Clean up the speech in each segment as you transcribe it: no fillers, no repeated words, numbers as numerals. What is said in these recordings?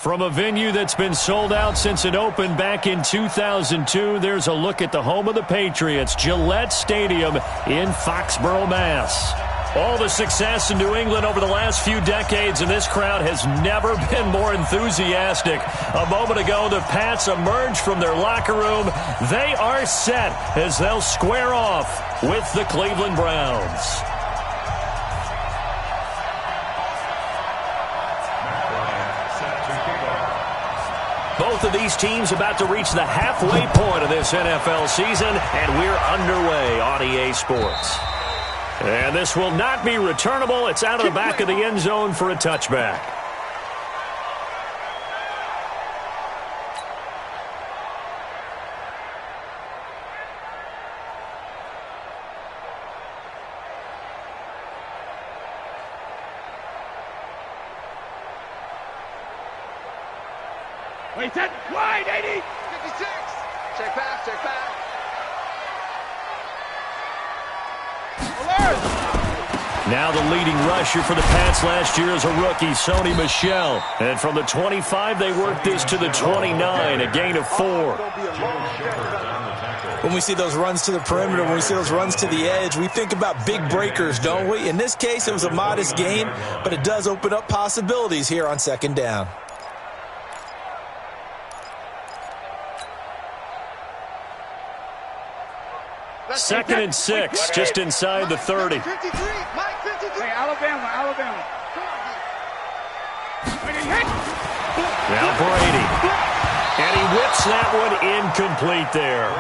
From a venue that's been sold out since it opened back in 2002, there's a look at the home of the Patriots, Gillette Stadium in Foxborough, Mass. All the success in New England over the last few decades, and this crowd has never been more enthusiastic. A moment ago, the Pats emerged from their locker room. They are set as they'll square off with the Cleveland Browns. Both of these teams about to reach the halfway point of this NFL season, and we're underway on EA Sports. And this will not be returnable. It's out of the back of the end zone for a touchback. Wait, set, wide, 80, 56. Check back, check back. Alert. Now the leading rusher for the Pats last year is a rookie, Sony Michel. And from the 25, they worked this to the 29, a gain of 4. When we see those runs to the perimeter, when we see those runs to the edge, we think about big breakers, don't we? In this case, it was a modest gain, but it does open up possibilities here on second down. Second and 6, just inside the 30. Hey, Alabama. Now Brady. And he whips that one incomplete there.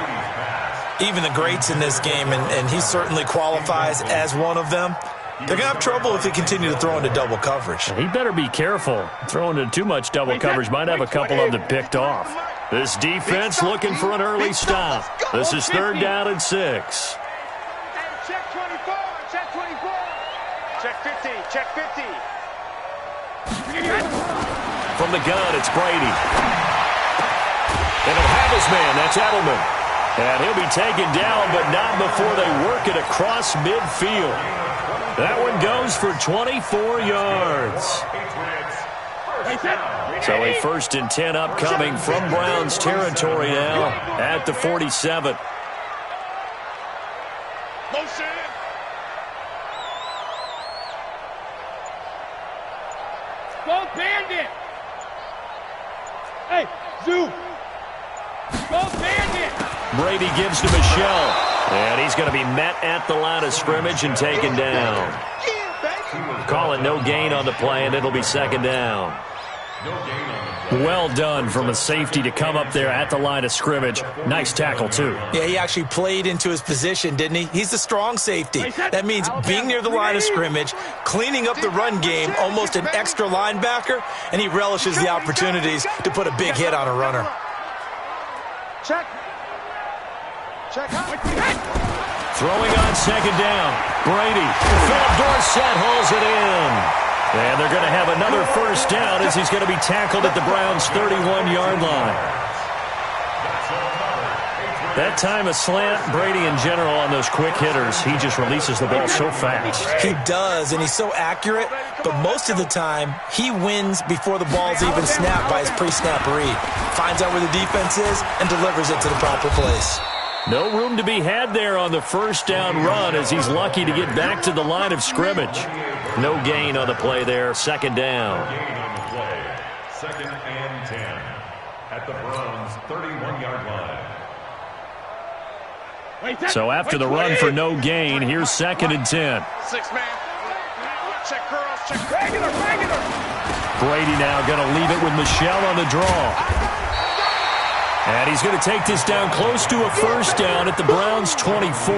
Even the greats in this game, and he certainly qualifies as one of them, they're going to have trouble if they continue to throw into double coverage. He better be careful. Throwing into too much double coverage might have a couple of them picked off. This defense looking for an early stop. This is third down and 6. Check 24, check 24. Check 50, check 50. From the gun, it's Brady. And he'll have his man. That's Edelman. And he'll be taken down, but not before they work it across midfield. That one goes for 24 yards. So a 1st and 10 upcoming from Browns territory now at the 47. Motion. Go Bandit. Hey, Zoo. Go Bandit. Brady gives to Michel. And he's going to be met at the line of scrimmage and taken down. Call it no gain on the play, and it'll be second down. Well done from a safety to come up there at the line of scrimmage. Nice tackle, too. Yeah, he actually played into his position, didn't he? He's a strong safety. That means being near the line of scrimmage, cleaning up the run game, almost an extra linebacker, and he relishes the opportunities to put a big hit on a runner. Check. Check out. Throwing on second down. Brady. Philip Dorsett hauls it in. And they're going to have another first down as he's going to be tackled at the Browns' 31-yard line. That time a slant, Brady in general on those quick hitters, he just releases the ball so fast. He does, and he's so accurate, but most of the time he wins before the ball's even snapped by his pre-snap read. Finds out where the defense is and delivers it to the proper place. No room to be had there on the first down run as he's lucky to get back to the line of scrimmage. No gain on the play there. Second down. Second and 10 at the Browns' 31-yard line. So after the run for no gain, here's second and 10. 6-man. Check curls, check regular. Brady now going to leave it with Michel on the draw. And he's going to take this down close to a first down at the Browns' 24.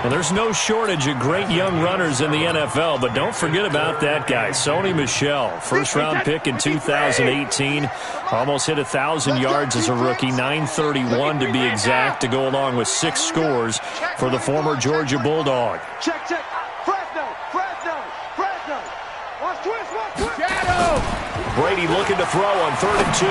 And there's no shortage of great young runners in the NFL, but don't forget about that guy, Sony Michel. First-round pick in 2018. Almost hit 1,000 yards as a rookie, 931 to be exact, to go along with 6 scores for the former Georgia Bulldog. Check. Fresno. Watch twist. Shadow. Brady looking to throw on 3rd and 2.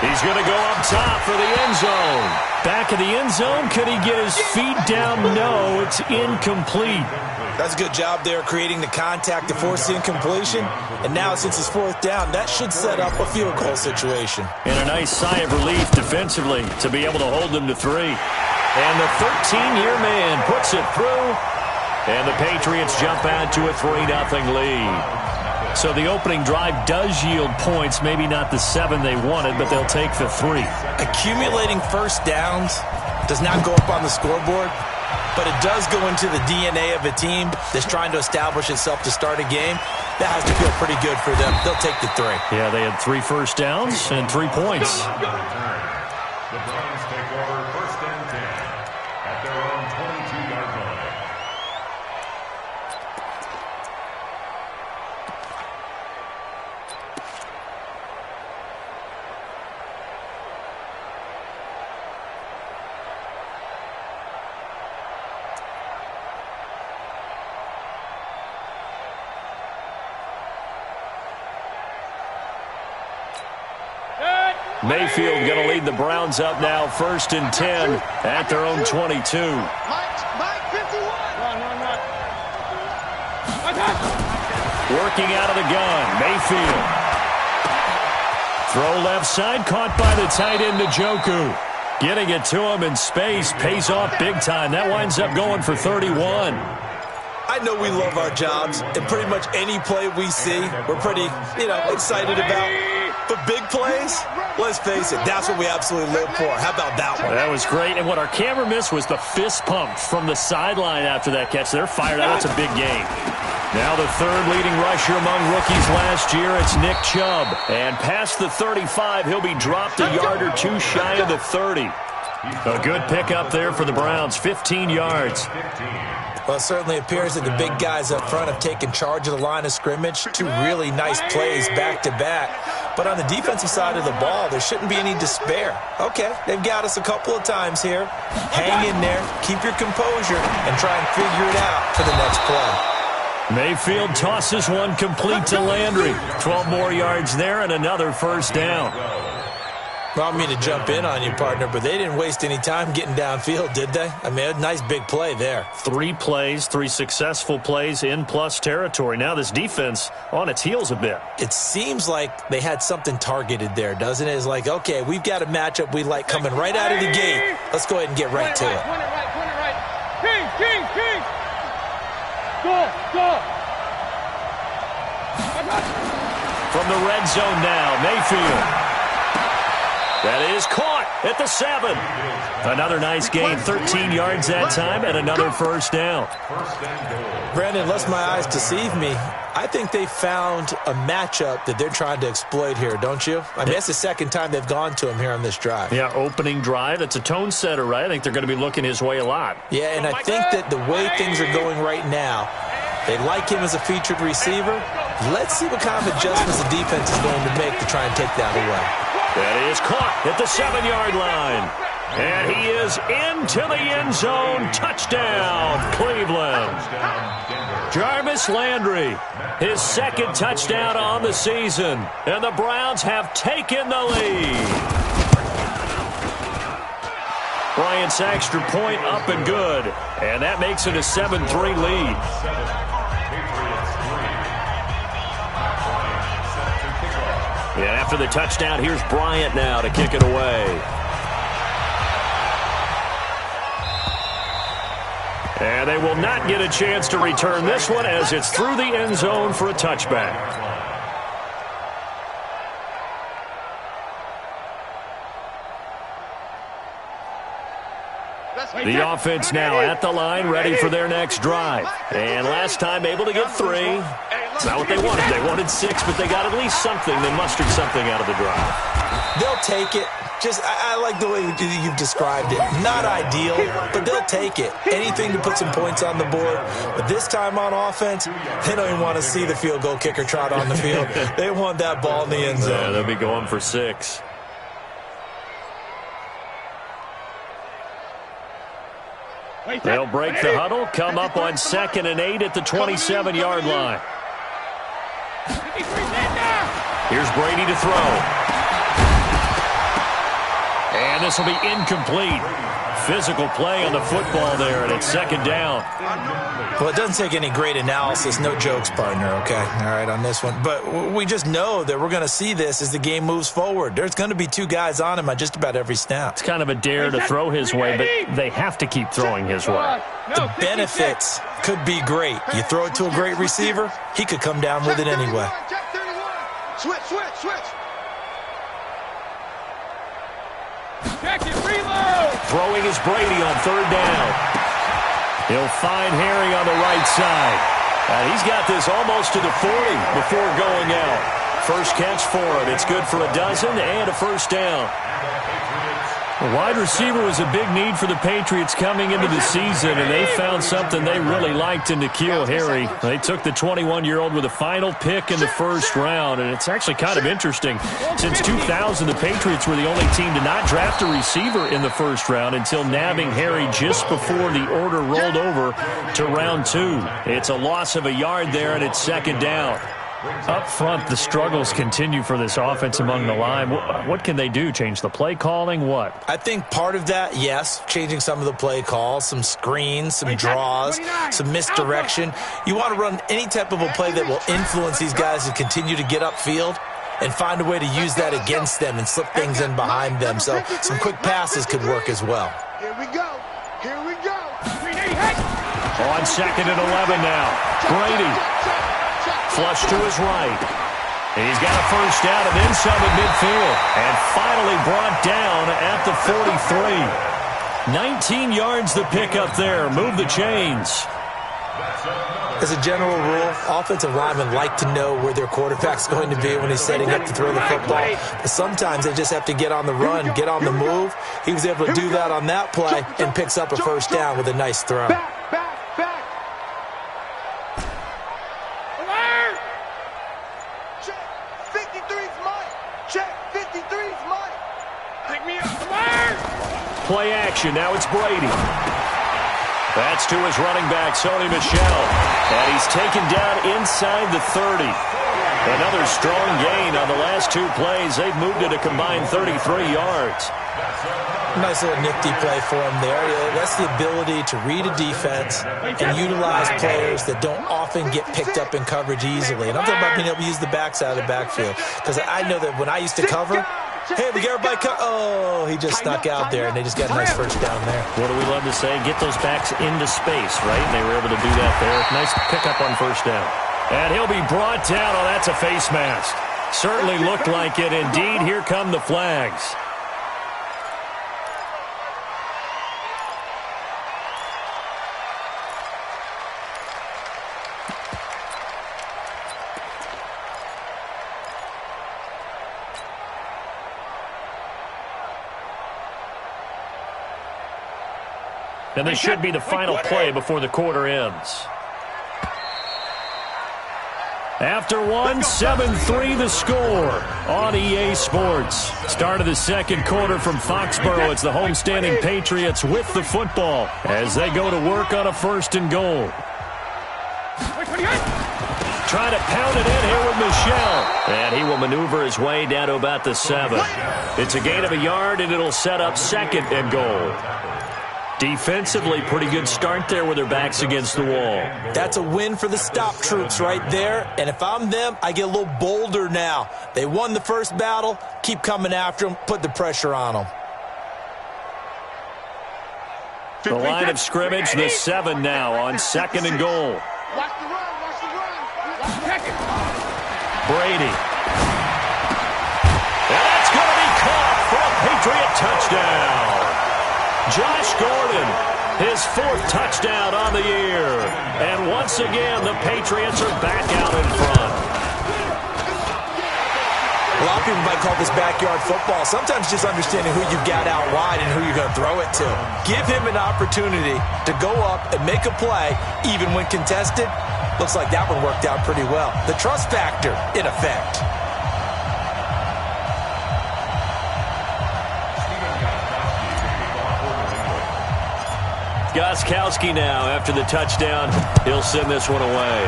He's going to go up top for the end zone. Back of the end zone. Could he get his feet down? No, it's incomplete. That's a good job there creating the contact to force the incompletion. And now since it's 4th down, that should set up a field goal situation. And a nice sigh of relief defensively to be able to hold them to 3. And the 13-year man puts it through. And the Patriots jump out to a 3-0 lead. So the opening drive does yield points, maybe not the 7 they wanted, but they'll take the 3. Accumulating first downs does not go up on the scoreboard, but it does go into the DNA of a team that's trying to establish itself to start a game. That has to feel pretty good for them. They'll take the 3. Yeah, they had 3 first downs and 3 points. The Browns take over 1st and 10 at their own 22-yard line. Mayfield going to lead the Browns up now 1st and 10 at their own 22. Mike 51. Working out of the gun, Mayfield. Throw left side, caught by the tight end Njoku. Getting it to him in space, pays off big time. That winds up going for 31. I know we love our jobs, and pretty much any play we see, we're pretty, excited about. But big plays, let's face it, that's what we absolutely live for. How about that one? That was great. And what our camera missed was the fist pump from the sideline after that catch. They're fired out. That's a big game. Now the 3rd leading rusher among rookies last year, it's Nick Chubb. And past the 35, he'll be dropped a yard or 2 shy of the 30. A good pickup there for the Browns, 15 yards. Well, it certainly appears that the big guys up front have taken charge of the line of scrimmage. 2 really nice plays back-to-back. But on the defensive side of the ball, there shouldn't be any despair. Okay, they've got us a couple of times here. Hang in there, keep your composure, and try and figure it out for the next play. Mayfield tosses one complete to Landry. 12 more yards there and another 1st down. Well, I don't mean to jump in on you, partner, but they didn't waste any time getting downfield, did they? I mean, a nice big play there. 3 plays, 3 successful plays in plus territory. Now this defense on its heels a bit. It seems like they had something targeted there, doesn't it? It's like, okay, we've got a matchup we like coming right out of the gate. Let's go ahead and get right to it. Point it right. King. Go. From the red zone now, Mayfield. That is caught at the 7. Another nice gain, 13 yards that time, and another 1st down. Brandon, lest my eyes deceive me, I think they found a matchup that they're trying to exploit here, don't you? I mean, that's the 2nd time they've gone to him here on this drive. Yeah, opening drive. It's a tone setter, right? I think they're going to be looking his way a lot. Yeah, and I think that the way things are going right now, they like him as a featured receiver. Let's see what kind of adjustments the defense is going to make to try and take that away. That is caught at the 7-yard line. And he is into the end zone. Touchdown, Cleveland. Jarvis Landry, his 2nd touchdown on the season. And the Browns have taken the lead. Bryant's extra point up and good. And that makes it a 7-3 lead. And after the touchdown, here's Bryant now to kick it away. And they will not get a chance to return this one as it's through the end zone for a touchback. The offense now at the line, ready for their next drive. And last time able to get 3. It's not what they wanted. They wanted 6, but they got at least something. They mustered something out of the drive. They'll take it. I like the way you've described it. Not ideal, but they'll take it. Anything to put some points on the board. But this time on offense, they don't even want to see the field goal kicker trot on the field. They want that ball in the end zone. Yeah, they'll be going for 6. They'll break the huddle, come up on 2nd and 8 at the 27-yard line. Here's Brady to throw. And this will be incomplete. Physical play on the football there, and it's second down. Well, it doesn't take any great analysis. No jokes, partner, okay? All right, on this one. But we just know that we're going to see this as the game moves forward. There's going to be two guys on him on just about every snap. It's kind of a dare to throw his way, but they have to keep throwing his way. The benefits could be great. You throw it to a great receiver, he could come down with it anyway. Switch. Check it, reload. Throwing is Brady on third down. He'll find Harry on the right side. And he's got this almost to the 40 before going out. First catch for him. It's good for a dozen and a first down. The wide receiver was a big need for the Patriots coming into the season, and they found something they really liked in N'Keal Harry. They took the 21-year-old with a final pick in the first round, and it's actually kind of interesting. Since 2000, the Patriots were the only team to not draft a receiver in the first round until nabbing Harry just before the order rolled over to round 2. It's a loss of a yard there, and it's second down. Up front, the struggles continue for this offense among the line. What can they do? Change the play calling? What? I think part of that, yes, changing some of the play calls, some screens, some draws, some misdirection. You want to run any type of a play that will influence these guys to continue to get upfield and find a way to use that against them and slip things in behind them. So some quick passes could work as well. Here we go. On second and 11 now. Brady. Flush to his right. He's got a first down and then some at midfield. And finally brought down at the 43. 19 yards the pickup there. Move the chains. As a general rule, offensive linemen like to know where their quarterback's going to be when he's setting up to throw the football. But sometimes they just have to get on the run, get on the move. He was able to do that on that play and picks up a first down with a nice throw. Play action. Now it's Brady. That's to his running back, Sony Michel. And he's taken down inside the 30. Another strong gain on the last two plays. They've moved it a combined 33 yards. Nice little nifty play for him there. That's the ability to read a defense and utilize players that don't often get picked up in coverage easily. And I'm talking about being able to use the backside of the backfield. Because I know that when I used to cover, hey, we got everybody oh, he just snuck out there, and they just got a nice first down there. What do we love to say? Get those backs into space, right? And they were able to do that there. Nice pickup on first down. And he'll be brought down. Oh, that's a face mask. Certainly looked like it. Indeed, here come the flags. And this should be the final play before the quarter ends. After one, 7-3 the score on EA Sports. Start of the second quarter from Foxborough. It's the homestanding Patriots with the football as they go to work on a first and goal. Trying to pound it in here with Michel. And he will maneuver his way down to about the 7. It's a gain of a yard, and it'll set up second and goal. Defensively, pretty good start there with their backs against the wall. That's a win for the stop troops right there. And if I'm them, I get a little bolder now. They won the first battle. Keep coming after them. Put the pressure on them. The line of scrimmage, the 7 now on second and goal. Watch the run. Brady. And that's going to be caught for a Patriot touchdown. Josh Gordon, his 4th touchdown on the year. And once again, the Patriots are back out in front. A lot of people might call this backyard football. Sometimes just understanding who you got out wide and who you're going to throw it to. Give him an opportunity to go up and make a play, even when contested. Looks like that one worked out pretty well. The trust factor, in effect. Gostkowski now, after the touchdown, he'll send this one away.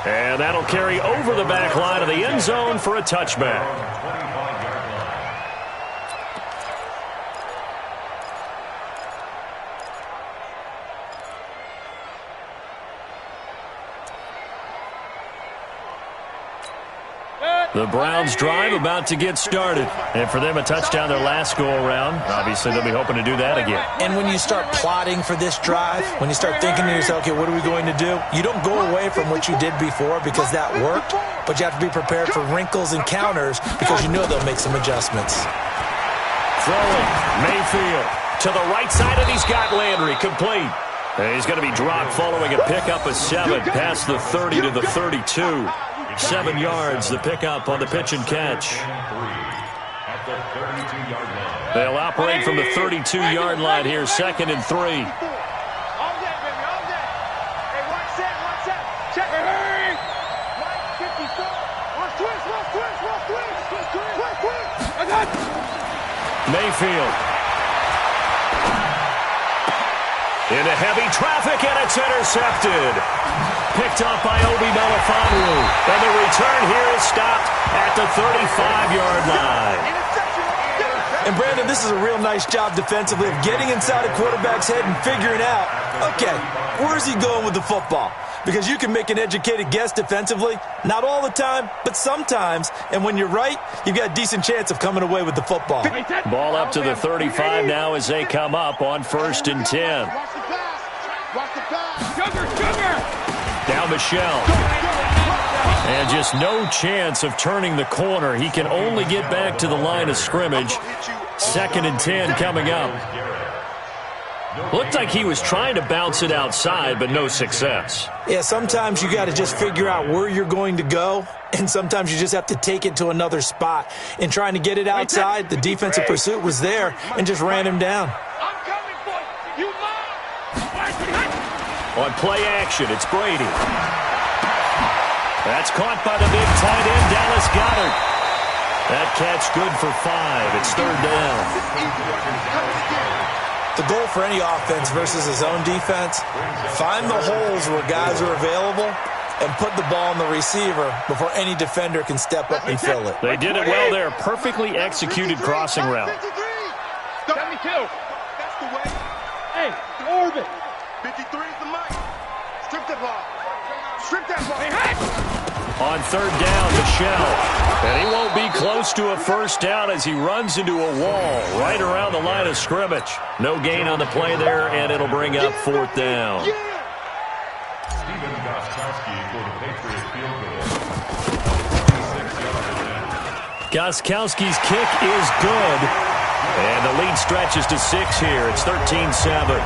And that'll carry over the back line of the end zone for a touchback. The Browns drive about to get started. And for them, a touchdown their last go-around. Obviously, they'll be hoping to do that again. And when you start plotting for this drive, when you start thinking to yourself, okay, what are we going to do? You don't go away from what you did before because that worked, but you have to be prepared for wrinkles and counters because you know they'll make some adjustments. Throwing, Mayfield to the right side, and he's got Landry complete. And he's going to be dropped following a pickup of 7 past the 30 to the 32. 7 yards, the pickup on the pitch and catch. They'll operate from the 32-yard line here, 2nd and 3. All day, baby, all day. Hey, one set. Check. Hey. 54. One twist. I got Mayfield. Into heavy traffic, and it's intercepted. Picked up by Obi Melifonwu. And the return here is stopped at the 35-yard line. And, Brandon, this is a real nice job defensively of getting inside a quarterback's head and figuring out, okay, where's he going with the football? Because you can make an educated guess defensively. Not all the time, but sometimes. And when you're right, you've got a decent chance of coming away with the football. Ball up to the 35 now as they come up on 1st and 10. Watch the pass. Down Michelle. And just no chance of turning the corner. He can only get back to the line of scrimmage. 2nd and 10 coming up. Looked like he was trying to bounce it outside, but no success. Yeah, sometimes you got to just figure out where you're going to go, and sometimes you just have to take it to another spot. In trying to get it outside, the defensive pursuit was there and just ran him down. I'm coming for you. On play action, it's Brady. That's caught by the big tight end, Dallas Goedert. That catch good for 5. It's 3rd down. The goal for any offense versus his own defense, find the holes where guys are available and put the ball on the receiver before any defender can step up and fill it. They did it well there. Perfectly executed crossing route. 72. That's the way. Hey, orbit. 53 is the mic. Strip that ball. On 3rd down, Michelle. And he won't be close to a first down as he runs into a wall right around the line of scrimmage. No gain on the play there, and it'll bring up 4th down. Stephen Gostkowski for the Patriots field goal. Gostkowski's kick is good. And the lead stretches to 6 here. It's 13-7.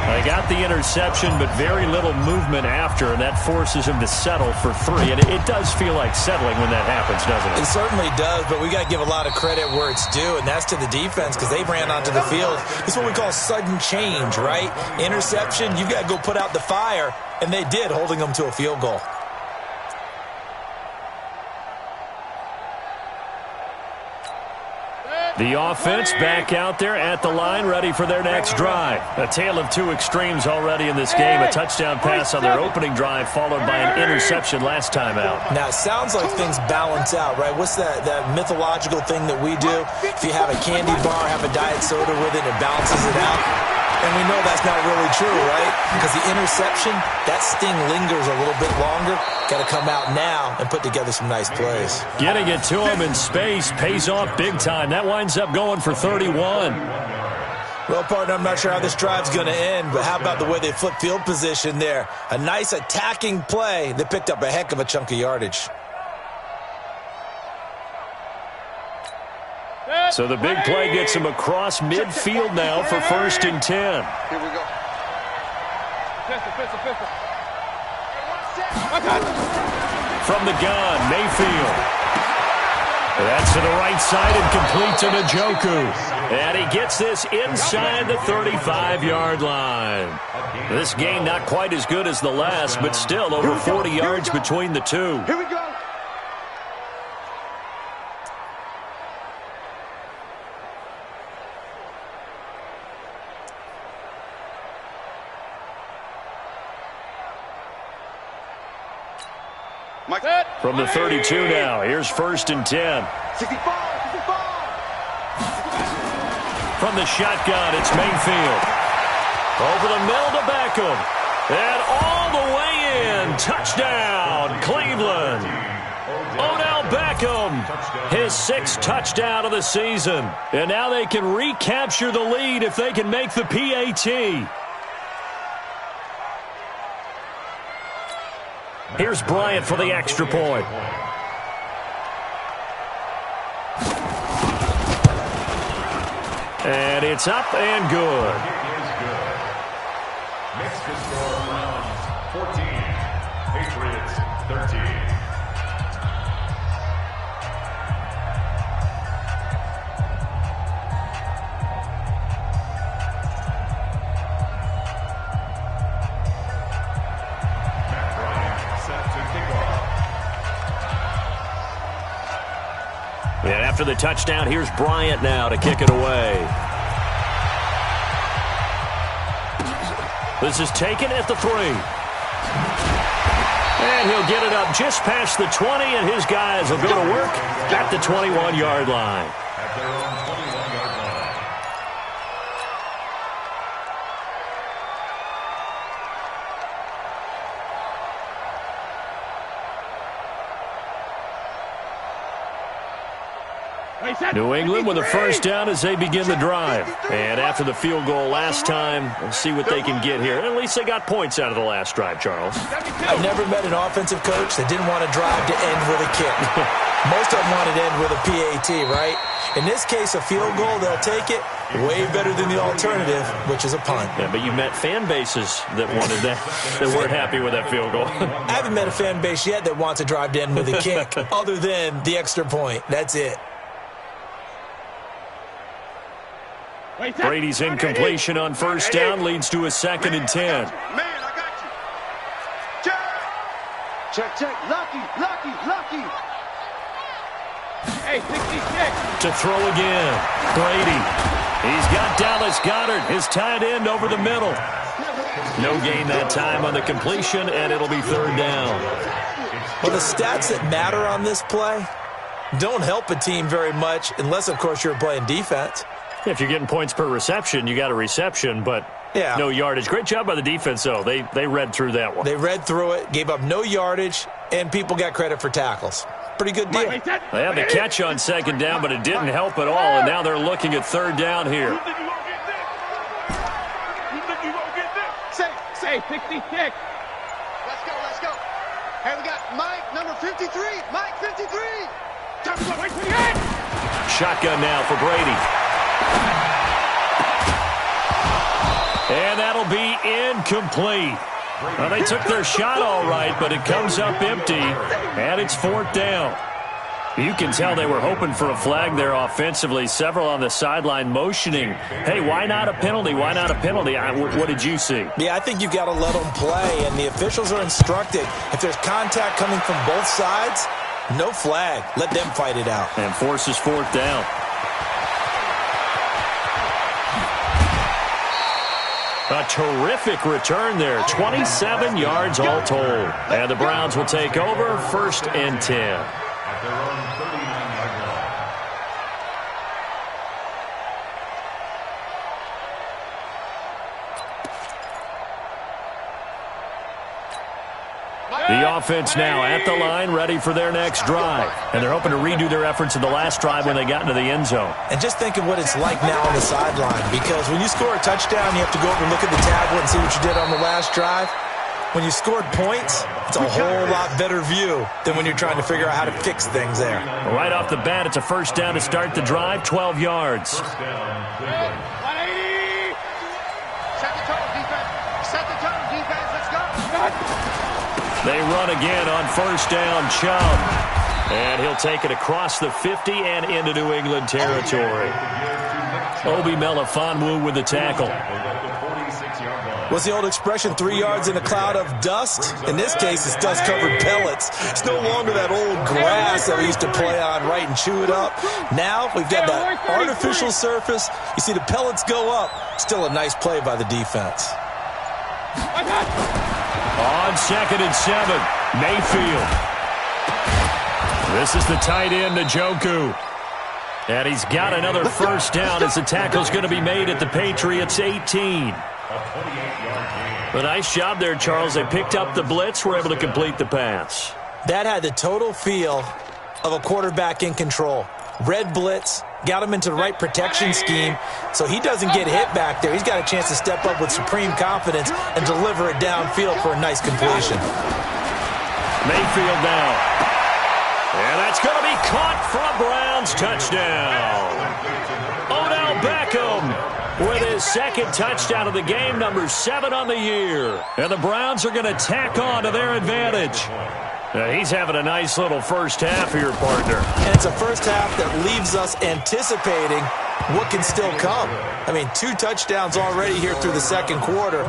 They got the interception, but very little movement after, and that forces him to settle for 3. And it does feel like settling when that happens, doesn't it? It certainly does, but we got to give a lot of credit where it's due, and that's to the defense because they ran onto the field. It's what we call sudden change, right? Interception, you've got to go put out the fire, and they did, holding them to a field goal. The offense back out there at the line, ready for their next drive. A tale of 2 extremes already in this game. A touchdown pass on their opening drive, followed by an interception last time out. Now, it sounds like things balance out, right? What's that mythological thing that we do? If you have a candy bar, have a diet soda with it, it balances it out. And we know that's not really true, right? Because the interception, that sting lingers a little bit longer. Got to come out now and put together some nice plays. Getting it to him in space pays off big time. That winds up going for 31. Well, partner, I'm not sure how this drive's going to end, but how about the way they flip field position there? A nice attacking play that picked up a heck of a chunk of yardage. So the big play gets him across midfield now for 1st and 10. Here we go. Pistol. From the gun, Mayfield. That's to the right side and complete to Njoku. And he gets this inside the 35-yard line. This game not quite as good as the last, but still over 40 yards between the two. Here we go. From the 32 now, here's 1st and 10. 64. From the shotgun, it's Mayfield. Over the middle to Beckham. And all the way in. Touchdown, Cleveland. Odell Beckham, his 6th touchdown of the season. And now they can recapture the lead if they can make the PAT. Here's Bryant for the extra point. And it's up and good. Makes the score Browns 14, Patriots 13. And after the touchdown, here's Bryant now to kick it away. This is taken at the 3. And he'll get it up just past the 20, and his guys will go to work at the 21-yard line. At their own 21-yard line. New England with a 1st down as they begin the drive. And after the field goal last time, we'll see what they can get here. At least they got points out of the last drive, Charles. I've never met an offensive coach that didn't want to drive to end with a kick. Most of them wanted to end with a PAT, right? In this case, a field goal, they'll take it. Way better than the alternative, which is a punt. Yeah, but you met fan bases that wanted that, that weren't happy with that field goal. I haven't met a fan base yet that wants to drive to end with a kick, other than the extra point. That's it. Brady's incompletion on 1st down leads to a 2nd and 10. Man, I got you. Check. Lucky. Hey, 66. To throw again. Brady. He's got Dallas Goedert, his tight end, over the middle. No gain that time on the completion, and it'll be 3rd down. Well, the stats that matter on this play don't help a team very much, unless, of course, you're playing defense. If you're getting points per reception, you got a reception, but no yardage. Great job by the defense, though. They read through that one. They read through it, gave up no yardage, and people got credit for tackles. Pretty good deal. They had the catch on 2nd down, but it didn't help at all, and now they're looking at 3rd down here. You think you gonna get this? Say 66. Let's go. Hey, we got Mike, number 53. Mike, 53. Time to go. Wait for the end. Shotgun now for Brady. And that'll be incomplete. Well, they took their shot all right, but it comes up empty, and it's 4th down. You can tell they were hoping for a flag there offensively. Several on the sideline motioning. Hey, why not a penalty? Why not a penalty? What did you see? Yeah, I think you've got to let them play, and the officials are instructed. If there's contact coming from both sides, no flag. Let them fight it out. And forces 4th down. A terrific return there. 27 yards all told. And the Browns will take over 1st and 10. At their own 39-yard line. The offense now at the line, ready for their next drive. And they're hoping to redo their efforts in the last drive when they got into the end zone. And just think of what it's like now on the sideline, because when you score a touchdown, you have to go over and look at the tablet and see what you did on the last drive. When you scored points, it's a whole lot better view than when you're trying to figure out how to fix things there. Right off the bat, it's a 1st down to start the drive, 12 yards. 180. Set the tone, defense. Let's go. They run again on 1st down, Chubb. And he'll take it across the 50 and into New England territory. Obi Melifonwu with the tackle. What's the old expression, 3 yards in a cloud of dust? In this case, it's dust-covered pellets. It's no longer that old grass that we used to play on, right, and chew it up. Now we've got that artificial surface. You see the pellets go up. Still a nice play by the defense. On 2nd and 7, Mayfield. This is the tight end, Njoku. And he's got another first down as the tackle's going to be made at the Patriots 18. A nice job there, Charles. They picked up the blitz, were able to complete the pass. That had the total feel of a quarterback in control. Red blitz, got him into the right protection scheme, so he doesn't get hit back there. He's got a chance to step up with supreme confidence and deliver it downfield for a nice completion. Mayfield now. And that's going to be caught for a Browns touchdown. Odell Beckham with his second touchdown of the game, number 7 on the year. And the Browns are going to tack on to their advantage. He's having a nice little first half here, partner. And it's a first half that leaves us anticipating what can still come. I mean, 2 touchdowns already here through the second quarter.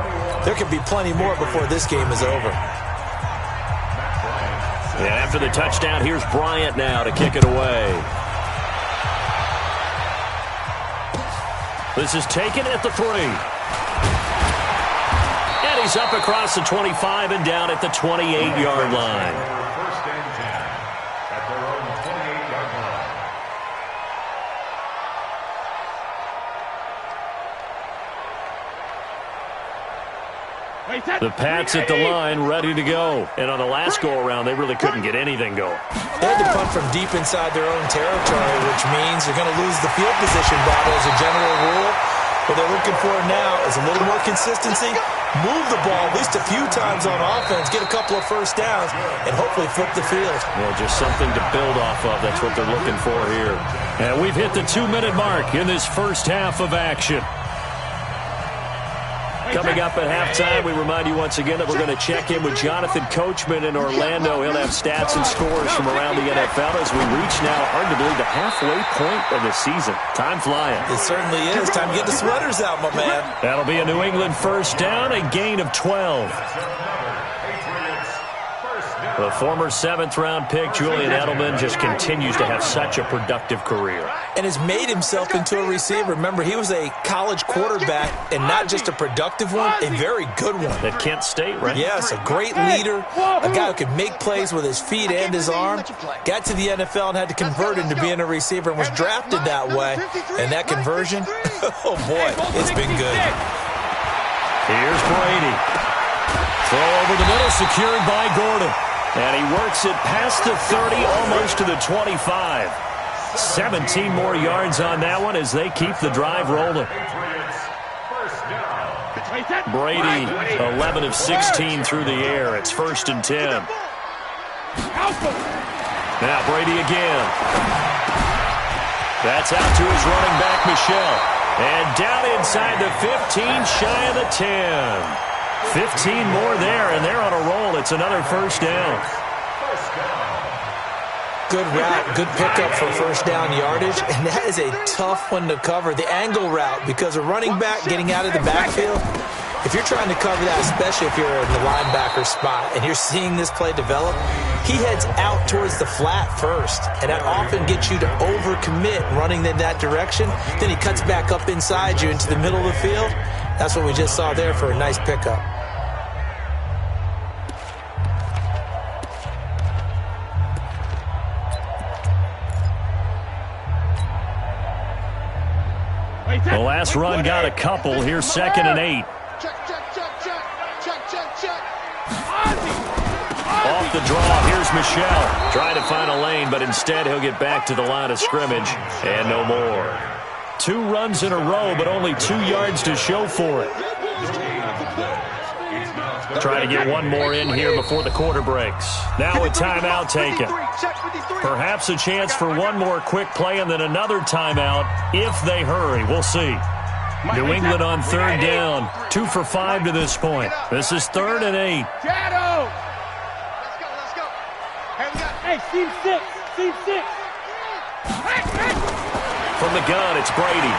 There could be plenty more before this game is over. And after the touchdown, here's Bryant now to kick it away. This is taken at the 3. And he's up across the 25 and down at the 28-yard line. First and 10 at their own 28-yard line. The Pats at the line, ready to go. And on the last go-around, they really couldn't get anything going. They had to punt from deep inside their own territory, which means they're going to lose the field position battle as a general rule. What they're looking for now is a little more consistency, move the ball at least a few times on offense, get a couple of first downs, and hopefully flip the field. Well, just something to build off of. That's what they're looking for here. And we've hit the 2-minute mark in this first half of action. Coming up at halftime, we remind you once again that we're going to check in with Jonathan Coachman in Orlando. He'll have stats and scores from around the NFL as we reach now, hard to believe, the halfway point of the season. Time flying. It certainly is. Time to get the sweaters out, my man. That'll be a New England first down, a gain of 12. The former 7th-round pick, Julian Edelman, just continues to have such a productive career. And has made himself into a receiver. Remember, he was a college quarterback, and not just a productive one, a very good one. At Kent State, right? Yes, a great leader, a guy who could make plays with his feet and his arm. Got to the NFL and had to convert into being a receiver and was drafted that way. And that conversion, oh boy, it's been good. Here's Brady. Throw over the middle, secured by Gordon. And he works it past the 30, almost to the 25. 17 more yards on that one as they keep the drive rolling. Brady, 11 of 16 through the air. It's 1st and 10. Now Brady again. That's out to his running back, Michelle. And down inside the 15, shy of the 10. 15 more there, and they're on a roll. It's another first down. Good route, good pickup for first down yardage, and that is a tough one to cover, the angle route, because a running back getting out of the backfield, if you're trying to cover that, especially if you're in the linebacker spot and you're seeing this play develop, he heads out towards the flat first, and that often gets you to overcommit running in that direction. Then he cuts back up inside you into the middle of the field. That's what we just saw there for a nice pickup. The last run got a couple. Here's 2nd and 8. Off the draw, here's Michelle. Trying to find a lane, but instead he'll get back to the line of scrimmage. And no more. 2 runs in a row, but only 2 yards to show for it. Try to get one more in here before the quarter breaks. Now a timeout taken. Perhaps a chance for one more quick play and then another timeout if they hurry. We'll see. New England on 3rd down. 2 for 5 to this point. This is 3rd and 8. Shadow! Let's go. Hey, team 6. Team 6. From the gun, it's Brady.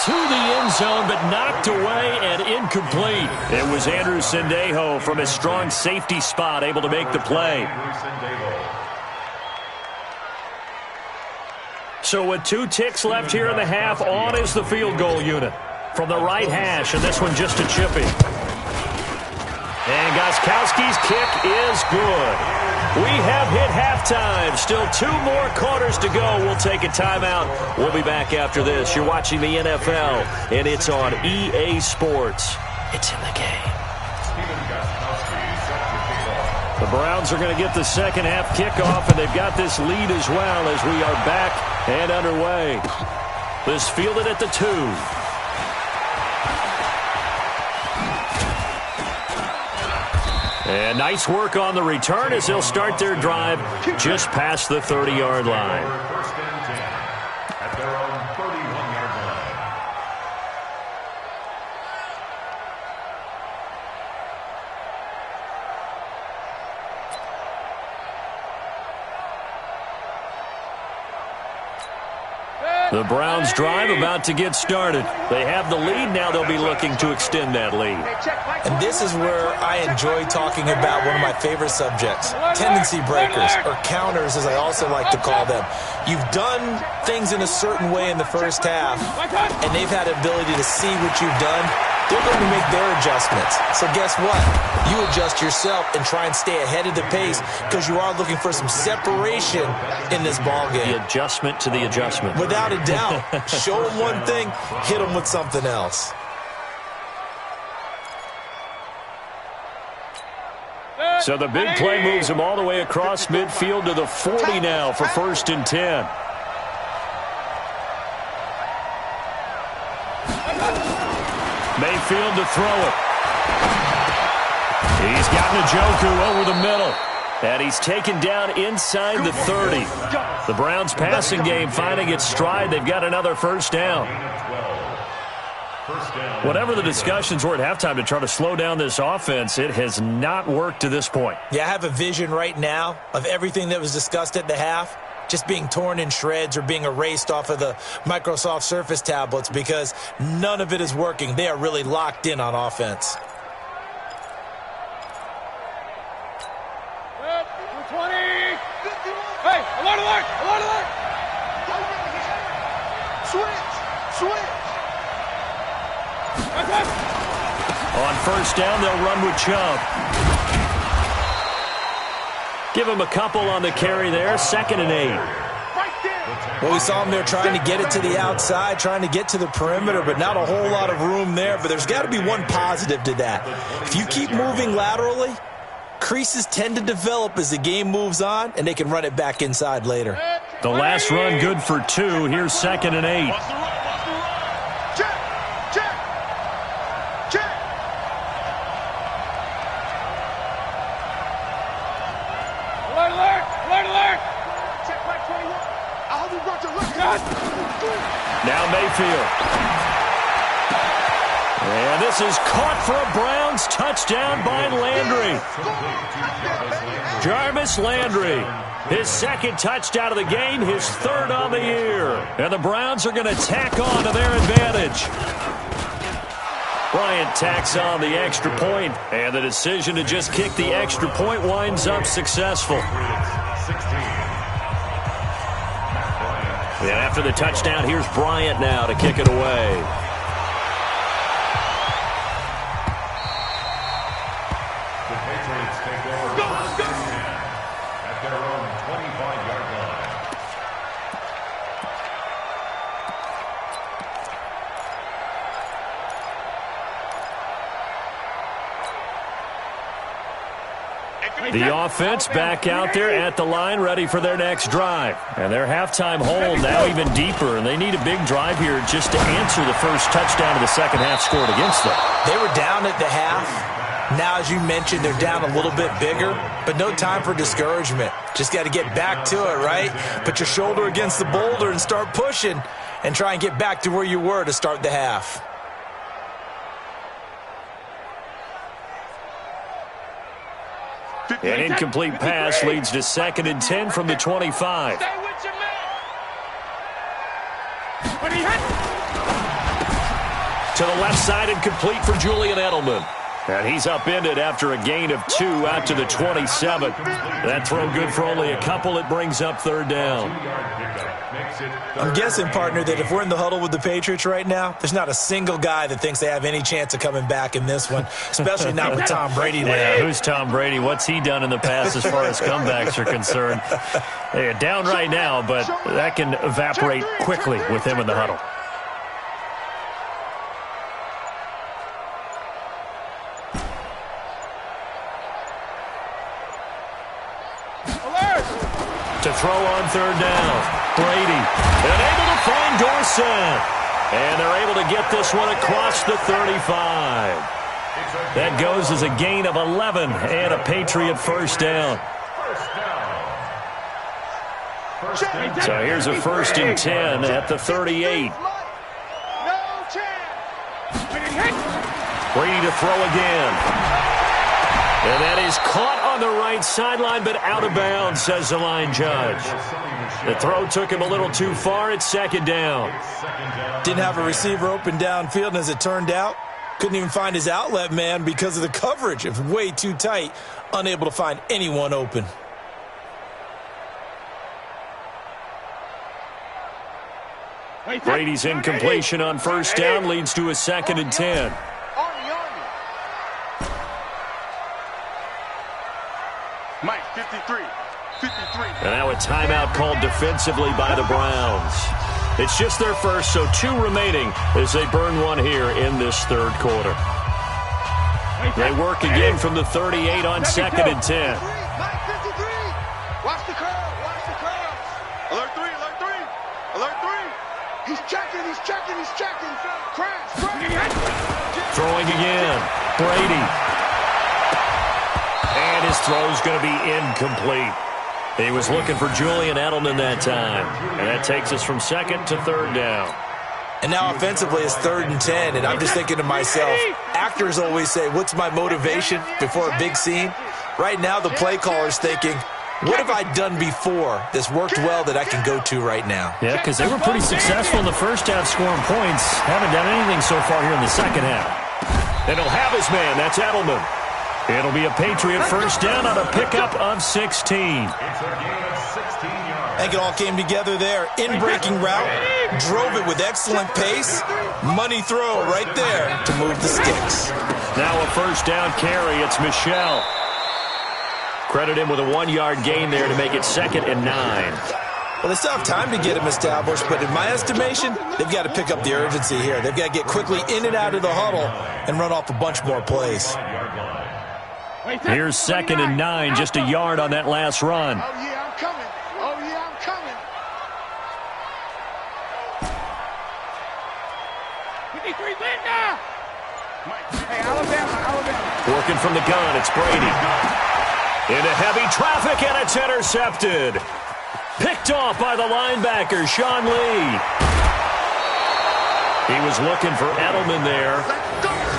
To the end zone, but knocked away and incomplete. It was Andrew Sendejo from his strong safety spot able to make the play. So with 2 ticks left here in the half, on is the field goal unit. From the right hash, and this one just a chippy. And Gostkowski's kick is good. We have hit halftime. Still 2 more quarters to go. We'll take a timeout. We'll be back after this. You're watching the NFL, and it's on EA Sports. It's in the game. The Browns are going to get the second half kickoff, and they've got this lead as well as we are back and underway. This fielded at the 2. And nice work on the return as they'll start their drive just past the 30-yard line. First and 10 at their own 31-yard line. The Browns drive about to get started. They have the lead. Now they'll be looking to extend that lead. And this is where I enjoy talking about one of my favorite subjects, tendency breakers, or counters as I also like to call them. You've done things in a certain way in the first half, and they've had the ability to see what you've done. They're going to make their adjustments. So guess what? You adjust yourself and try and stay ahead of the pace because you are looking for some separation in this ballgame. The adjustment to the adjustment. Without a doubt. Show them one thing, hit them with something else. So the big play moves him all the way across midfield to the 40 now for 1st and 10. Mayfield to throw it. He's got Njoku over the middle. And he's taken down inside the 30. The Browns passing game finding its stride. They've got another first down. Whatever the discussions were at halftime to try to slow down this offense, it has not worked to this point. Yeah, I have a vision right now of everything that was discussed at the half just being torn in shreds or being erased off of the Microsoft Surface tablets because none of it is working. They are really locked in on offense. 20. Hey, alert, alert, alert, alert. Switch. On first down, they'll run with Chubb. Give him a couple on the carry there. 2nd and 8. Well, we saw him there trying to get it to the outside, trying to get to the perimeter, but not a whole lot of room there. But there's got to be one positive to that. If you keep moving laterally, creases tend to develop as the game moves on, and they can run it back inside later. The last run good for 2. Here's 2nd and 8. Now Mayfield. And this is caught for a Browns touchdown by Landry. Jarvis Landry. His 2nd touchdown of the game, his 3rd on the year. And the Browns are going to tack on to their advantage. Bryant tacks on the extra point, and the decision to just kick the extra point winds up successful. And after the touchdown, here's Bryant now to kick it away. The Patriots take over first and 10 at their own 25-yard line. The offense back out there at the line, ready for their next drive. And their halftime hole now even deeper, and they need a big drive here just to answer the first touchdown of the second half scored against them. They were down at the half. Now, as you mentioned, they're down a little bit bigger, but no time for discouragement. Just got to get back to it, right? Put your shoulder against the boulder and start pushing and try and get back to where you were to start the half. An incomplete pass leads to 2nd and 10 from the 25. Stay with your man. When he hit. To the left side and complete for Julian Edelman. And he's upended after a gain of 2 out to the 27. That throw good for only a couple. It brings up third down. I'm guessing, partner, that if we're in the huddle with the Patriots right now, there's not a single guy that thinks they have any chance of coming back in this one, especially not with Tom Brady there. Yeah, who's Tom Brady? What's he done in the past as far as comebacks are concerned? They're down right now, but that can evaporate quickly with him in the huddle. To throw on third down. Brady, and able to find Dorsett. And they're able to get this one across the 35. That goes as a gain of 11 and a Patriot first down. So here's a 1st and 10 at the 38. Brady to throw again. And that is caught on the right sideline, but out of bounds, says the line judge. The throw took him a little too far. It's 2nd down. Didn't have a receiver open downfield, and as it turned out, couldn't even find his outlet man because of the coverage. It was way too tight, unable to find anyone open. Brady's incompletion on 1st down leads to a 2nd and 10. Mike, 53. And now a timeout called defensively by the Browns. It's just their first, so 2 remaining as they burn one here in this 3rd quarter. They work again from the 38 on 2nd and 10. Mike, 53. Watch the curl. Watch the curl. Alert 3. Alert 3. Alert 3. He's checking. He's checking. He's checking. Crash. Throwing again. Brady. And his throw's going to be incomplete. He was looking for Julian Edelman that time. And that takes us from 2nd to 3rd down. And now offensively it's 3rd and 10, and I'm just thinking to myself, actors always say, what's my motivation before a big scene? Right now the play caller's thinking, what have I done before that's worked well that I can go to right now? Yeah, because they were pretty successful in the first half scoring points. Haven't done anything so far here in the second half. And he'll have his man. That's Edelman. It'll be a Patriot first down on a pickup of 16. I think it all came together there. In-breaking route, drove it with excellent pace. Money throw right there to move the sticks. Now a first down carry. It's Michel. Credit him with a 1-yard gain there to make it 2nd and 9. Well, they still have time to get him established, but in my estimation, they've got to pick up the urgency here. They've got to get quickly in and out of the huddle and run off a bunch more plays. Here's 2nd and 9, just a yard on that last run. Oh, yeah, I'm coming. Oh, yeah, I'm coming. 53 Linda. Hey, Alabama. Working from the gun, it's Brady. Into heavy traffic, and it's intercepted. Picked off by the linebacker, Sean Lee. He was looking for Edelman there.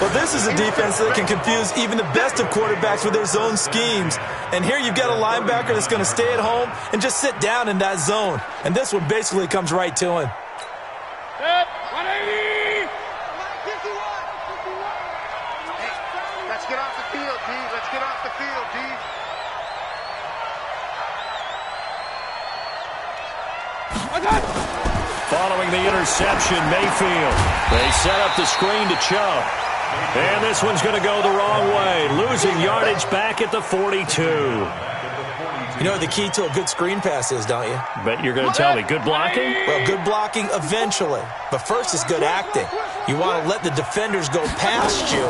Well, this is a defense that can confuse even the best of quarterbacks with their zone schemes. And here you've got a linebacker that's going to stay at home and just sit down in that zone. And this one basically comes right to him. 180. 51. Hey, let's get off the field, D. Let's get off the field, D. Following the interception, Mayfield. They set up the screen to Chubb. And this one's going to go the wrong way. Losing yardage back at the 42. You know what the key to a good screen pass is, don't you? But you're going to tell me, good blocking? Well, good blocking eventually. But first is good acting. You want to let the defenders go past you,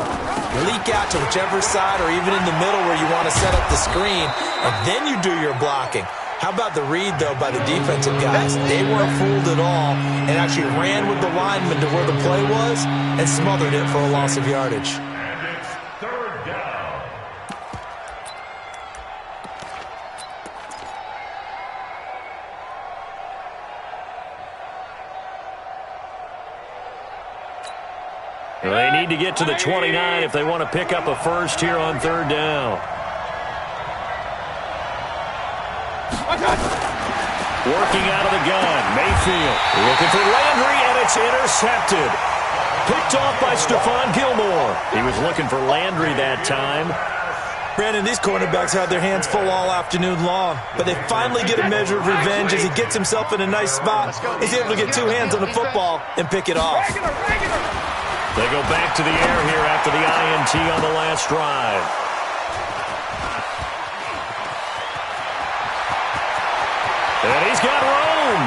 leak out to whichever side or even in the middle where you want to set up the screen, and then you do your blocking. How about the read, though, by the defensive guys? They weren't fooled at all and actually ran with the lineman to where the play was and smothered it for a loss of yardage. And it's 3rd down. They need to get to the 29 if they want to pick up a first here on 3rd down. Working out of the gun, Mayfield looking for Landry, and it's intercepted. Picked off by Stephon Gilmore. He was looking for Landry that time. Brandon, these cornerbacks had their hands full all afternoon long, but they finally get a measure of revenge as he gets himself in a nice spot. He's able to get two hands on the football and pick it off. They go back to the air here after the INT on the last drive. And he's got room.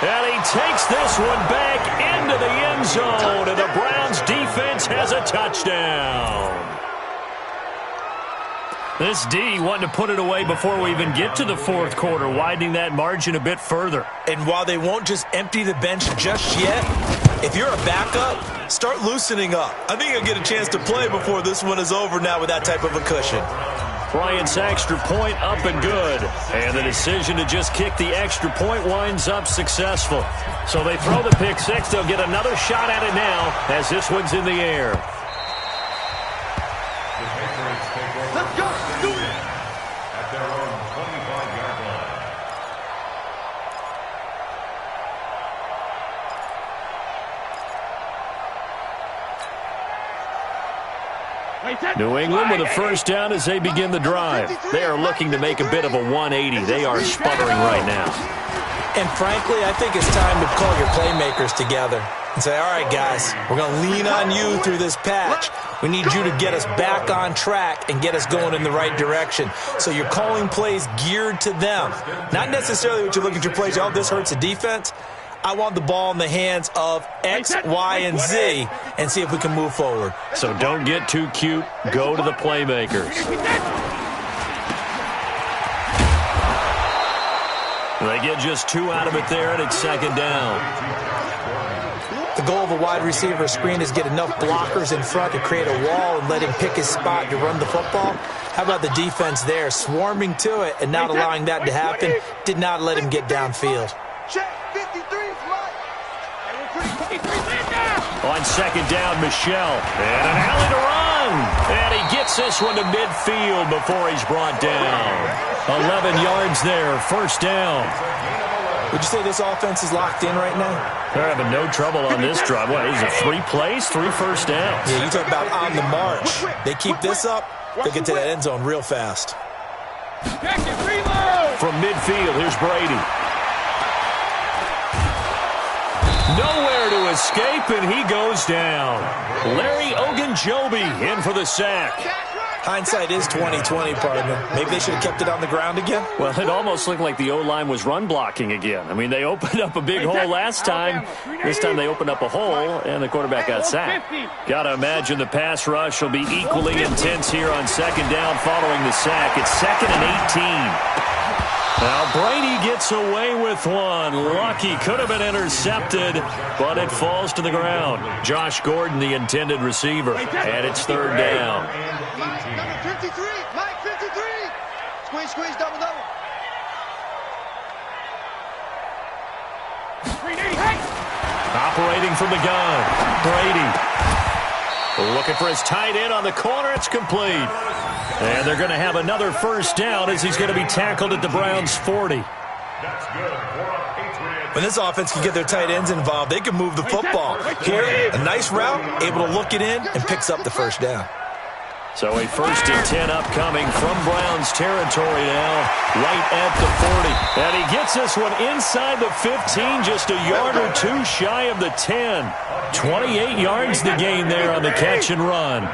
And he takes this one back into the end zone, and the Browns defense has a touchdown. This D wanting to put it away before we even get to the fourth quarter, widening that margin a bit further. And while they won't just empty the bench just yet, if you're a backup, start loosening up. I think you'll get a chance to play before this one is over now with that type of a cushion. Bryant's extra point up and good. And the decision to just kick the extra point winds up successful. So they throw the pick six. They'll get another shot at it now as this one's in the air. Let's go. Do it. At their own 25-yard line. New England with a first down as they begin the drive. They are looking to make a bit of a 180. They are sputtering right now. And frankly, I think it's time to call your playmakers together and say, all right, guys, we're going to lean on you through this patch. We need you to get us back on track and get us going in the right direction. So you're calling plays geared to them. Not necessarily what you look at your plays, oh, this hurts the defense. I want the ball in the hands of X, Y, and Z and see if we can move forward. So don't get too cute. Go to the playmakers. They get just two out of it there, and it's second down. The goal of a wide receiver screen is get enough blockers in front to create a wall and let him pick his spot to run the football. How about the defense there, swarming to it and not allowing that to happen? Did not let him get downfield. On second down, Michelle. And an alley to run. And he gets this one to midfield before he's brought down. 11 yards there, first down. Would you say this offense is locked in right now? They're having no trouble on this drive. What, is it 3 plays, 3 first downs? Yeah, you talk about on the march. They keep this up, they'll get to that end zone real fast. From midfield, here's Brady. Nowhere to escape, and he goes down. Larry Ogunjobi in for the sack. Hindsight is 20/20, partner. Maybe they should have kept it on the ground again. Well, it almost looked like the O-line was run blocking again. I mean, they opened up a big hole last time. This time they opened up a hole, and the quarterback got sacked. Got to imagine the pass rush will be equally intense here on second down following the sack. It's 2nd and 18. Now Brady gets away with one. Lucky, could have been intercepted, but it falls to the ground. Josh Gordon, the intended receiver, and it's third down. Number 53, Mike 53. Squeeze, double. Operating from the gun, Brady. Looking for his tight end on the corner. It's complete. And they're going to have another first down as he's going to be tackled at the Browns' 40. That's good for a Patriots. When this offense can get their tight ends involved, they can move the football. Here, a nice route, able to look it in, and picks up the first down. So a 1st and 10 upcoming from Browns territory now, right at the 40. And he gets this one inside the 15, just a yard or two shy of the 10. 28 yards the gain there on the catch and run.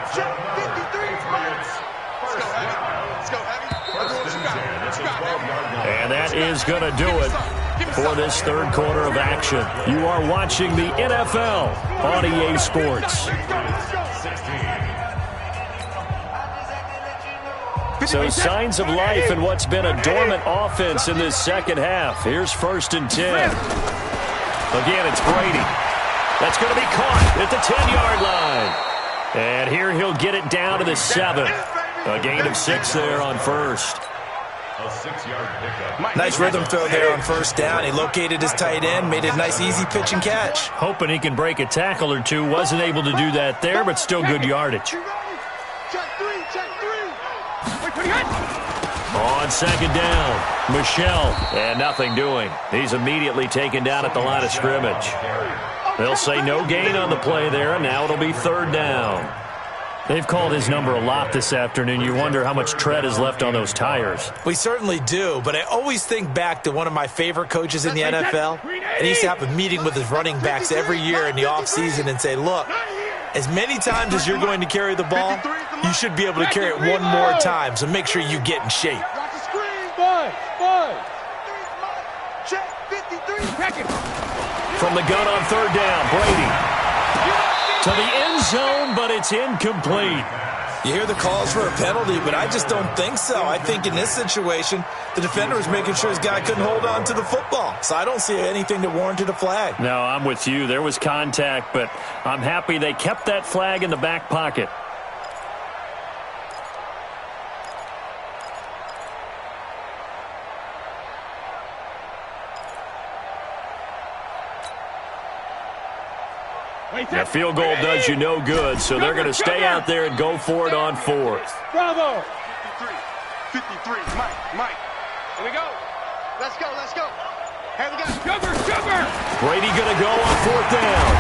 And that is going to do it for this third quarter of action. You are watching the NFL on EA Sports. So signs of life in what's been a dormant offense in this second half. Here's 1st and 10. Again, it's Brady. That's going to be caught at the 10-yard line. And here he'll get it down to the 7. A gain of 6 there on first. A 6-yard pickup. Nice rhythm throw there on first down. He located his tight end, made it a nice easy pitch and catch. Hoping he can break a tackle or two. Wasn't able to do that there, but still good yardage. Check three. On second down, Michelle, and nothing doing. He's immediately taken down at the line of scrimmage. They'll say no gain on the play there, and now it'll be third down. They've called his number a lot this afternoon. You wonder how much tread is left on those tires. We certainly do, but I always think back to one of my favorite coaches in the NFL. And he used to have a meeting with his running backs every year in the offseason and say, look, as many times as you're going to carry the ball, you should be able to carry it one more time, so make sure you get in shape. From the gun on third down, Brady. To the end zone, but it's incomplete. You hear the calls for a penalty, but I just don't think so. I think in this situation, the defender was making sure his guy couldn't hold on to the football. So I don't see anything that warranted a flag. No, I'm with you. There was contact, but I'm happy they kept that flag in the back pocket. That field goal does you no good, so they're going to stay out there and go for it on fourth. Bravo! 53, Mike. Here we go. Let's go. Here we go. Sugar! Brady going to go on fourth down.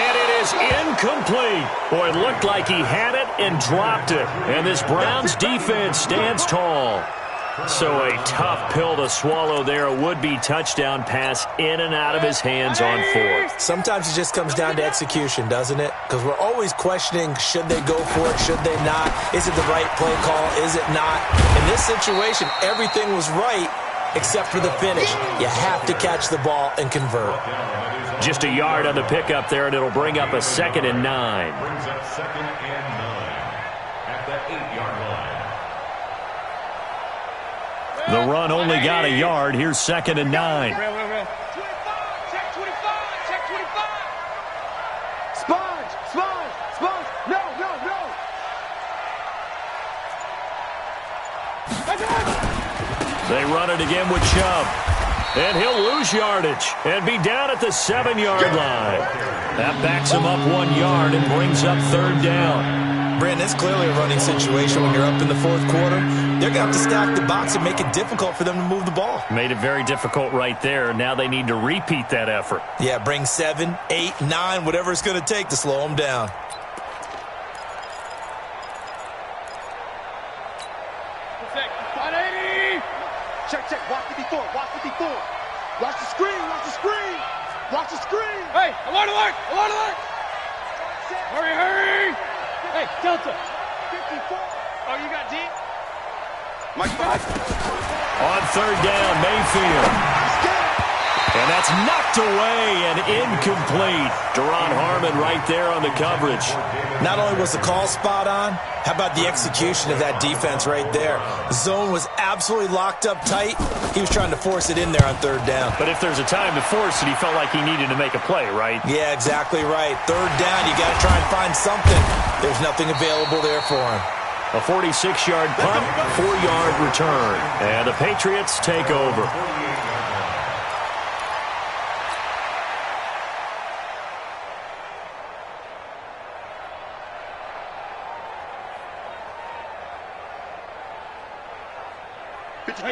And it is incomplete. Boy, it looked like he had it and dropped it. And this Browns defense stands tall. So a tough pill to swallow there. A would-be touchdown pass in and out of his hands on fourth. Sometimes it just comes down to execution, doesn't it? Because we're always questioning, should they go for it, should they not? Is it the right play call, is it not? In this situation, everything was right except for the finish. You have to catch the ball and convert. Just a yard on the pickup there, and it'll bring up a 2nd and 9. Brings up 2nd and 9 at the 8-yard line. The run only got a yard. Here's 2nd and 9. 25, check 25. Sponge. No. They run it again with Chubb. And he'll lose yardage and be down at the 7-yard line. That backs him up 1 yard and brings up third down. Brandon, it's clearly a running situation when you're up in the fourth quarter. They're going to have to stack the box and make it difficult for them to move the ball. Made it very difficult right there. Now they need to repeat that effort. Yeah, bring 7, 8, 9, whatever it's going to take to slow them down. Check. Watch the before. Watch the screen. Hey, alert. Hurry. Hey, Delta. 54. Oh, you got deep? Mike. On third down, Mayfield. And that's knocked away and incomplete. Deron Harmon right there on the coverage. Not only was the call spot on, how about the execution of that defense right there? The zone was absolutely locked up tight. He was trying to force it in there on third down. But if there's a time to force it, he felt like he needed to make a play, right? Yeah, exactly right. Third down, you got to try and find something. There's nothing available there for him. A 46-yard punt, 4-yard return. And the Patriots take over.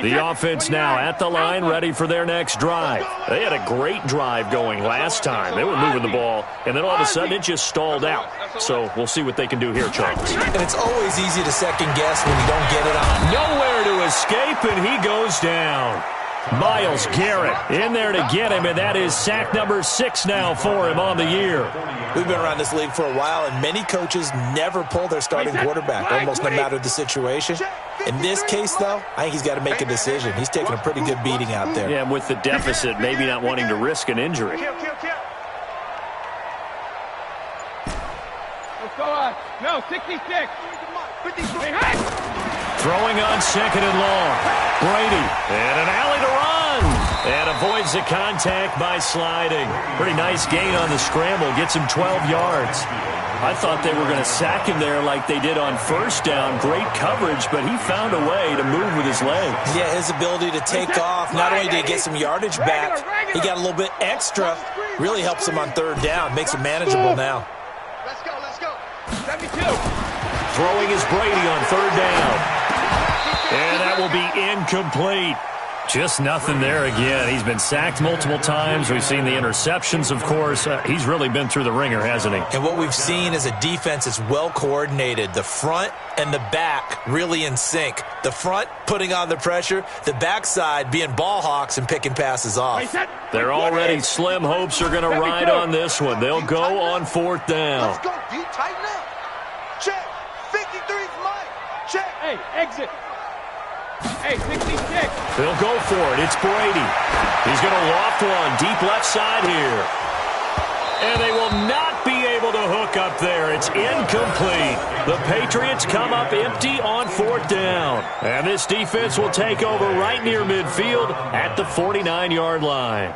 The offense now at the line, ready for their next drive. They had a great drive going last time. They were moving the ball, and then all of a sudden it just stalled out. So we'll see what they can do here, Charles. And it's always easy to second guess when you don't get it on. Nowhere to escape, and he goes down. Myles Garrett in there to get him, and that is sack number 6 now for him on the year. We've been around this league for a while, and many coaches never pull their starting quarterback, almost no matter the situation. In this case, though, I think he's got to make a decision. He's taking a pretty good beating out there. Yeah, and with the deficit, maybe not wanting to risk an injury. No, 66. Throwing on 2nd and long. Brady, and an alley to run. And avoids the contact by sliding. Pretty nice gain on the scramble. Gets him 12 yards. I thought they were going to sack him there like they did on first down. Great coverage, but he found a way to move with his legs. Yeah, his ability to take off. Not only did he get some yardage back, he got a little bit extra. Really helps him on third down. Makes it manageable now. Let's go. 72. Throwing is Brady on third down. And that will be incomplete. Just nothing there again. He's been sacked multiple times. We've seen the interceptions, of course. He's really been through the ringer, hasn't he? And what we've seen is a defense that's well coordinated. The front and the back really in sync. The front putting on the pressure, the backside being ball hawks and picking passes off. They're already slim hopes are going to ride on this one. They'll go on fourth down. Let's go, D. Tighten up. Check. 53's Mike. Check. Hey, exit. Hey, 60 kick. They'll go for it. It's Brady. He's going to loft one deep left side here. And they will not be able to hook up there. It's incomplete. The Patriots come up empty on fourth down. And this defense will take over right near midfield at the 49-yard line.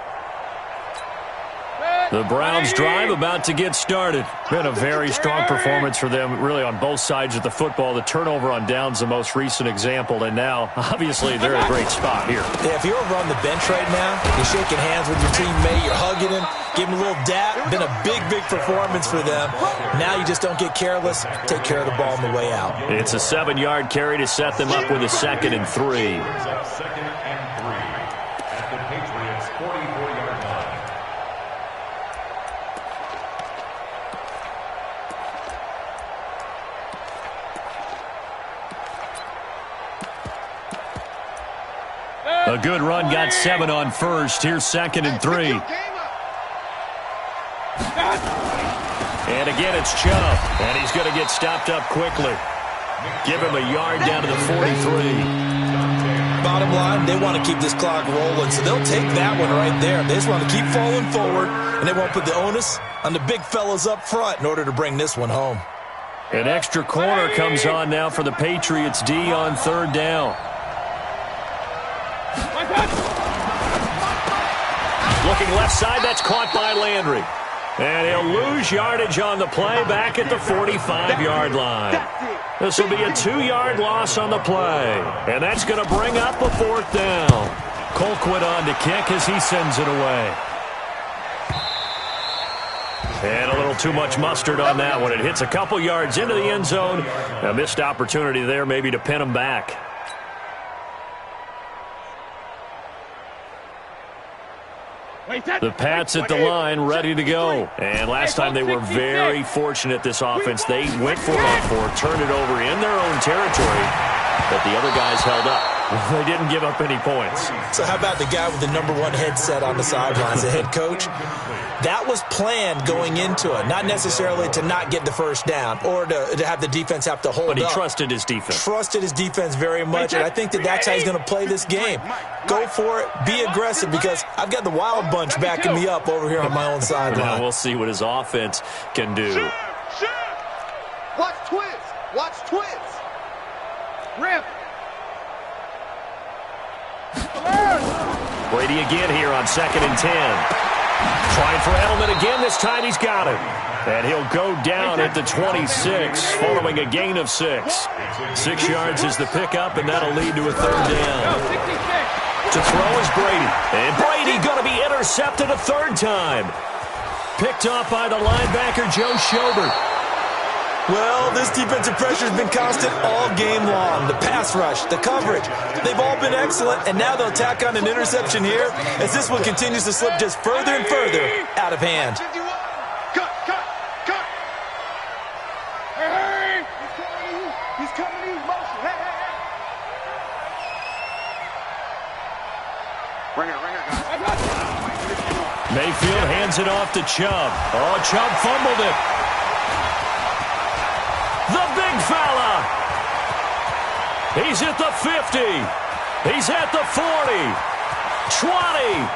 The Browns drive about to get started. Been a very strong performance for them, really, on both sides of the football. The turnover on downs, the most recent example, and now, obviously, they're in a great spot here. Yeah, if you're over on the bench right now, you're shaking hands with your teammate, you're hugging him, give him a little dap. Been a big, big performance for them. Now you just don't get careless. Take care of the ball on the way out. It's a 7-yard carry to set them up with a 2nd and 3. Second and 3 at the Patriots' 44-yard line. A good run, got 7 on first. Here's 2nd and 3. And again, it's Chubb. And he's going to get stopped up quickly. Give him a yard down to the 43. Bottom line, they want to keep this clock rolling, so they'll take that one right there. They just want to keep falling forward, and they won't put the onus on the big fellas up front in order to bring this one home. An extra corner comes on now for the Patriots D on 3rd down. Looking left side, that's caught by Landry. And he'll lose yardage on the play back at the 45-yard line. This will be a 2-yard loss on the play. And that's going to bring up a 4th down. Colquitt on to kick as he sends it away. And a little too much mustard on that one. It hits a couple yards into the end zone. A missed opportunity there maybe to pin him back. The Pats at the line, ready to go. And last time they were very fortunate, this offense. They went for it on 4, turned it over in their own territory, but the other guys held up. They didn't give up any points. So how about the guy with the #1 headset on the sidelines, the head coach? That was planned going into it, not necessarily to not get the first down or to have the defense have to hold up. But he trusted his defense. Trusted his defense very much, and I think that's how he's going to play this game. Go for it, be aggressive, because I've got the wild bunch backing me up over here on my own sideline. Now we'll see what his offense can do. Watch twins. Watch twins. Rip. Brady again here on 2nd and 10. Trying for Edelman again. This time he's got him. And he'll go down at the 26 following a gain of 6. 6 yards is the pickup, and that'll lead to a 3rd down. To throw is Brady. And Brady going to be intercepted a 3rd time. Picked off by the linebacker, Joe Schobert. Well, this defensive pressure has been constant all game long. The pass rush, the coverage, they've all been excellent, and now they'll tack on an interception here as this one continues to slip just further and further out of hand. Cut. Hey. He's coming to you. Motion. Hey. Ringer, guys. Mayfield hands it off to Chubb. Oh, Chubb fumbled it. The big fella. He's at the 50. He's at the 40. 20.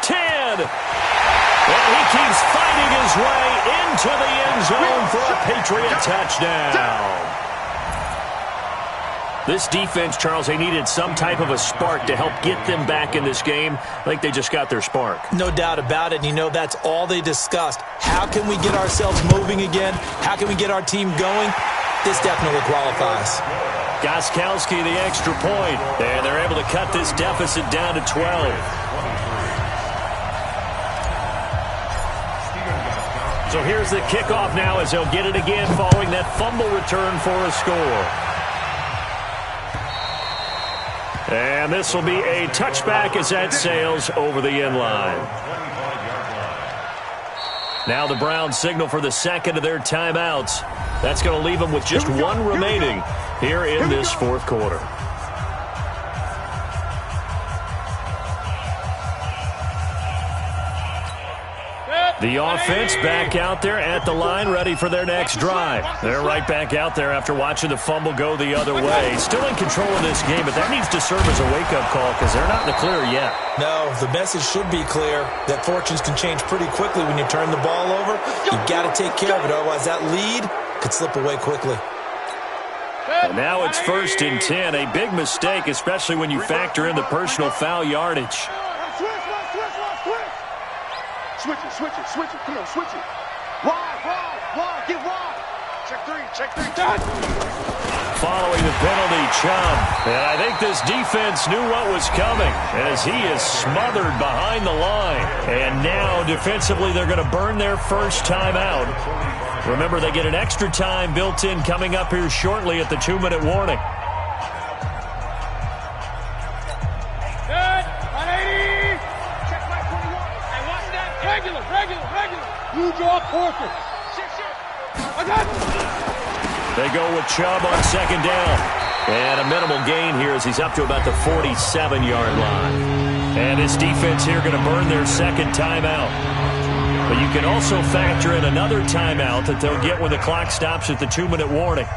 10. And he keeps fighting his way into the end zone for a Patriot touchdown. This defense, Charles, they needed some type of a spark to help get them back in this game. I think they just got their spark. No doubt about it. And you know, that's all they discussed. How can we get ourselves moving again? How can we get our team going? This definitely qualifies. Gostkowski the extra point. And they're able to cut this deficit down to 12. So here's the kickoff now as they'll get it again following that fumble return for a score. And this will be a touchback as that sails over the end line. Now the Browns signal for the second of their timeouts. That's going to leave them with just one remaining here in this fourth quarter. The offense back out there at the line, ready for their next drive. They're right back out there after watching the fumble go the other way. Still in control of this game, but that needs to serve as a wake-up call because they're not in the clear yet. No, the message should be clear that fortunes can change pretty quickly when you turn the ball over. You got to take care of it, otherwise that lead could slip away quickly. And now it's 1st and 10, a big mistake, especially when you factor in the personal foul yardage. Switch it. Come on, switch it. Wide, get wide. Check three. Done. Following the penalty, Chubb. And I think this defense knew what was coming as he is smothered behind the line. And now, defensively, they're going to burn their first timeout. Remember, they get an extra time built in coming up here shortly at the 2-minute warning. You draw quarter. They go with Chubb on second down. And a minimal gain here as he's up to about the 47-yard line. And this defense here going to burn their second timeout. But you can also factor in another timeout that they'll get when the clock stops at the 2-minute warning.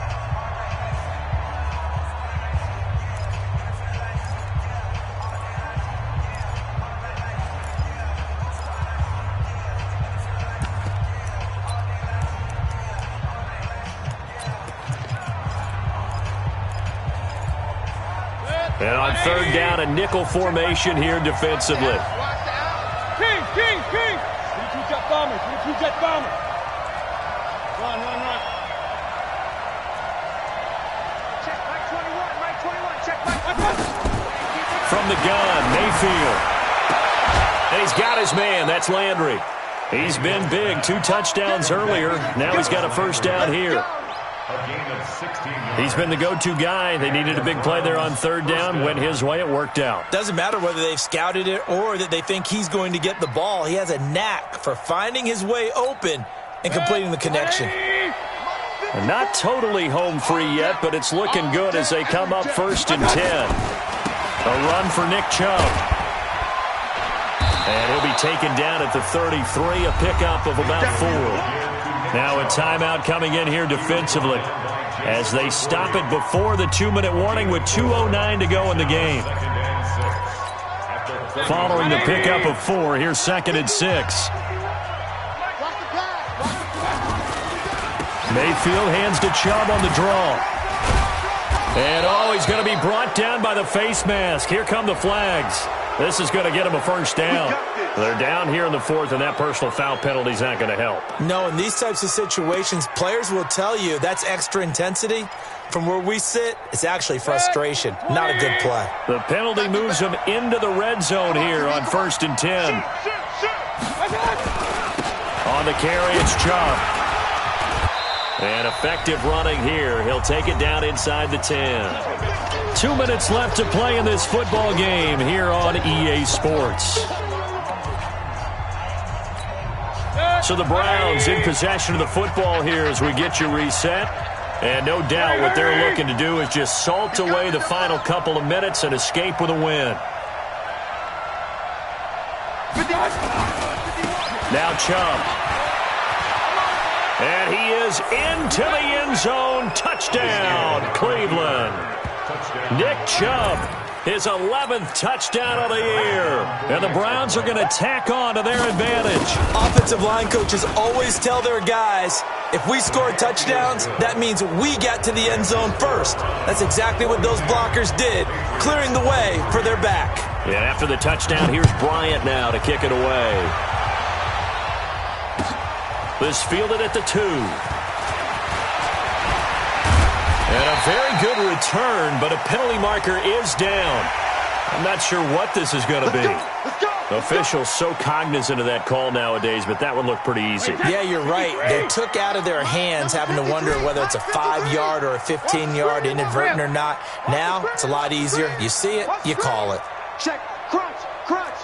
And on third down, a nickel formation here defensively. King. 22-jet bombers. Run. Check Mike 21. Check Mike. From the gun, Mayfield. And he's got his man. That's Landry. He's been big. 2 touchdowns earlier. Now he's got a first down here. He's been the go-to guy. They needed a big play there on third down. Went his way. It worked out. Doesn't matter whether they've scouted it or that they think he's going to get the ball. He has a knack for finding his way open and completing the connection. And not totally home free yet, but it's looking good as they come up 1st and 10. A run for Nick Chubb. And he'll be taken down at the 33, a pickup of about 4. Now a timeout coming in here defensively as they stop it before the 2-minute warning with 2:09 to go in the game. Following the pickup of 4, here's 2nd and 6. Mayfield hands to Chubb on the draw. And he's going to be brought down by the face mask. Here come the flags. This is going to get him a first down. They're down here in the 4th, and that personal foul penalty is not going to help. No, in these types of situations, players will tell you that's extra intensity. From where we sit, it's actually frustration. Not a good play. The penalty moves him into the red zone here on 1st and 10. On the carry, it's Chubb. And effective running here. He'll take it down inside the 10. 2 minutes left to play in this football game here on EA Sports. So the Browns in possession of the football here as we get you reset. And no doubt what they're looking to do is just salt away the final couple of minutes and escape with a win. Now Chubb. And he is into the end zone. Touchdown, Cleveland. Nick Chubb, his 11th touchdown of the year. And the Browns are going to tack on to their advantage. Offensive line coaches always tell their guys, if we score touchdowns, that means we got to the end zone first. That's exactly what those blockers did, clearing the way for their back. And after the touchdown, here's Bryant now to kick it away. This fielded at the 2. And a very good return, but a penalty marker is down. I'm not sure what this is going to be. Let's go. Officials so cognizant of that call nowadays, but that one looked pretty easy. Yeah, you're right. They took out of their hands having to wonder whether it's a 5-yard or a 15-yard, inadvertent or not. Now, it's a lot easier. You see it, you call it. Check. Crunch. Crunch.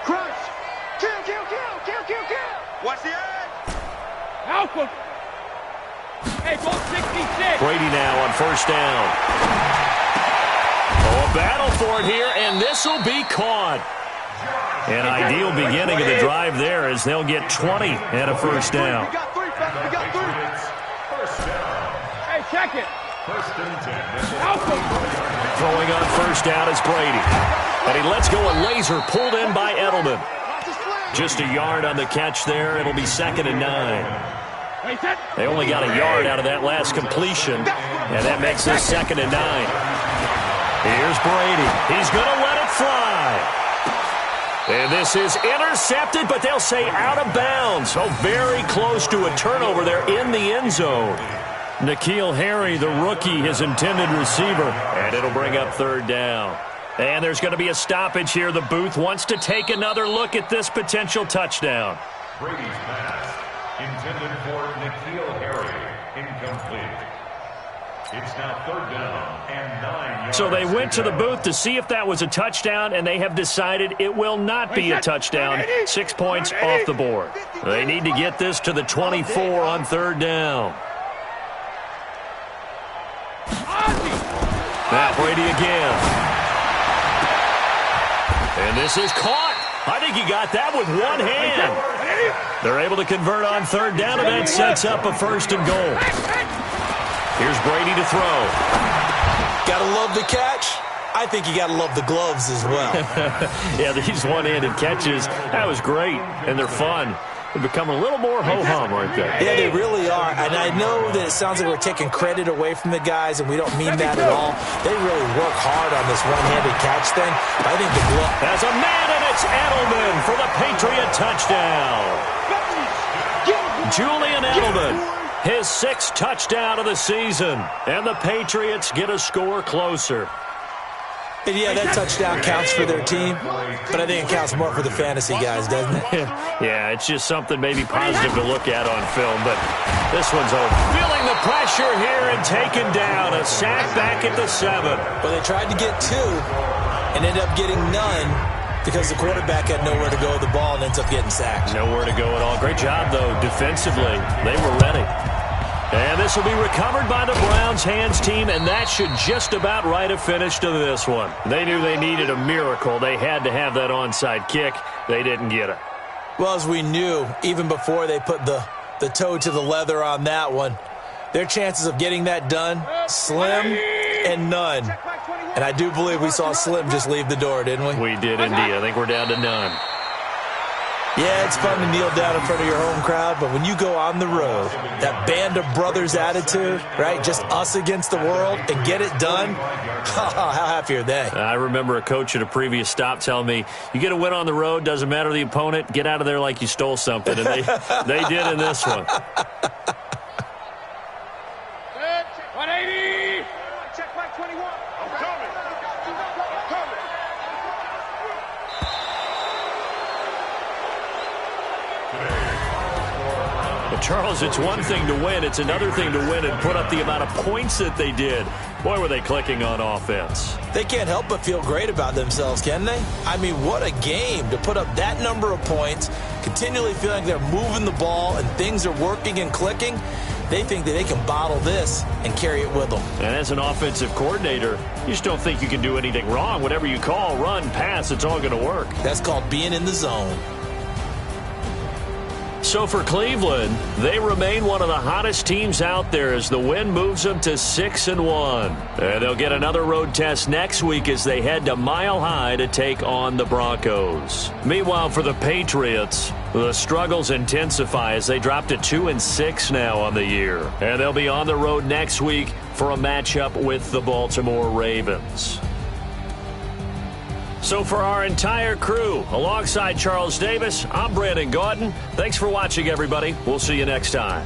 Crunch. Kill, kill, kill, kill, kill, kill. Watch the edge. Alpha. Hey, ball 66. Brady now on first down. Oh, a battle for it here, and this will be caught. An ideal beginning of the drive there as they'll get 20 and a first down. We got three, fellas. We got three. First down. Hey, check it. First and 10. Alpha. Throwing on first down is Brady. And he lets go a laser pulled in by Edelman. Just a yard on the catch there. It'll be 2nd and 9. They only got a yard out of that last completion, and that makes this 2nd and 9. Here's Brady. He's going to let it fly. And this is intercepted, but they'll say out of bounds. Oh, very close to a turnover there in the end zone. N'Keal Harry, the rookie, his intended receiver. And it'll bring up 3rd down. And there's going to be a stoppage here. The booth wants to take another look at this potential touchdown. Brady's pass intended for N'Keal Harry. Incomplete. It's now 3rd down and 9 yards. So they went to the booth to see if that was a touchdown, and they have decided it will not be a touchdown. 6 points off the board. They need to get this to the 24 on 3rd down. Now Brady again. And this is caught. I think he got that with one hand. They're able to convert on 3rd down, and that sets up a 1st and goal. Here's Brady to throw. Gotta love the catch. I think you gotta love the gloves as well. Yeah, these one-handed catches, that was great, and they're fun. They've become a little more ho-hum right there. Yeah, they really are. And I know that it sounds like we're taking credit away from the guys, and we don't mean that at all. They really work hard on this one-handed catch thing. I think the glove... As a man, and it's Edelman for the Patriot touchdown. Julian Edelman, his 6th touchdown of the season. And the Patriots get a score closer. And yeah, that touchdown counts for their team, but I think it counts more for the fantasy guys, doesn't it? Yeah, it's just something maybe positive to look at on film, but this one's over. Feeling the pressure here and taken down. A sack back at the 7. Well, they tried to get 2 and ended up getting none because the quarterback had nowhere to go with the ball and ends up getting sacked. Nowhere to go at all. Great job, though, defensively. They were ready. And this will be recovered by the Browns hands team, and that should just about write a finish to this one. They knew they needed a miracle. They had to have that onside kick. They didn't get it. Well, as we knew, even before they put the toe to the leather on that one, their chances of getting that done, slim and none. And I do believe we saw Slim just leave the door, didn't we? We did indeed. I think we're down to none. Yeah, it's fun to kneel down in front of your home crowd, but when you go on the road, that band of brothers attitude, right, just us against the world, and get it done, how happy are they? I remember a coach at a previous stop telling me, you get a win on the road, doesn't matter the opponent, get out of there like you stole something, and they did in this one. 180. Check back 21. I'm coming. Charles, it's one thing to win. It's another thing to win and put up the amount of points that they did. Boy, were they clicking on offense. They can't help but feel great about themselves, can they? I mean, what a game to put up that number of points, continually feeling they're moving the ball and things are working and clicking. They think that they can bottle this and carry it with them. And as an offensive coordinator, you just don't think you can do anything wrong. Whatever you call, run, pass, it's all going to work. That's called being in the zone. So for Cleveland, they remain one of the hottest teams out there as the win moves them to 6-1. And they'll get another road test next week as they head to Mile High to take on the Broncos. Meanwhile, for the Patriots, the struggles intensify as they drop to 2-6 now on the year. And they'll be on the road next week for a matchup with the Baltimore Ravens. So for our entire crew, alongside Charles Davis, I'm Brandon Gaudin. Thanks for watching, everybody. We'll see you next time.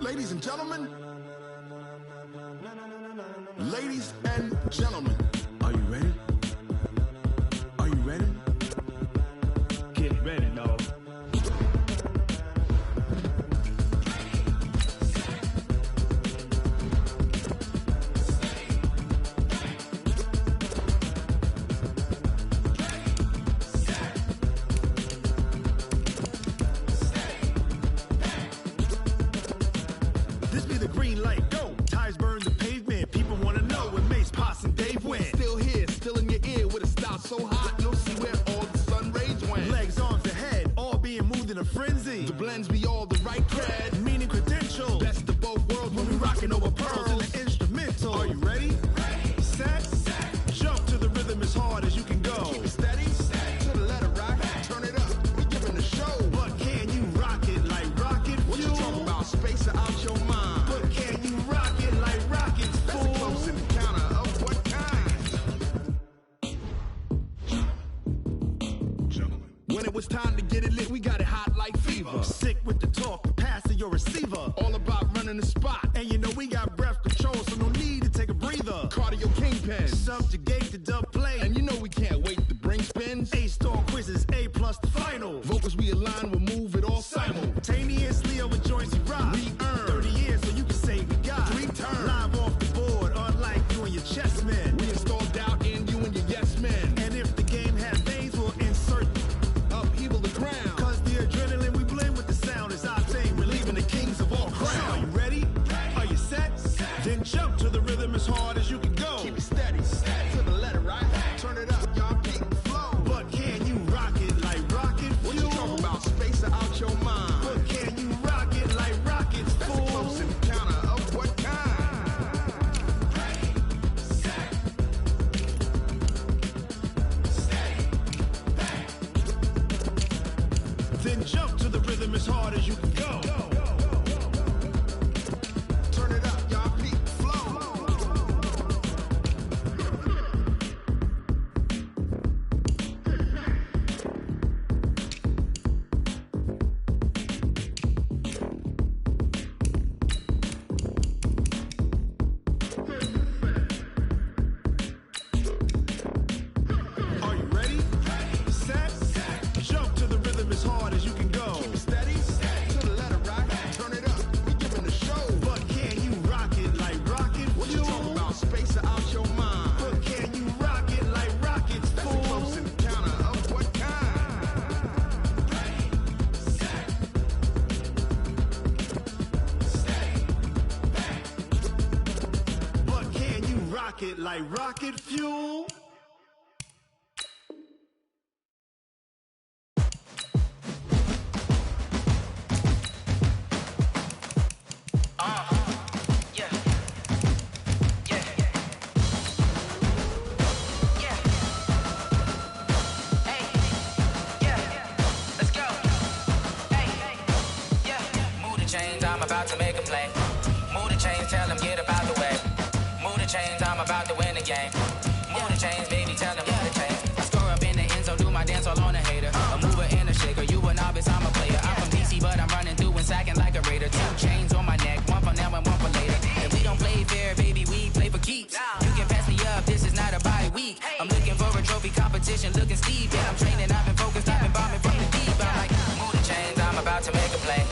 Ladies and gentlemen. Ladies and gentlemen. Are you ready? Are you ready? Get ready, y'all. This be the green light, go. Tires burn the pavement. People want to know where Mace, Pops, and Dave went. Still here, still in your ear with a style so hot. You'll see where all the sun rays went. Legs, arms, and head, all being moved in a frenzy. The blends be all the right cred. Meaning credentials. Best of both worlds when we rockin' over pearls in the instrumental. Are you ready? Set. Jump to the rhythm as hard as you can go. Keep it steady. To the letter rock. Turn it up. We're giving the show. But can you rock it like rocket fuel? What you talking about? Space or out your mind? But can you rock it like rockets, fool? That's a close encounter of what kind? When it was time to get it lit, we got it hot like fever. Sick with the talk, passing your receiver. All about running the spot. And you know we got breath control, so no need to take a breather. Cardio kingpin, subjugate the dub play. And you know we can't wait to bring spins. A-star quizzes, A+ the final. Vocals we align, we'll move it all simultaneously over joints we rock. We earn 30 years, so you can say we got 3 turns. Live off the board, unlike you and your chess men. We install doubt in you and your yes men. And if the game has veins, we'll insert upheaval the ground. Cause the adrenaline we blend with the sound is our thing, relieving the kings of all crowns. So are you ready? Are you set? Then jump to the rhythm as hard as you can go. Keep it steady, to the letter right. Turn it up, y'all keep the flow. But can you rock it like rocket fuel? What you talking about? Space or out your mind? But can you rock it like rockets, fool? That's a close encounter of what kind? Then jump to the rhythm as hard as you can go. Turn it up, y'all peak flow. Are you ready? Set. Jump to the rhythm as hard as you can go. Keep it steady. To the letter rock. Turn it up. We giving the show. But can you rock it like rocket fuel? What you talking about? Space or out your mind? But can you rock it like rockets, fool? That's a close encounter of what kind? But can you rock it like rocket fuel? I'm about to make a play. Move the chains, tell them get up out the way. Move the chains, I'm about to win the game. Move the chains, baby, tell them move the chains. I score up in the end zone, do my dance all on a hater. A mover and a shaker, you a novice, I'm a player. I'm from DC, but I'm running through and sacking like a raider. 2 chains on my neck, one for now and one for later. And we don't play fair, baby, we play for keeps. You can pass me up, this is not a bye week. I'm looking for a trophy competition, looking steep. And I'm training, I've been focused, I've been bombing from the deep. I'm like, move the chains, I'm about to make a play.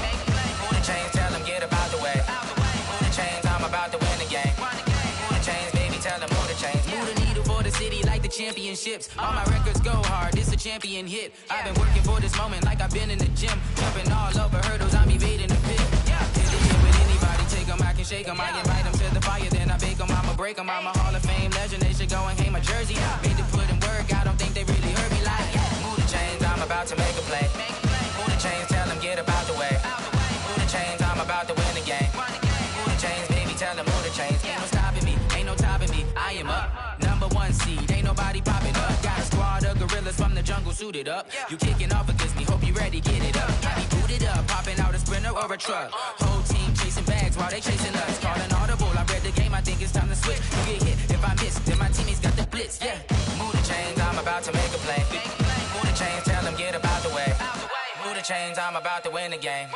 Move the chains, tell them get up out the way. Move the chains, I'm about to win the game. Move the chains, baby, tell them move the chains. Move the needle for the city like the championships. All my records go hard, this a champion hit. I've been working for this moment like I've been in the gym. Jumping all over hurdles, I'm evading the pit. Hit it here with anybody, take them, I can shake them. I invite them to the fire, then I bake them, I'ma break them. I'm a Hall of Fame legend, they should go and hang my jersey. Made to put in work, I don't think they really heard me like. Move the chains, I'm about to make a play. Move the chains, tell them get up out the way. Move the chains, I'm about to win the game. Move the chains, baby, tell them move the chains. Ain't no stopping me, ain't no topping me. I am up, #1 seed, ain't nobody popping up. Got a squad of gorillas from the jungle suited up. You kicking off against me, hope you ready, get it up. I be booted up, popping out a Sprinter or a truck. Whole team chasing bags while they chasing us. Calling audible, I read the game, I think it's time to switch. You get hit, if I miss, then my teammates got the blitz, yeah. Move the chains, I'm about to make a play. Move the chains, tell them get up out the way. Move the chains, I'm about to win the game.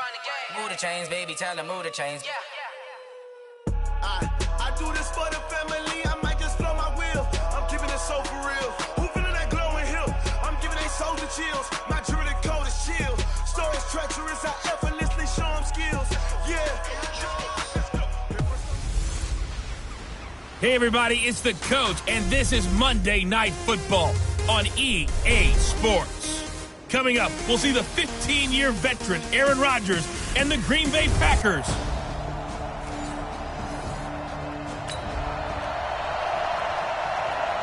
Move the chains, baby, tell them move the chains. I do this for the family. I might just blow my wheel. I'm keeping it so for real. Who feeling that glowing hill? I'm giving they soldier chills. My jewelry code is chill. Stories treacherous. I effortlessly show them skills. Yeah. Hey everybody, it's the coach, and this is Monday Night Football on EA Sports. Coming up, we'll see the 15-year veteran Aaron Rodgers and the Green Bay Packers.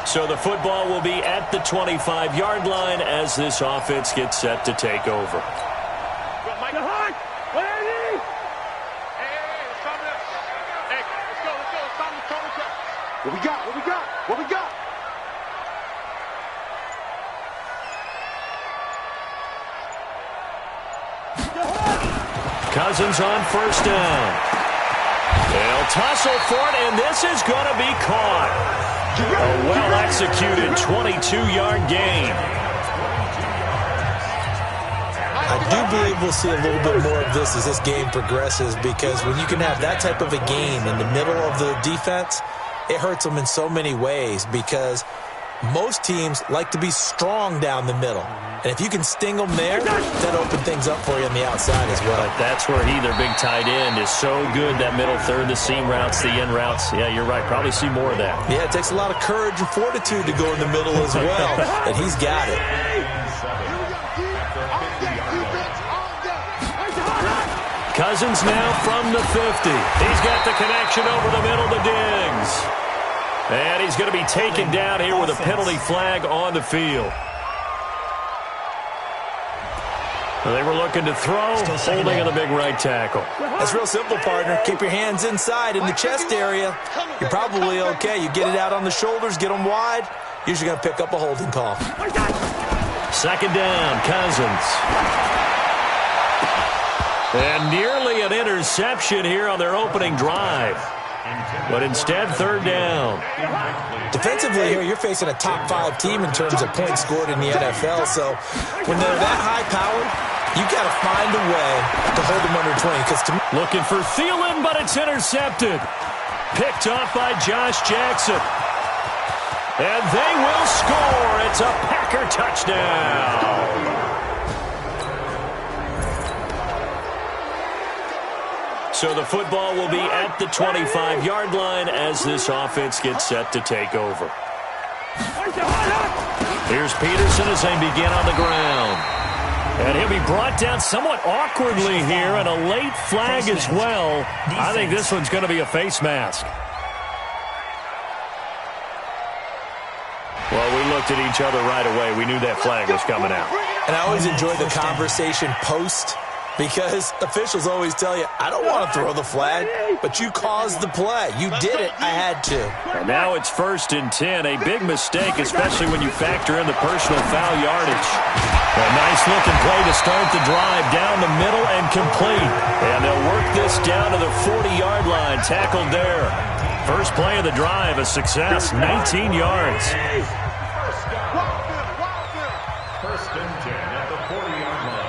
So the football will be at the 25-yard line as this offense gets set to take over. What we got? What we got? What we got? Cousins on first down. They'll tussle for it, and this is going to be caught. A well-executed 22-yard gain. I do believe we'll see a little bit more of this as this game progresses, because when you can have that type of a game in the middle of the defense, it hurts them in so many ways, because most teams like to be strong down the middle. And if you can sting them there, that opens things up for you on the outside as well. But that's where their big tight end, is so good, that middle third, the seam routes, the in routes. Yeah, you're right. Probably see more of that. Yeah, it takes a lot of courage and fortitude to go in the middle as well, and he's got it. Cousins now from the 50. He's got the connection over the middle to Diggs. And he's going to be taken down here with a penalty flag on the field. They were looking to throw, holding in the big right tackle. That's real simple, partner. Keep your hands inside in the chest area. You're probably okay. You get it out on the shoulders, get them wide. Usually going to pick up a holding call. Second down, Cousins. And nearly an interception here on their opening drive. But instead, third down. Defensively here, you're facing a top 5 team in terms of points scored in the NFL. So when they're that high-powered, you got to find a way to hold them under 20. Looking for Thielen, but it's intercepted. Picked off by Josh Jackson. And they will score. It's a Packer touchdown. So the football will be at the 25-yard line as this offense gets set to take over. Here's Peterson as they begin on the ground. And he'll be brought down somewhat awkwardly here, and a late flag as well. I think this one's going to be a face mask. Well, we looked at each other right away. We knew that flag was coming out. And I always enjoy the conversation post, because officials always tell you, I don't want to throw the flag, but you caused the play. You did it. I had to. And now it's 1st and 10. A big mistake, especially when you factor in the personal foul yardage. A nice-looking play to start the drive down the middle and complete. And they'll work this down to the 40-yard line, tackled there. First play of the drive, a success, 19 yards. First and 10 at the 40-yard line.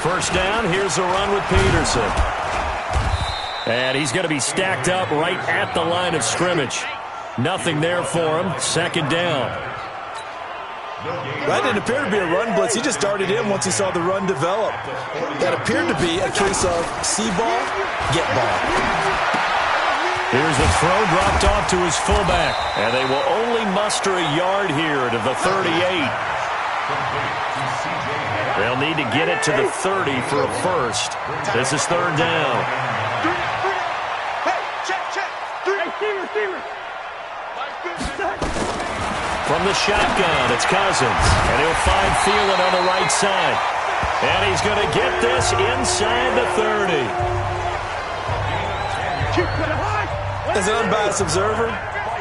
First down, here's a run with Peterson. And he's going to be stacked up right at the line of scrimmage. Nothing there for him. Second down. That didn't appear to be a run blitz. He just darted in once he saw the run develop. That appeared to be a case of see ball, get ball. Here's the throw dropped off to his fullback. And they will only muster a yard here to the 38. They'll need to get it to the 30 for a first. This is third down. Hey, check. Receiver. From the shotgun, it's Cousins. And he'll find Thielen on the right side. And he's going to get this inside the 30. As an unbiased observer,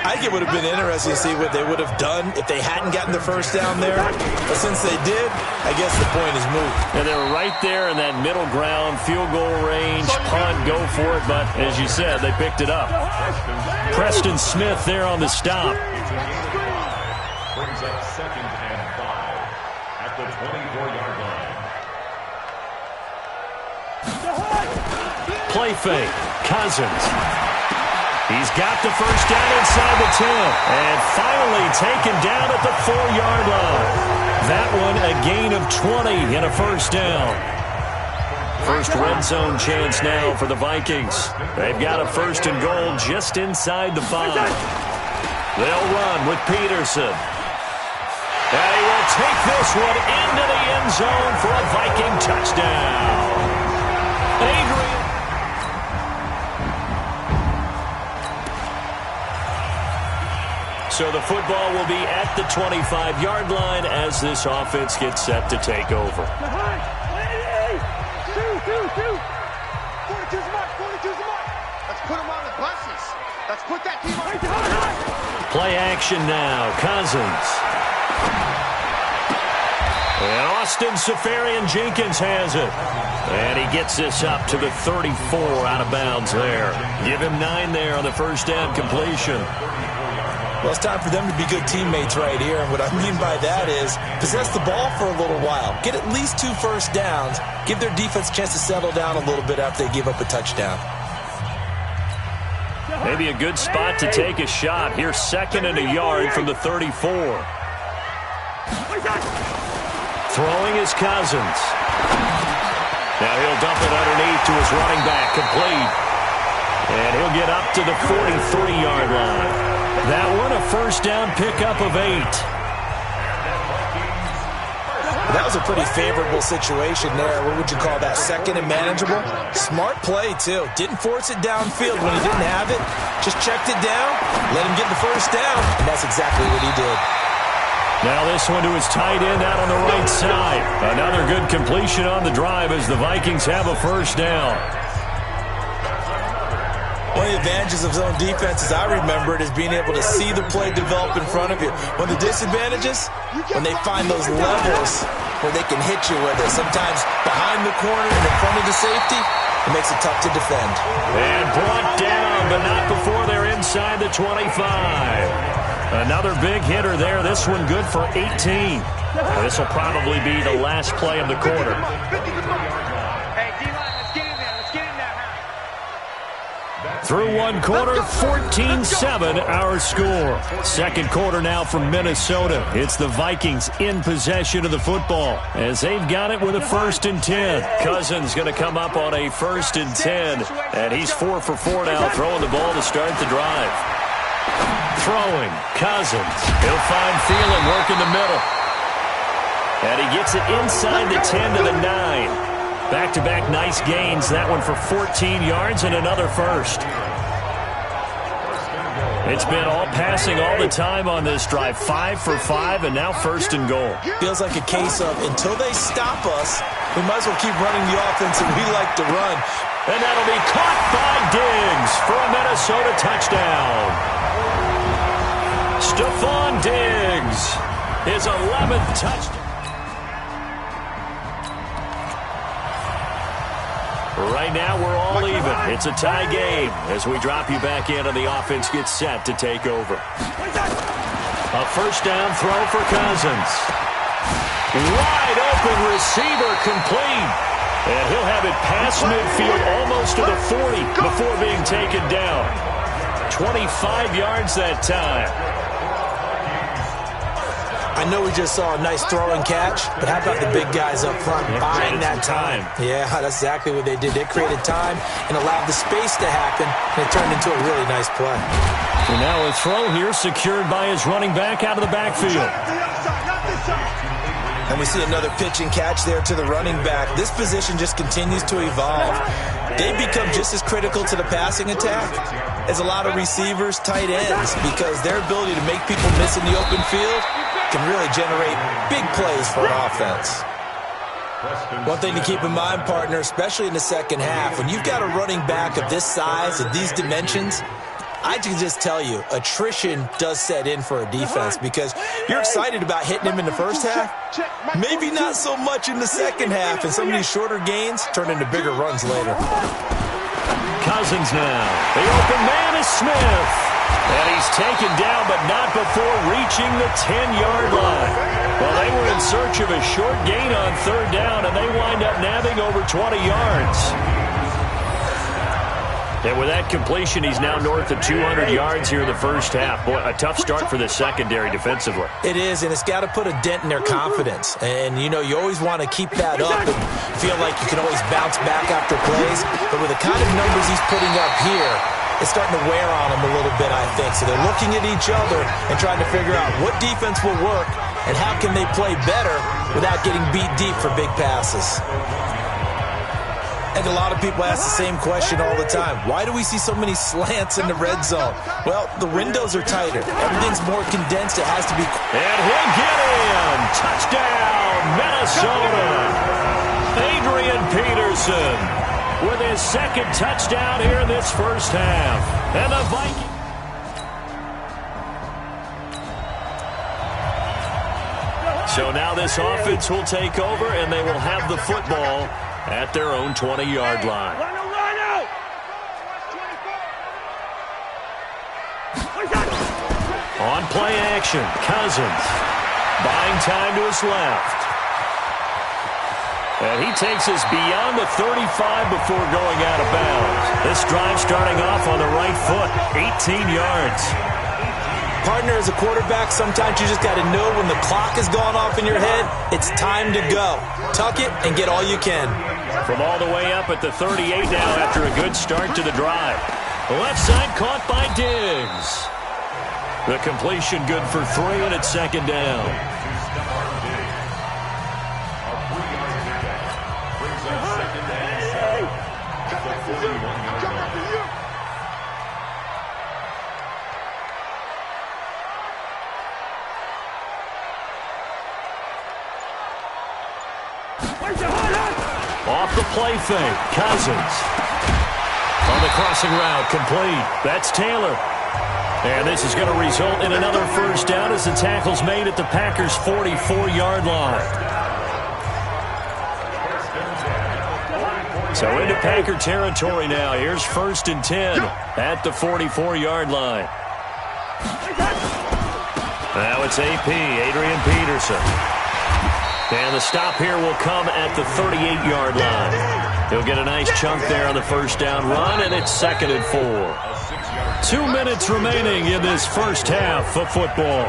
I think it would have been interesting to see what they would have done if they hadn't gotten the first down there. But since they did, I guess the point is moot. And they were right there in that middle ground, field goal range, punt, go for it. But as you said, they picked it up. Preston Smith there on the stop. Brings up 2nd and 5 at the 24-yard line. Play fake. Cousins. He's got the first down inside the 10. And finally taken down at the 4-yard line. That one a gain of 20 and a first down. First red zone chance now for the Vikings. They've got a 1st and goal just inside the 5. They'll run with Peterson. And he will take this one into the end zone for a Viking touchdown. Adrian. So the football will be at the 25-yard line as this offense gets set to take over. 42's a mark. Let's put them on the buses. Let's put that team on. Play action now. Cousins. And Austin Seferian-Jenkins has it. And he gets this up to the 34 out of bounds there. Give him 9 there on the first down completion. Well, it's time for them to be good teammates right here. And what I mean by that is possess the ball for a little while. Get at least 2 first downs. Give their defense a chance to settle down a little bit after they give up a touchdown. Maybe a good spot to take a shot. Here's 2nd and a yard from the 34. Throwing is Cousins. Now he'll dump it underneath to his running back, complete. And he'll get up to the 43-yard line. That one a first down pickup of 8. That was a pretty favorable situation there. What would you call that? 2nd and manageable? Smart play, too. Didn't force it downfield when he didn't have it. Just checked it down, let him get the first down, and that's exactly what he did. Now this one to his tight end out on the right side. Another good completion on the drive as the Vikings have a first down. One of the advantages of zone defense, as I remember it, is being able to see the play develop in front of you. One of the disadvantages, when they find those levels where they can hit you with it. Sometimes behind the corner and in front of the safety, it makes it tough to defend. And brought down, but not before they're inside the 25. Another big hitter there. This one good for 18. This will probably be the last play of the quarter. Through one quarter, 14-7 our score. Second quarter now from Minnesota. It's the Vikings in possession of the football as they've got it with a 1st and 10. Cousins going to come up on a 1st and 10. And he's 4 for 4 now, throwing the ball to start the drive. Throwing, Cousins. He'll find Thielen working the middle. And he gets it inside the 10 to the 9. Back-to-back nice gains. That one for 14 yards and another first. It's been all passing all the time on this drive. 5 for 5 and now 1st and goal. Feels like a case of until they stop us, we might as well keep running the offense that we like to run. And that'll be caught by Diggs for a Minnesota touchdown. Stephon Diggs, his 11th touchdown. Right now, we're all even. It's a tie game as we drop you back in and the offense gets set to take over. A first down throw for Cousins. Wide open receiver complete. And he'll have it past midfield almost to the 40 before being taken down. 25 yards that time. I know we just saw a nice throw and catch, but how about the big guys up front buying that time? Yeah, that's exactly what they did. They created time and allowed the space to happen, and it turned into a really nice play. And now a throw here secured by his running back out of the backfield. And we see another pitch and catch there to the running back. This position just continues to evolve. They become just as critical to the passing attack as a lot of receivers, tight ends, because their ability to make people miss in the open field can really generate big plays for an offense. One thing to keep in mind, partner, especially in the second half, when you've got a running back of this size, of these dimensions, I can just tell you, attrition does set in for a defense because you're excited about hitting him in the first half. Maybe not so much in the second half, and some of these shorter gains turn into bigger runs later. Cousins now. The open man is Smith. And he's taken down, but not before reaching the 10-yard line. Well, they were in search of a short gain on third down, and they wind up nabbing over 20 yards. And with that completion, he's now north of 200 yards here in the first half. Boy, a tough start for the secondary defensively. It is, and it's got to put a dent in their confidence. And, you know, you always want to keep that up and feel like you can always bounce back after plays. But with the kind of numbers he's putting up here, it's starting to wear on them a little bit, I think. So they're looking at each other and trying to figure out what defense will work and how can they play better without getting beat deep for big passes. And a lot of people ask the same question all the time. Why do we see so many slants in the red zone? Well, the windows are tighter. Everything's more condensed. It has to be. And he'll get in. Touchdown, Minnesota. Adrian Peterson with his second touchdown here in this first half. And the Vikings. So now this offense will take over, and they will have the football at their own 20-yard line. On play action, Cousins buying time to his left. And he takes us beyond the 35 before going out of bounds. This drive starting off on the right foot, 18 yards. Partner, as a quarterback, sometimes you just got to know when the clock has gone off in your head, it's time to go. Tuck it and get all you can. From all the way up at the 38 now after a good start to the drive. Left side caught by Diggs. The completion good for 3, and it's second down. Off the play fake, Cousins. On the crossing route, complete. That's Taylor. And this is going to result in another first down as the tackle's made at the Packers' 44-yard line. So into Packer territory now. Here's 1st and 10 at the 44-yard line. Now it's AP, Adrian Peterson. And the stop here will come at the 38-yard line. He'll get a nice chunk there on the first down run, and it's 2nd and 4. 2 minutes remaining in this first half of football.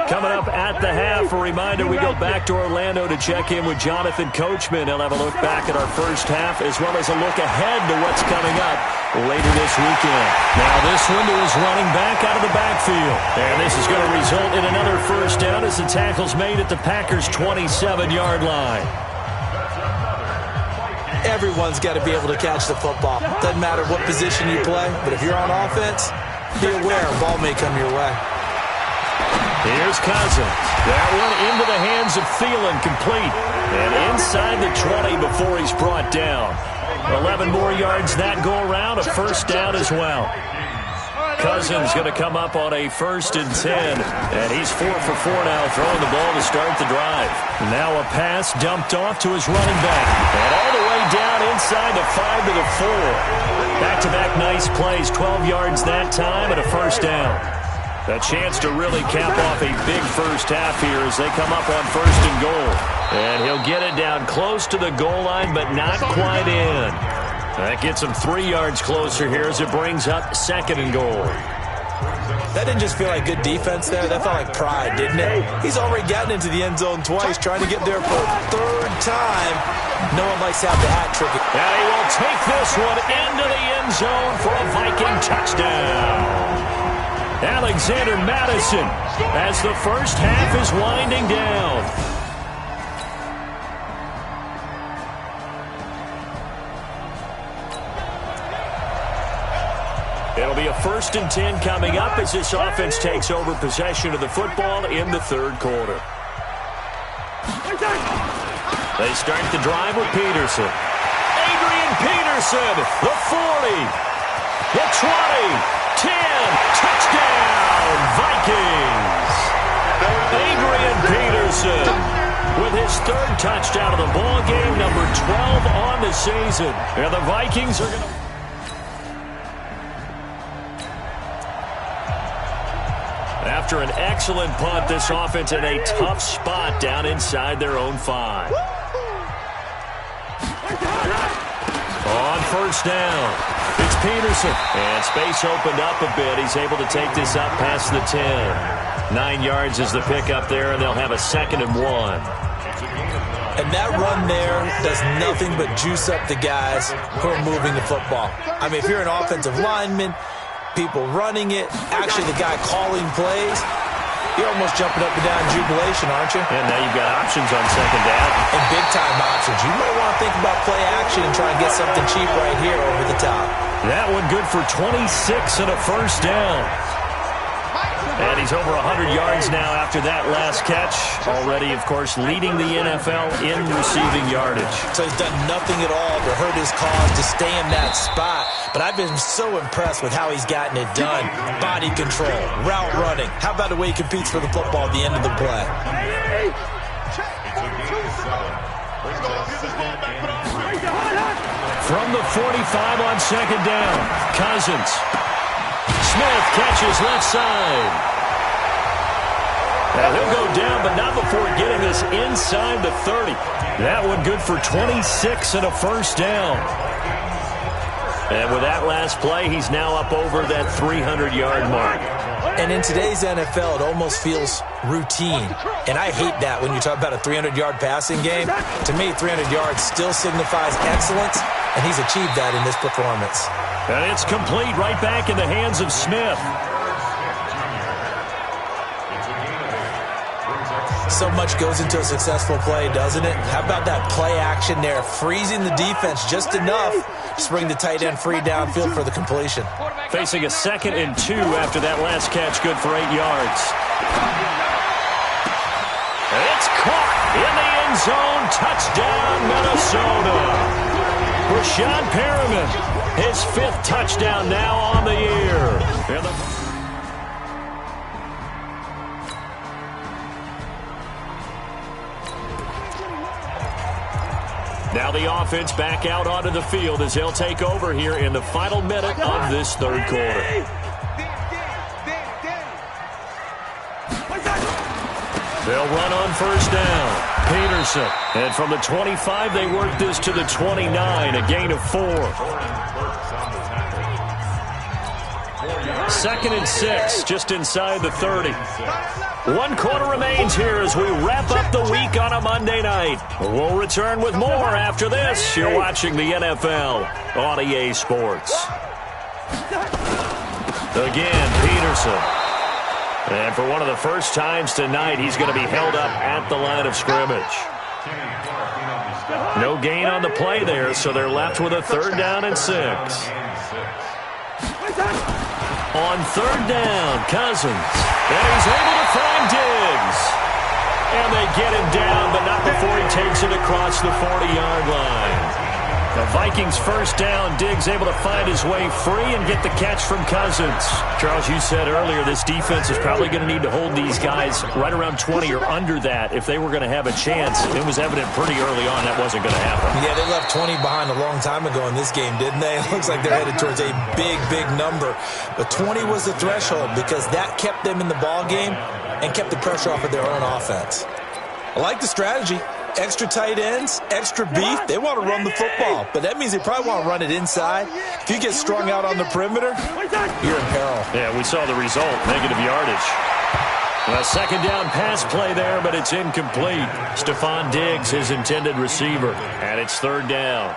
Coming up at the half, a reminder, we go back to Orlando to check in with Jonathan Coachman. He'll have a look back at our first half as well as a look ahead to what's coming up later this weekend. Now this one to his running back out of the backfield. And this is going to result in another first down as the tackle's made at the Packers' 27-yard line. Everyone's got to be able to catch the football. Doesn't matter what position you play, but if you're on offense, be aware a ball may come your way. Here's Cousins. That one into the hands of Thielen, complete. And inside the 20 before he's brought down. 11 more yards that go around, a first down as well. Cousins going to come up on a 1st and 10. And he's 4 for 4 now, throwing the ball to start the drive. Now a pass dumped off to his running back. And all the way down inside the 5 to the 4. Back-to-back nice plays, 12 yards that time and a first down. A chance to really cap off a big first half here as they come up on 1st and goal. And he'll get it down close to the goal line, but not quite in. That gets him 3 yards closer here as it brings up 2nd and goal. That didn't just feel like good defense there. That felt like pride, didn't it? He's already gotten into the end zone twice, trying to get there for a 3rd time. No one likes to have the hat trick. And he will take this one into the end zone for a Viking touchdown. Alexander Madison as the first half is winding down. It'll be a 1st and 10 coming up as this offense takes over possession of the football in the 3rd quarter. They start the drive with Peterson. Adrian Peterson, the 40, the 20, 10, touchdown, Vikings. Adrian Peterson with his third touchdown of the ball game, number 12 on the season. And the Vikings are going to... After an excellent punt, this offense in a tough spot down inside their own 5. On first down, it's Peterson. And space opened up a bit. He's able to take this up past the 10. 9 yards is the pickup there, and they'll have a 2nd and 1. And that run there does nothing but juice up the guys who are moving the football. I mean, if you're an offensive lineman, people running it, actually the guy calling plays, you're almost jumping up and down in jubilation, aren't you? And now you've got options on 2nd down. And big-time options. You might want to think about play action and try and get something cheap right here over the top. That one good for 26 and a first down. And he's over 100 yards now after that last catch. Already, of course, leading the NFL in receiving yardage. So he's done nothing at all to hurt his cause to stay in that spot. But I've been so impressed with how he's gotten it done. Body control, route running. How about the way he competes for the football at the end of the play? From the 45 on 2nd down, Cousins. Smith catches left side. And he'll go down, but not before getting this inside the 30. That one good for 26 and a first down. And with that last play, he's now up over that 300-yard mark. And in today's NFL, it almost feels routine. And I hate that when you talk about a 300-yard passing game. To me, 300 yards still signifies excellence, and he's achieved that in this performance. And it's complete right back in the hands of Smith. So much goes into a successful play, doesn't it? How about that play action there, freezing the defense just enough to bring the tight end free downfield for the completion. Facing a 2nd and 2 after that last catch, good for 8 yards. It's caught in the end zone. Touchdown, Minnesota. Rashawn Perriman, his 5th touchdown now on the year. Now the offense back out onto the field as they'll take over here in the final minute of this 3rd quarter. They'll run on first down. Peterson. And from the 25, they work this to the 29, a gain of 4. 2nd and 6, just inside the 30. 1 quarter remains here as we wrap up the week on a Monday night. We'll return with more after this. You're watching the NFL on EA Sports. Again, Peterson. And for one of the first times tonight, he's going to be held up at the line of scrimmage. No gain on the play there, so they're left with a 3rd down and 6. On 3rd down, Cousins. And he's able to find Diggs. And they get him down, but not before he takes it across the 40-yard line. The Vikings first down. Diggs able to find his way free and get the catch from Cousins. Charles, you said earlier this defense is probably going to need to hold these guys right around 20 or under that if they were going to have a chance. It was evident pretty early on that wasn't going to happen. Yeah, they left 20 behind a long time ago in this game, didn't they? It looks like they're headed towards a big, big number. But 20 was the threshold because that kept them in the ball game and kept the pressure off of their own offense. I like the strategy. Extra tight ends, extra beef. They want to run the football, but that means they probably want to run it inside. If you get strung out on the perimeter, you're in peril. Yeah, we saw the result, negative yardage. A 2nd down pass play there, but it's incomplete. Stephon Diggs, his intended receiver, and it's 3rd down.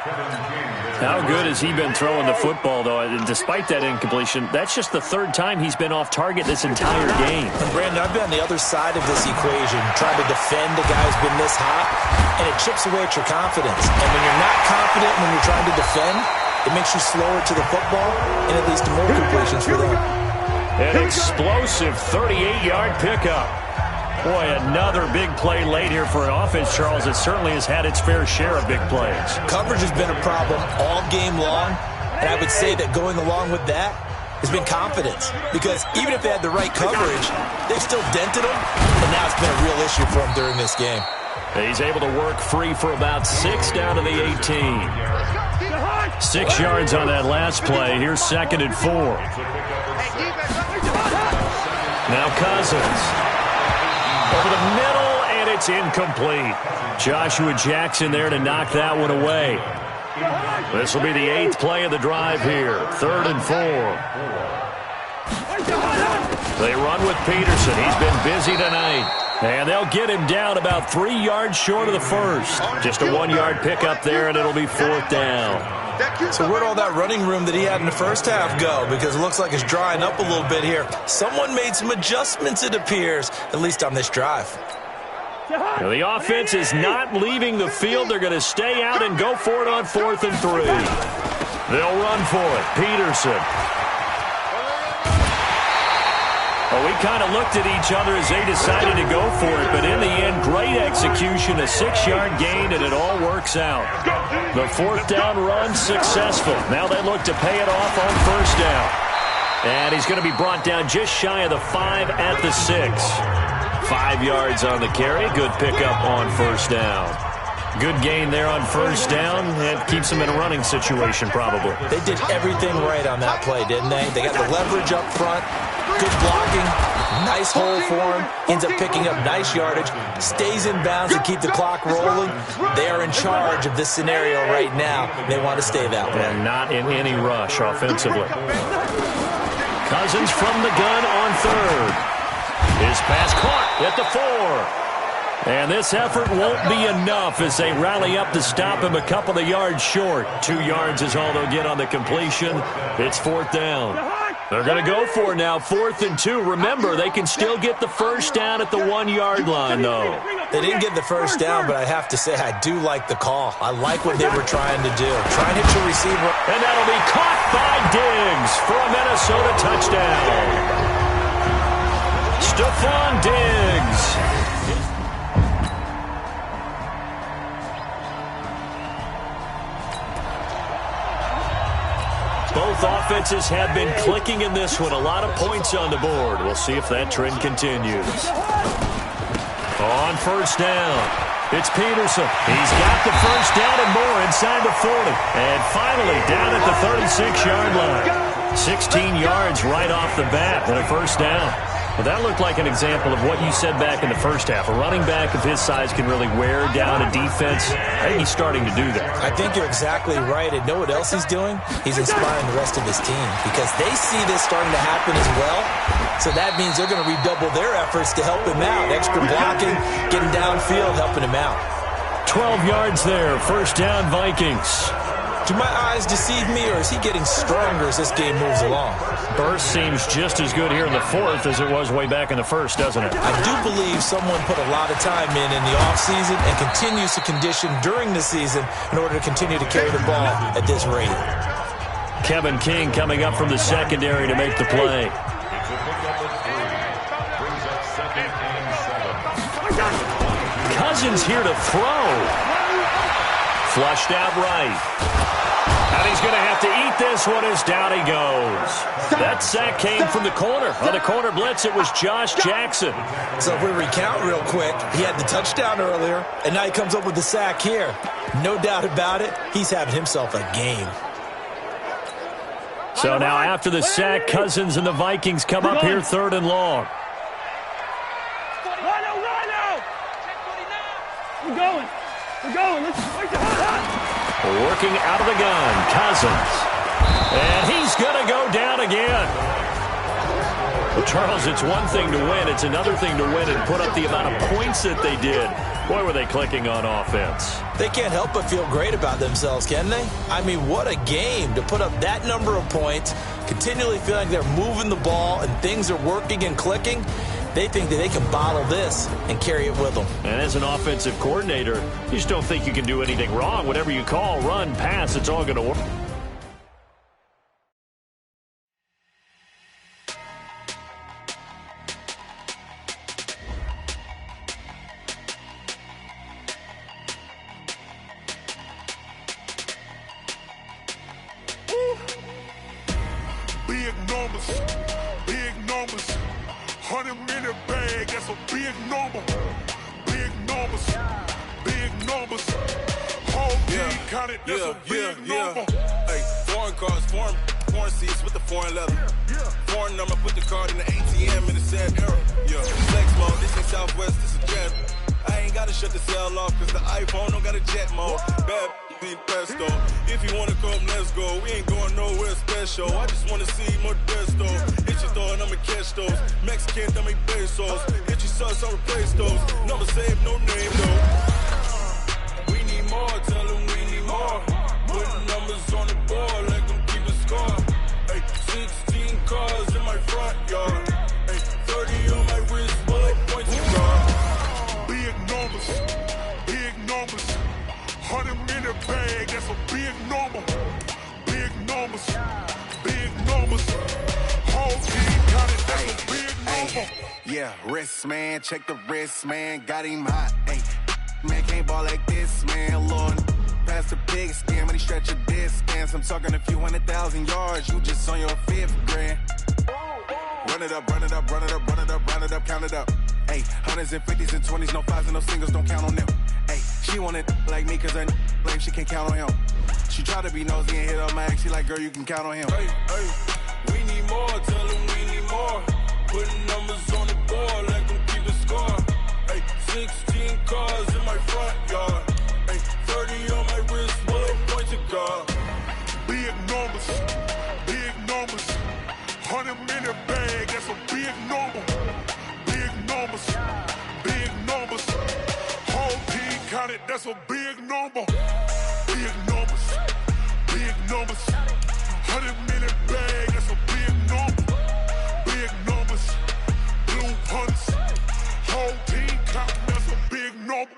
How good has he been throwing the football, though? And despite that incompletion, that's just the 3rd time he's been off target this entire game. And Brandon, I've been on the other side of this equation, trying to defend a guy who's been this hot, and it chips away at your confidence. And when you're not confident when you're trying to defend, it makes you slower to the football, and it leads to more completions for them. An explosive 38-yard pickup. Boy, another big play late here for an offense, Charles. It certainly has had its fair share of big plays. Coverage has been a problem all game long, and I would say that going along with that has been confidence. Because even if they had the right coverage, they've still dented them, and now it's been a real issue for them during this game. He's able to work free for about 6 down to the 18. 6 yards on that last play. Here's 2nd and 4. Now Cousins. Over the middle, and it's incomplete. Joshua Jackson there to knock that one away. This will be the 8th play of the drive here. 3rd and 4. They run with Peterson. He's been busy tonight. And they'll get him down about 3 yards short of the first. Just a 1-yard pickup there, and it'll be 4th down. So where'd all that running room that he had in the first half go? Because it looks like it's drying up a little bit here. Someone made some adjustments, it appears, at least on this drive. Now the offense is not leaving the field. They're going to stay out and go for it on 4th and 3. They'll run for it. Peterson. Well, we kind of looked at each other as they decided to go for it, but in the end, great execution, a 6-yard gain, and it all works out. The 4th down run successful. Now they look to pay it off on 1st down. And he's going to be brought down just shy of the 5 at the 6. 5 yards on the carry. Good pickup on 1st down. Good gain there on 1st down. It keeps them in a running situation probably. They did everything right on that play, didn't they? They got the leverage up front. Good blocking, nice hole for him, ends up picking up nice yardage, stays in bounds to keep the clock rolling. They are in charge of this scenario right now. They want to stay that way. And not in any rush offensively. Cousins from the gun on 3rd. His pass caught at the 4. And this effort won't be enough as they rally up to stop him a couple of yards short. 2 yards is all they'll get on the completion. It's 4th down. They're going to go for it now, 4th and 2. Remember, they can still get the 1st down at the 1-yard line, though. They didn't get the 1st down, but I have to say I do like the call. I like what they were trying to do. Try and hit your receiver. And that'll be caught by Diggs for a Minnesota touchdown. Stephon Diggs. Both offenses have been clicking in this one. A lot of points on the board. We'll see if that trend continues. On 1st down, it's Peterson. He's got the 1st down and more inside the 40. And finally down at the 36-yard line. 16 yards right off the bat and a 1st down. Well, that looked like an example of what you said back in the first half. A running back of his size can really wear down a defense. I think he's starting to do that. I think you're exactly right. And know what else he's doing? He's inspiring the rest of his team because they see this starting to happen as well. So that means they're going to redouble their efforts to help him out. Extra blocking, getting downfield, helping him out. 12 yards there. 1st down, Vikings. Do my eyes deceive me, or is he getting stronger as this game moves along? Burst seems just as good here in the 4th as it was way back in the 1st, doesn't it? I do believe someone put a lot of time in the offseason and continues to condition during the season in order to continue to carry the ball at this rate. Kevin King coming up from the secondary to make the play. Cousins here to throw. Flushed out right. And he's going to have to eat this one as down he goes. That sack came from the corner. On the corner blitz, it was Josh Jackson. So if we recount real quick, he had the touchdown earlier, and now he comes up with the sack here. No doubt about it, he's having himself a game. So now after the sack, Cousins and the Vikings come up here 3rd and long. We're going. Working out of the gun, Cousins. And he's going to go down again. Well, Charles, it's one thing to win. It's another thing to win and put up the amount of points that they did. Boy, were they clicking on offense. They can't help but feel great about themselves, can they? I mean, what a game to put up that number of points, continually feeling like they're moving the ball and things are working and clicking. They think that they can bottle this and carry it with them. And as an offensive coordinator, you just don't think you can do anything wrong. Whatever you call, run, pass, it's all going to work. numbers, big numbers. 100-minute bag, that's a big number. Big numbers, big numbers. Whole team counted, that's a big number. Hey, foreign cars, foreign seats with the foreign leather. Foreign number, put the card in the ATM in the sad era. Yeah, flex mode, this ain't Southwest, this is Jet. I ain't gotta shut the cell off, cause the iPhone don't got a jet mode. Bad need pesto. If you wanna come, let's go. We ain't going nowhere special. I just wanna see more desto. Hit your throw and I'ma catch those. Mexican, dummy pesos. Hit your sus, I'll replace those. Number save, no name though. We need more, tell them we need more. Putting numbers on the board, like them keep a score. Hey, 16 cars in my front yard. Hey, 30 on my wrist, bullet points and guard. Big numbers, big numbers. 100-minute bag, that's a big number. Big numbers, big numbers. Whole team counted, that's a big number. Yeah, wrist man, check the wrist man, got him hot. Hey, man can't ball like this, man. Lord, past the pig skin when he stretch a distance. I'm talking a few 100,000 yards, you just on your 5th grand. Run it up, run it up, run it up, run it up, run it up, count it up. Hey, hundreds and 50s and 20s, no 5s and no singles, don't count on them. Hey, she want it like me cause her blame she can't count on him. She try to be nosy and hit up my ex, she like, girl, you can count on him. Hey, we need more, tell them we need more. Putting numbers on the board, like them keep a score. Hey, 16 cars in my front yard. Hey, 30 on my wrist, bullet points and guard. Big numbers, big numbers. 100-minute bag, that's a big number. Big numbers, big numbers. Whole team counted, that's a big number. Big numbers, big numbers. 100-minute bag, that's a big number. Big numbers, blue punts. Whole team counting, that's a big number.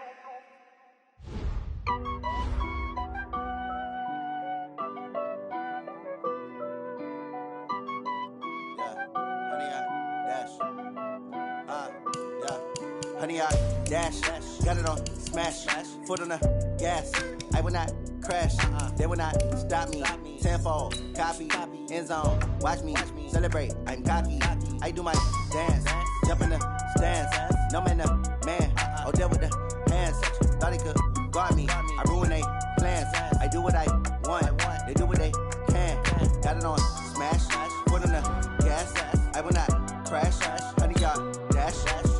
Honey, I dash, got it on smash, foot on the gas. I will not crash, they will not stop me. Tenfold, copy, end zone, watch me celebrate. I'm cocky, I do my dance, jump in the stands. No man, the man, oh, deal with the hands. Thought he could guard me, I ruin they plans. I do what I want, they do what they can. Got it on smash, foot on the gas. I will not crash, honey, y'all dash,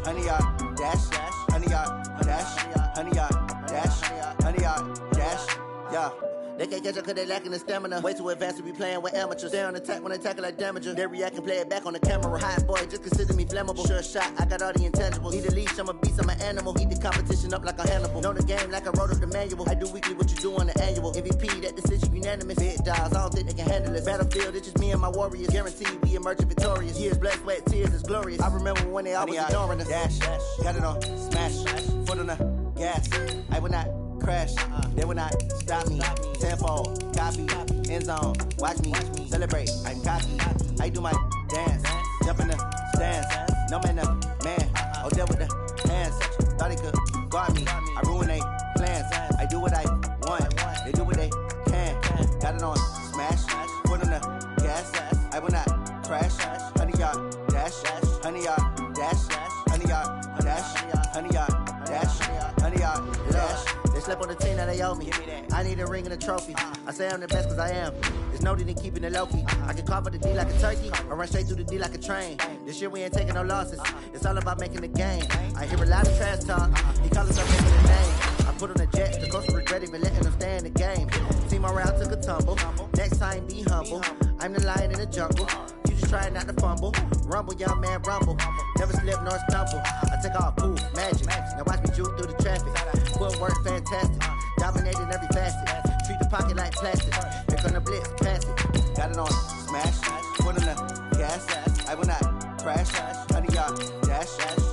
honey, y'all dash, honey, y'all dash, honey, y'all dash, honey, y'all dash, yeah. They can't catch up cause they lacking the stamina. Way too advanced to be playing with amateurs. Stay on attack when they tackle like damager. They react and play it back on the camera. Hot boy, just consider me flammable. Sure shot, I got all the intangibles. Need a leash, I'm a beast, I'm an animal. Heat the competition up like a Hannibal. Know the game like I wrote up the manual. I do weekly what you do on the annual. MVP, that decision unanimous. Big dogs, I don't think they can handle it. Battlefield, it's just me and my warriors. Guaranteed we emerging victorious. Years, blood, sweat, tears, it's glorious. I remember when they always ignoring us. Dash, got it on smash, foot on the gas. I will not crash, they will not stop me. Tenfold, copy, end zone, watch me celebrate. I'm cocky, I do my dance, jump in the stands. No man, the man, oh, deal with the hands. Thought he could guard me, I ruin they plans. I do what I want, they do what they can. Got it on smash, foot on the gas. I will not crash, honey, y'all dash, honey, y'all dash, honey, y'all dash, honey, y'all dash, honey, y'all dash. They slept on the team that they owe me. I need a ring and a trophy. I say I'm the best cause I am. There's no need in keeping it low-key. I can carve up the D like a turkey or run straight through the D like a train. This year we ain't taking no losses. It's all about making the game. I hear a lot of trash talk. He call himself making a name. I put on the jet. The coach will regret even letting them stay in the game. Team around took a tumble. Next time be humble. I'm the lion in the jungle. You just try not to fumble. Rumble, young man, rumble. Never slip nor stumble. I take off, poof, magic. Now watch me juke through the traffic. Footwork fantastic. Dominating every facet. Treat the pocket like plastic. Here come the blitz, pass it. Got it on smash. Foot on the gas. I will not crash. Honey, y'all dash.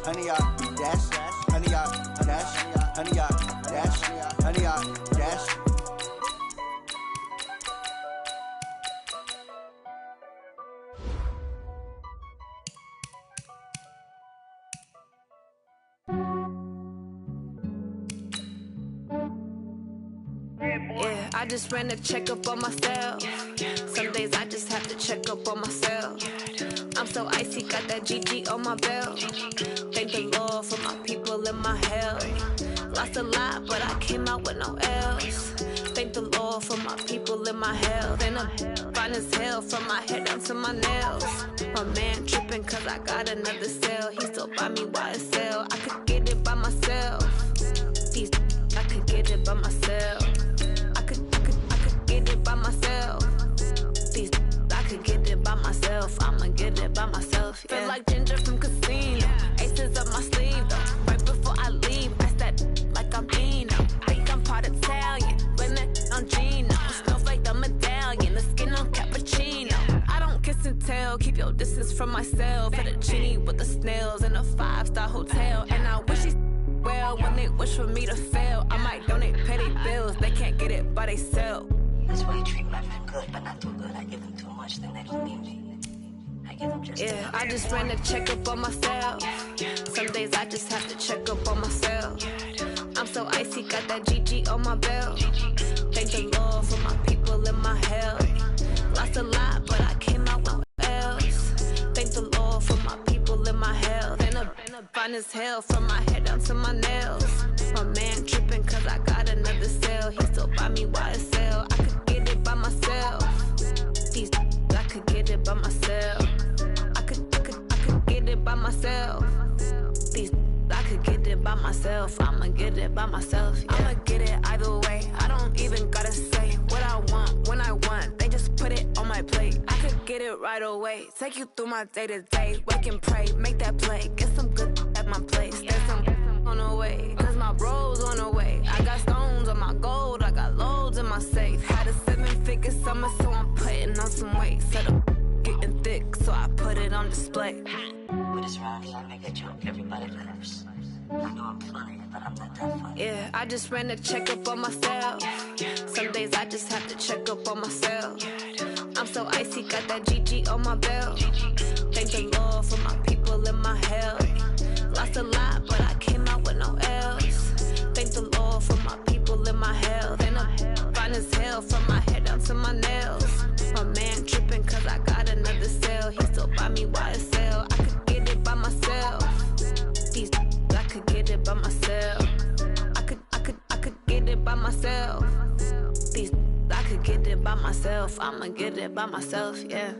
Honey, y'all dash. Honey, y'all dash. Honey, y'all dash. Honey, y'all dash. Yeah, I just ran a checkup on myself. Some days I just have to check up on myself. I'm so icy, got that GG on my belt. Thank the Lord for my people in my health. Lost a lot, but I came out with no L's. Thank the Lord for my people in my health. And I'm fine as hell from my head down to my nails. My man tripping cause I got another cell. He still buy me YSL. I could get it by myself. These I could get it by myself. I could get it by myself. These I could get it by myself. I'ma get it by myself. Yeah. Feel like Ginger from Casino. Aces up my sleeve though. Right before I leave, I that like I'm Dino. Think I'm part Italian. Blame it on Gino. Snowflake the medallion. The skin on cappuccino. I don't kiss and tell. Keep your distance from myself. At a genie with the snails in a 5-star hotel. And I wish these well when they wish for me to fail. I might donate petty bills. They can't get it by they sell. That's why you treat my men good, but not too good. I give them too much, then they don't need me. I give them just yeah, I just ran a checkup on myself. Some days I just have to check up on myself. I'm so icy, got that GG on my belt. Thank the Lord for my people in my health. Lost a lot, but I came out with L's. Thank the Lord for my people in my health. And I'm fine as hell from my head down to my nails. My man tripping cause I got another cell. He still buy me YSL. I could get it by myself. These I could get it by myself. I could get it by myself. These I could get it by myself. I'ma get it by myself. Yeah. I'ma get it either way. I don't even gotta say what I want when I want. They just put it on my plate. I could get it right away. Take you through my day to day. Wake and pray, make that play. Get some good at my place. There's some on the way, cause my bro's on the way. I got stones on my gold. I got loads in my safe. Had a 7-figure summer, so I'm putting on some weight. Set up getting thick, so I put it on display. With this round, I make a joke, everybody laughs. I know I'm funny, but I'm not that funny. Yeah, I just ran a checkup on myself. Some days I just have to check up on myself. I'm so icy, got that GG on my belt. Thank the Lord for my people in my health. Lost a lot, but I came out with no L's. Thank the Lord for my people in my health. And I'm fine as hell from my head down to my nails. My man tripping cause I got another cell. He still buy me YSL. I could get it by myself. These I could get it by myself. I could get it by myself. These I could get it by myself. I'ma get it by myself, yeah.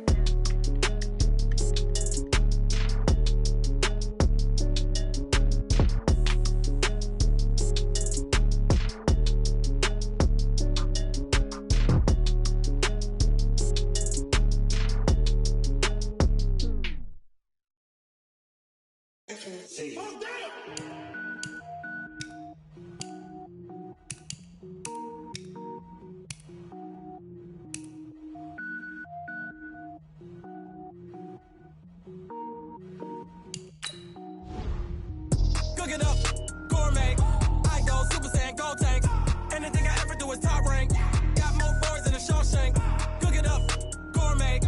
Cook it up, gourmet. I go Super Saiyan, go tank. Anything I ever do is top rank. Got more boards than a Shawshank. Cook it up, gourmet.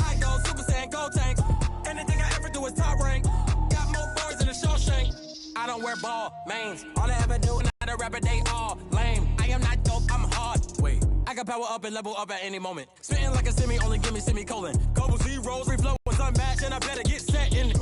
I go Super Saiyan, go tank. Anything I ever do is top rank. Got more boards than a Shawshank. I don't wear ball mains. All I ever do, not a rapper, they all lame. I am not dope, I'm hard. Wait, I can power up and level up at any moment. Spitting like a semi, only give me semicolon. Couple zeros, free flow was unmatched, and I better get set in.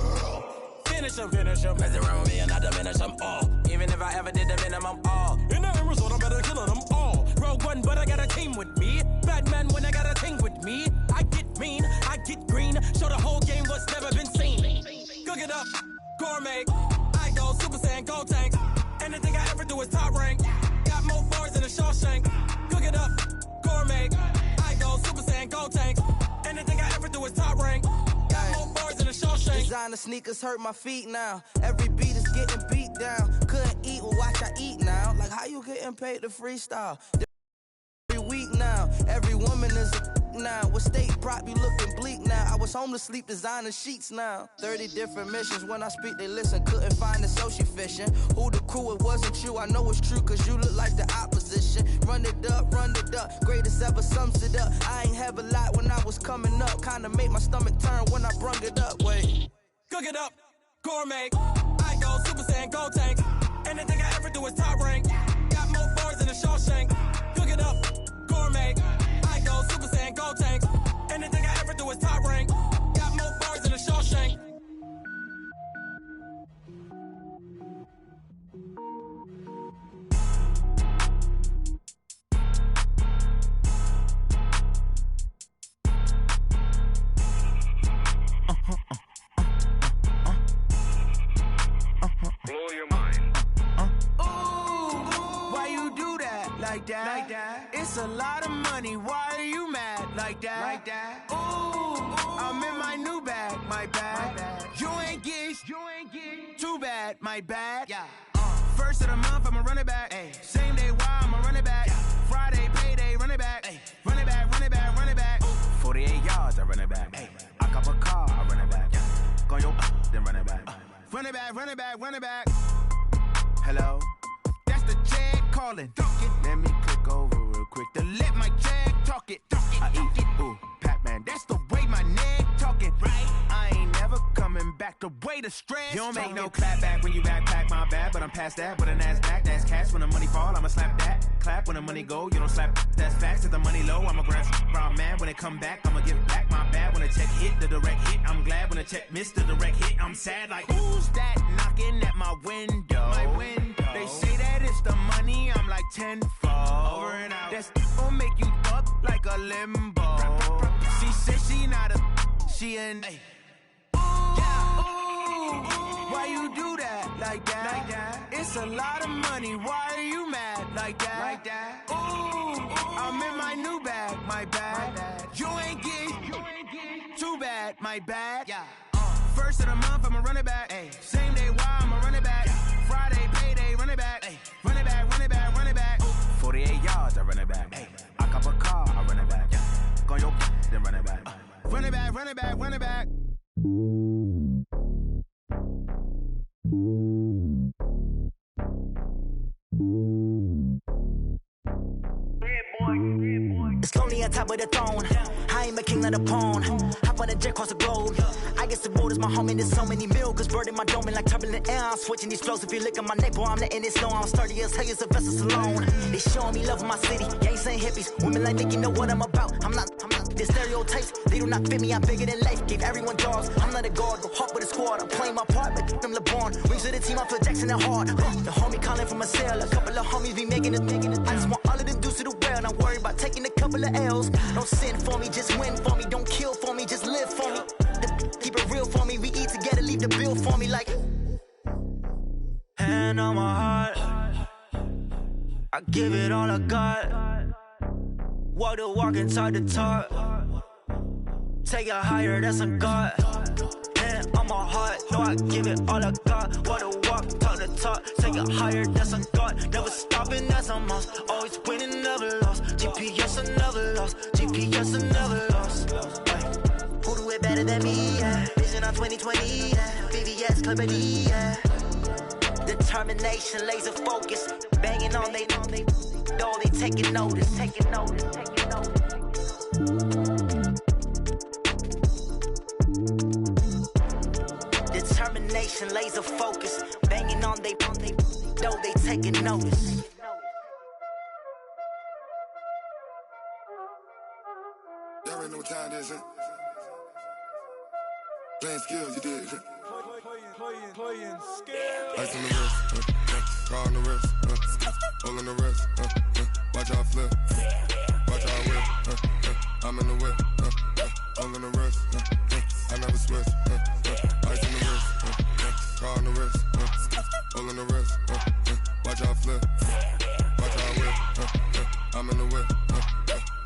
Finish them. Mess around with me and I diminish them all. Even if I ever did the minimum, all. In the end result, I'm better killing them all. Rogue One, but I got a team with me. Batman when I got a thing with me. I get mean, I get green. Show the whole game what's never been seen. Cook it up, gourmet. I go Super Saiyan, go tank. Anything I ever do is top rank. Got more bars than a Shawshank. Cook it up, gourmet. I go Super Saiyan, go tank. Anything I ever do is top rank. Designer sneakers hurt my feet now. Every beat is getting beat down. Couldn't eat, well watch I eat now. Like how you getting paid to freestyle? Every week now. Every woman is a now. With state prop, you looking bleak now. I was home to sleep, designer sheets now. 30 different missions. When I speak, they listen. Couldn't find it, so she fishing. Who the crew, it wasn't you. I know it's true, cause you look like the opposition. Run it up. Greatest ever sums it up. I ain't have a lot when I was coming up. Kinda made my stomach turn when I brung it up. Wait. Cook it up, gourmet. I go Super Saiyan, go tank. Anything I ever do is top rank. Got more bars than a Shawshank. Cook it up, that. It's a lot of money, why are you mad like that? Ooh, I'm in my new bag, my bad. You ain't get too bad, my bad. First of the month, I'ma run it back. Same day, why I'ma run it back. Friday, payday, run it back. Run it back, run it back, run it back. 48 yards, I run it back. I cop a car, I run it back. Go your then run it back. Run it back, run it back, run it back. Hello? That's the Jag calling. Let me click over real quick to let my Jag talk it. I eat it, ooh, Pac-Man. That's the way my neck talking. Right? I ain't never coming back the way the stress. You don't make no clap back when you backpack, my bad. But I'm past that with a NASDAQ. That's cash when the money fall, I'ma slap that. Clap when the money go, you don't slap. That's facts. If the money low, I'ma grab brown man. When it come back, I'ma give back my bad. When the check hit, the direct hit, I'm glad. When the check missed the direct hit, I'm sad. Like, who's that knocking at my window? My window. They say that it's the money, I'm like tenfold. Over and out. That's gon' make you fuck like a limbo. She said she not a, she an. Ooh, why you do that like that? It's a lot of money, why are you mad like that? Ooh, I'm in my new bag, my bad. You ain't get too bad, my bad. First of the month, I'ma run it back. Same day, why I'ma run it back. Friday, payday, run it back. Run it back, run it back, run it back. 48 yards, I run it back. I cop a car, I run it back. Go your then run it back. Run it back, run it back, run it back. It's lonely on top of the throne. I ain't a king of the pawn. Hop on a jet across the globe. I guess the road is my home and there's so many mil. Cause bird in my dome and like turbulent air. I'm switching these flows. If you look at my neck, boy, I'm letting it slow. I'm sturdy as hell as a vessel alone. They showing me love in my city. Gangs ain't hippies. Women like Nicky know what I'm about. I'm not the stereotypes. They do not fit me. I'm bigger than life. Gave everyone jobs. I'm not a guard. Go hop with a squad. I'm playing my part, but them LeBron. Rings of the team. I feel Jackson and hard. The homie calling from a cell. A couple of homies be making it. I just want all of them dudes to the well. Not worry about taking a couple of L's. Don't sin for me, just win for me. Don't kill for me, just live for me. Keep it real for me. We eat together, leave the bill for me like. Hand on my heart, I give it all I got. Walk the walk and talk the talk. Take it higher, that's a God. Hand on my heart, no, I give it all I got. Walk the walk, talk the talk. Take it higher, that's a God. Never stopping, that's a must. Always winning, never lost. GPS, I never lost. GPS, I never lost. Who do it better than me? Vision on 2020. VVS, Clarity. Determination, laser focus. Banging on they though they taking notice. Determination, laser focus. Banging on they though they taking notice. Y'all already know what time it is, huh? Playing skills, you did. Playing skills. Ice on the wrist, car on the wrist, all on the wrist, watch how I flip, watch how I whip, I'm in the whip, all on the wrist, I never switch, ice on the wrist, car on the wrist, all on the wrist, watch how I flip, watch how I whip, I'm in the whip,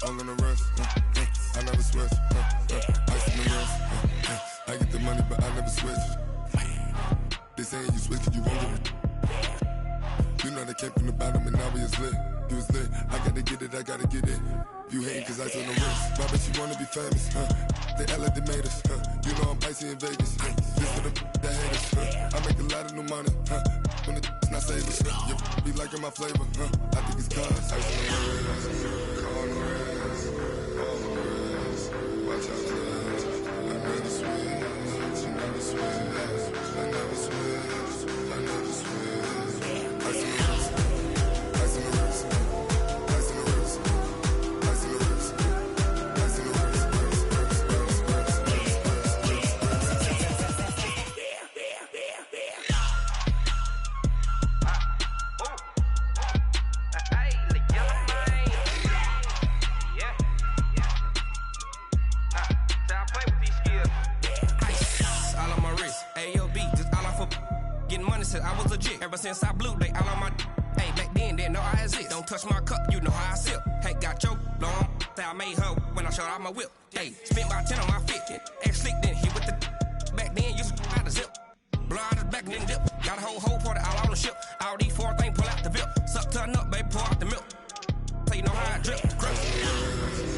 all on the wrist, I never switch, ice on the wrist, I get the money but I never switch. They saying you switch and you won't get it. You know they came from the bottom and now we is lit. You was lit, I gotta get it, I gotta get it. You hating cause ice on the wrist. Why bet you wanna be famous, They act like they made us, You know I'm icy in Vegas, This for the that hate us, I make a lot of new money, When the not save us, You be liking my flavor, I think it's cause ice on the wrist, car on the wrist, all on the wrist, watch out for this. I never switch, you never switch. I never switch, I never switch. Ice on the wrist, ice on the wrist, ice on the wrist, ice on the wrist, ice on the wrist, I was legit. Ever since I blew, they all on my. Hey, back then, didn't know I exist. Don't touch my cup, you know how I sip. Hey, got your long, I made her when I showed out my whip. Hey, spent about 10 on my fit. And slick then hit with the back then, used to out the zip. Blow out the back and then dip. Got a whole party all on the ship. All these four things, pull out the VIP. Suck to a nut, baby, pour out the milk. So you know how I drip. Grip.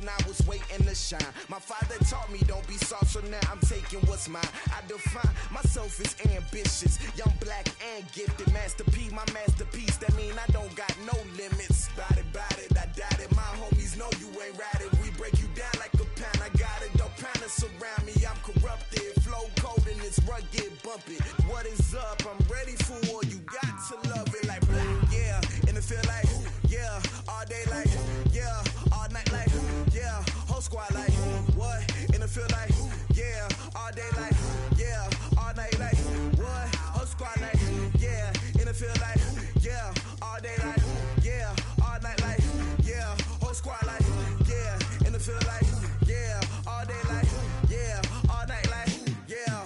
I was waiting to shine. My father taught me don't be soft, so now I'm taking what's mine. I define myself as ambitious, young, black, and gifted. Master P, my masterpiece. That mean I don't got no limits. Bout it, I doubt it. My homies know you ain't ratted. We break you down like a pound. I got it, don't pound to surround me. I'm corrupted, flow cold and it's rugged, bump it. What is up? I'm ready for war. You got to love it like black, yeah. And it feel like, yeah, all day like, yeah, all night like, yeah, whole squad like, what? And it feel like, yeah, all day like, yeah, all night like, what? Whole squad like, yeah, and it feel like, yeah, all day like, yeah, all night like, yeah, whole squad like, yeah, and it feel like, yeah, all day like, yeah, all night like, yeah.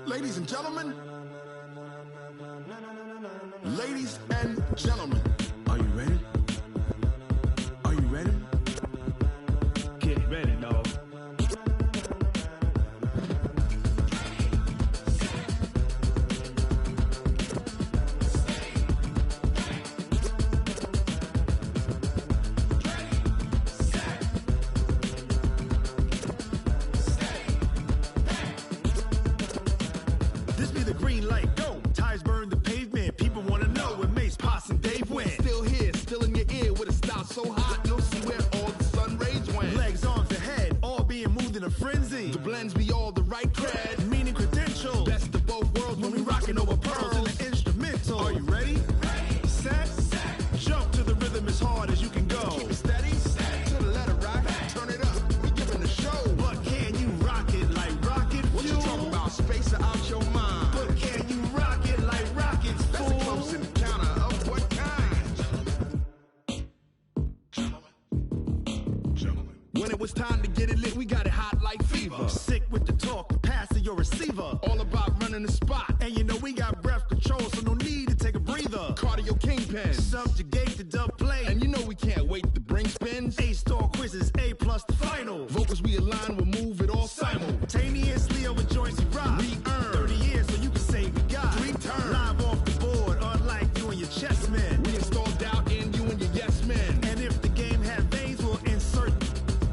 Ladies and gentlemen. Ladies and gentlemen. Are you ready? Are you ready? Get ready, dog. This be the green light, go. Tires burn the pavement. People want to know where Mace, Potts, and Dave went. Still here, still in your ear with a style so hot, you'll see where all the sun rays went. Legs, arms, and head, all being moved in a frenzy. The blends be all the right cred, meaning credentials. Best of both worlds when we rockin' over pearls in the instrumental. Are you ready? Set, jump to the rhythm as hard as you can go. Keep it steady, to the letter rock, turn it up, we giving the show. But can you rock it like rocket fuel? What you talking about, space or out your mind? But can you rock it like rockets, fool? That's a close encounter of what kind? When it was time to get it lit, we got it hot like fever. Sick with the talk, the pass of your receiver. All about running the spot. And you know we got breath control, so no need to take a breather. Cardio kingpin, subjugate the dub play. And you know we can't wait to bring spins. A-star quizzes, A+ the final. Vocals we align, we'll move it all simultaneously over joints we rock. We earn 30 years, so you can say we got 3 turns. Live off the board, unlike you and your chess men. We install doubt in you and your yes men. And if the game had veins, we'll insert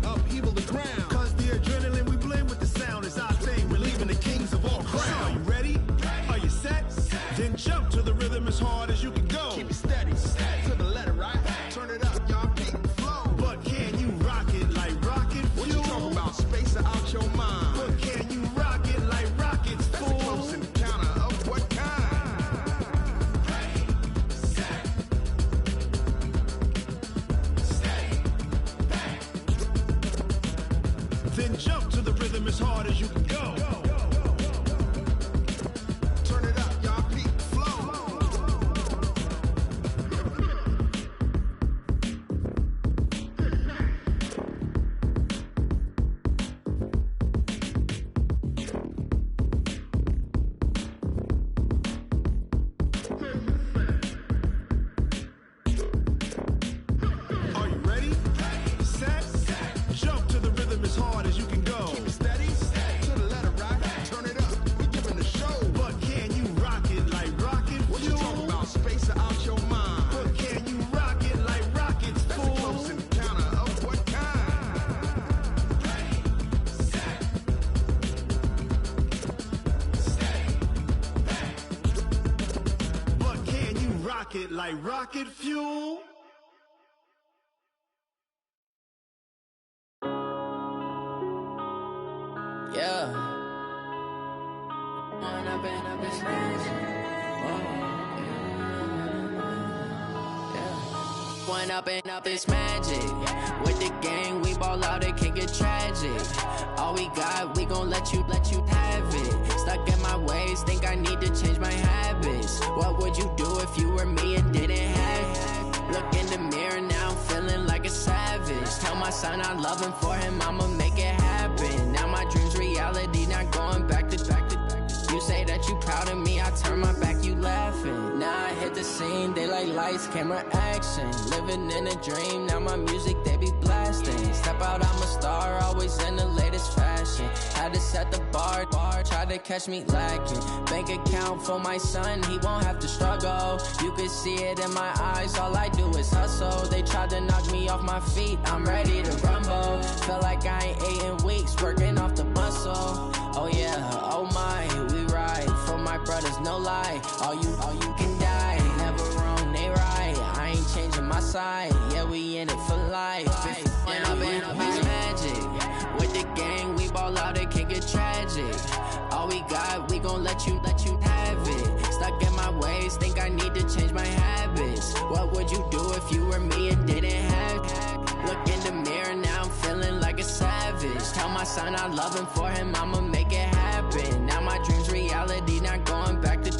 upheaval the ground. Cause the adrenaline we blend with the sound is our thing. We're leaving the kings of all crowns. So are you ready? Are you set? Then jump to the rhythm as hard as you can go. Keep it steady, to the letter right. Turn it up, y'all keep the flow. But can you rock it like rocket fuel? What you talking about, space or out your mind? But can you rock it like rockets, fool? That's a close encounter of what kind? Then jump to the rhythm as hard as you can go. Turn it up, y'all keep the flow. Are you ready? Set, jump to the rhythm as hard as you can go. Keep it steady, to the letter right. Turn it up, we giving the show. But can you rock it like rocket fuel? What you talking about, space or out your mind? But can you rock it like rockets, fool? That's a close encounter of what kind? But can you rock it like rocket fuel? Yeah. When I've been smashed. Yeah. When up and up, it's magic. With the gang, we ball out, it can get tragic. All we got, we gon' let you have it. Stuck in my ways, think I need to change my habits. What would you do if you were me and didn't have it? Look in the mirror, now I'm feeling like a savage. Tell my son I love him, for him I'ma make it happen. Now my dream's reality, not going back to. You say that you proud of me, I turn my back, you laughing. Now I hit the scene, they like lights, camera, action. Living in a dream, now my music, they be blasting. Step out, I'm a star, always in the latest fashion. Had to set the bar, try to catch me lacking. Bank account for my son, he won't have to struggle. You can see it in my eyes, all I do is hustle. They tried to knock me off my feet, I'm ready to rumble. Feel like I ain't ate in weeks, working off the muscle. Oh yeah, oh my, we ride for my brothers, no lie. All you can die, never wrong, they right. I ain't changing my side, yeah, we in it for life. When I've been up, it's magic. With the gang, we ball out, it can get tragic. All we got, we gon' let you have it. Stuck in my ways, think I need to change my habits. What would you do if you were me and didn't have it? Look in the mirror, now I'm feeling like a savage. Tell my son I love him, for him I'ma make it happen. Now my dream's reality, not going back to.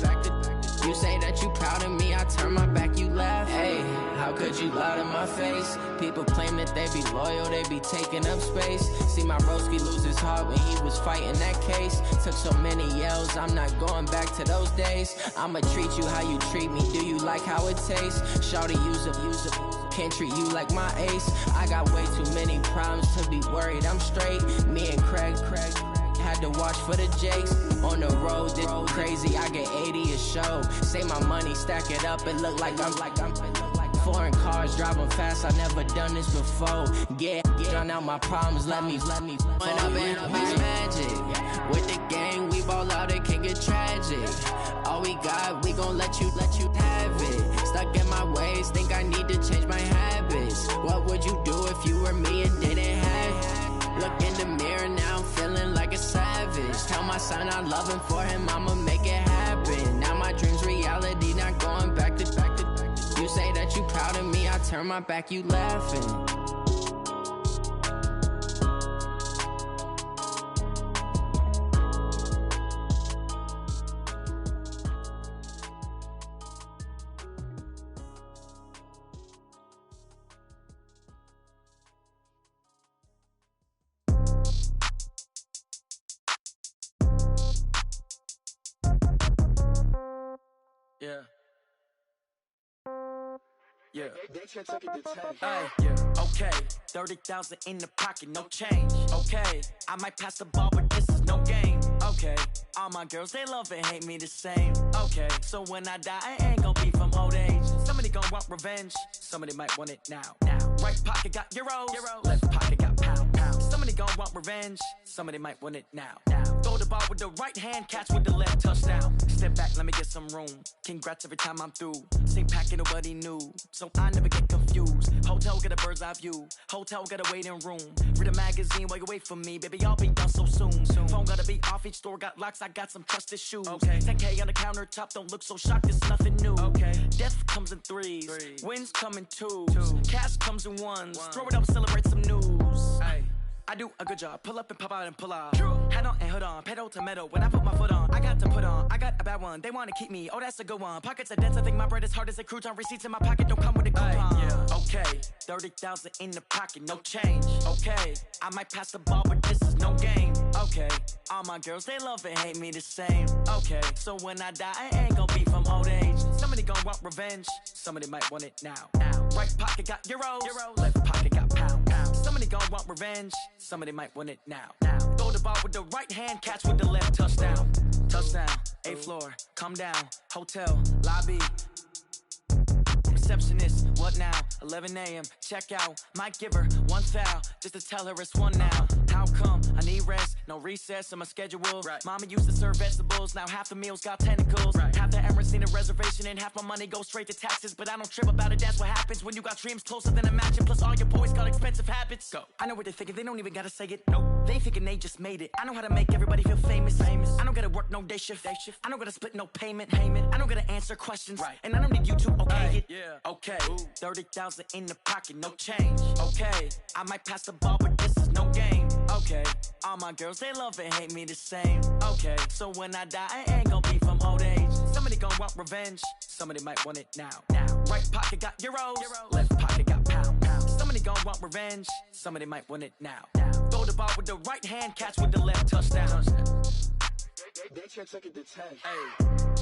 You say that you proud of me, I turn my back, you laugh. Hey, how could you lie to my my face. People claim that they be loyal, they be taking up space. See my broski lose his heart when he was fighting that case. Took so many yells, I'm not going back to those days. I'ma treat you how you treat me, do you like how it tastes? Shawty, use up, can't treat you like my ace. I got way too many problems to be worried, I'm straight. Me and Craig had to watch for the Jakes. On the road, this crazy, I get 80 a show. Say my money, stack it up, it look like I'm foreign cars, driving fast, I never done this before. Get drown out my problems, let me When up and up is magic. With the gang, we ball out, it can get tragic. All we got, we gon' let you have it. Stuck in my ways, think I need to change my habits. What would you do if you were me and didn't have it? Look in the mirror, now I'm feeling like a savage. Tell my son I love him, for him I'ma make it happen. Now my dream's reality, not going back to You say that you proud of me, I turn my back, you laughing. Yeah. Yeah. Hey, yeah. Okay. 30,000 in the pocket, no change. Okay. I might pass the ball, but this is no game. Okay. All my girls, they love and hate me the same. Okay. So when I die, I ain't gon' be from old age. Somebody gon' want revenge. Somebody might want it now. Right pocket got euros. Left pocket got pound. Somebody gon' want revenge. Somebody might want it now. Throw the ball with the right hand, catch with the left, touchdown. Step back, let me get some room. Congrats every time I'm through. Same packet, nobody knew, so I never get confused. Hotel get a bird's eye view. Hotel get a waiting room. Read a magazine while you wait for me, baby. I'll be done so soon. Phone gotta be off, each store got locks. I got some trusted shoes. Okay. 10K on the countertop, don't look so shocked. It's nothing new. Okay. Death comes in threes. Wins come in twos. Cash comes in ones. Throw it up, celebrate some news. Hey. I do a good job, pull up and pop out and pull out. Head on and hood on, pedal to metal. When I put my foot on, I got to put on. I got a bad one, they wanna keep me. Oh, that's a good one. Pockets are dense, I think my bread is hard as a crouton. Receipts in my pocket don't come with a coupon. Yeah. Okay, 30,000 in the pocket, no change. Okay, I might pass the ball, but this is no game. Okay, all my girls, they love and hate me the same. Okay, so when I die, I ain't gon' be from old age. Somebody gon' want revenge, somebody might want it now. Right pocket got euros. Left pocket got pound. Somebody gon' want revenge, somebody might want it now. Throw the ball with the right hand, catch with the left, touchdown. Touchdown, 8th floor, come down, hotel, lobby. Receptionist, what now? 11 a.m., check out. Might give her one foul, just to tell her it's one now. How come? I need rest, no recess in my schedule. Mama used to serve vegetables, now half the meals got tentacles. Half the errands need a reservation and half my money goes straight to taxes. But I don't trip about it, that's what happens when you got dreams closer than a mansion. Plus all your boys got expensive habits. Go. I know what they're thinking, they don't even gotta say it. Nope. They ain't thinking they just made it. I know how to make everybody feel famous. I don't gotta work no day shift. I don't gotta split no payment. I don't gotta answer questions. And I don't need you to okay it. Yeah. Okay, 30,000 in the pocket, no change. Okay, I might pass the ball, but this is no game. Okay, all my girls, they love and hate me the same. Okay, so when I die, I ain't gon' be from old age. Somebody gon' want revenge, somebody might want it now. Right pocket got euros. Left pocket got pound. Somebody gon' want revenge, somebody might want it now. Throw the ball with the right hand, catch with the left, touchdown. They can't take it to 10. Hey.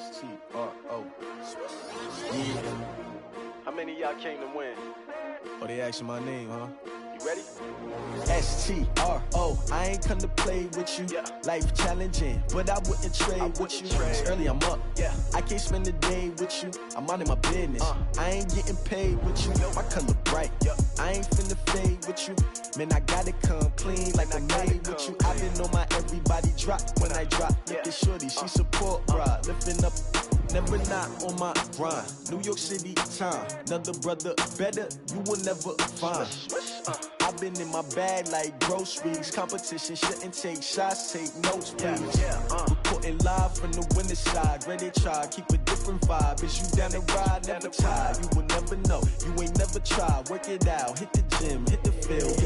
S-T-R-O. Yeah. How many of y'all came to win? Oh, they asking my name, huh? You ready? S-T-R-O. I ain't come to play with you. Yeah. Life challenging, but I wouldn't trade with you. It's early, I'm up. Yeah. I can't spend the day with you. I'm minding my business. I ain't getting paid with you. My color bright. I ain't finna fade with you. Man, I gotta come clean like I made with you. I've been on my everybody drop when I drop. Look at shorty, she support ride. Lifting up, never not on my grind. New York City time. Another brother better, you will never find. I've been in my bag like groceries. Competition shouldn't take shots, take notes, please. Reporting live from the winter side. Ready to try, keep a different vibe. Is you down the ride, never tired. You will never know, you ain't never tried. Work it out, hit the gym, hit the field.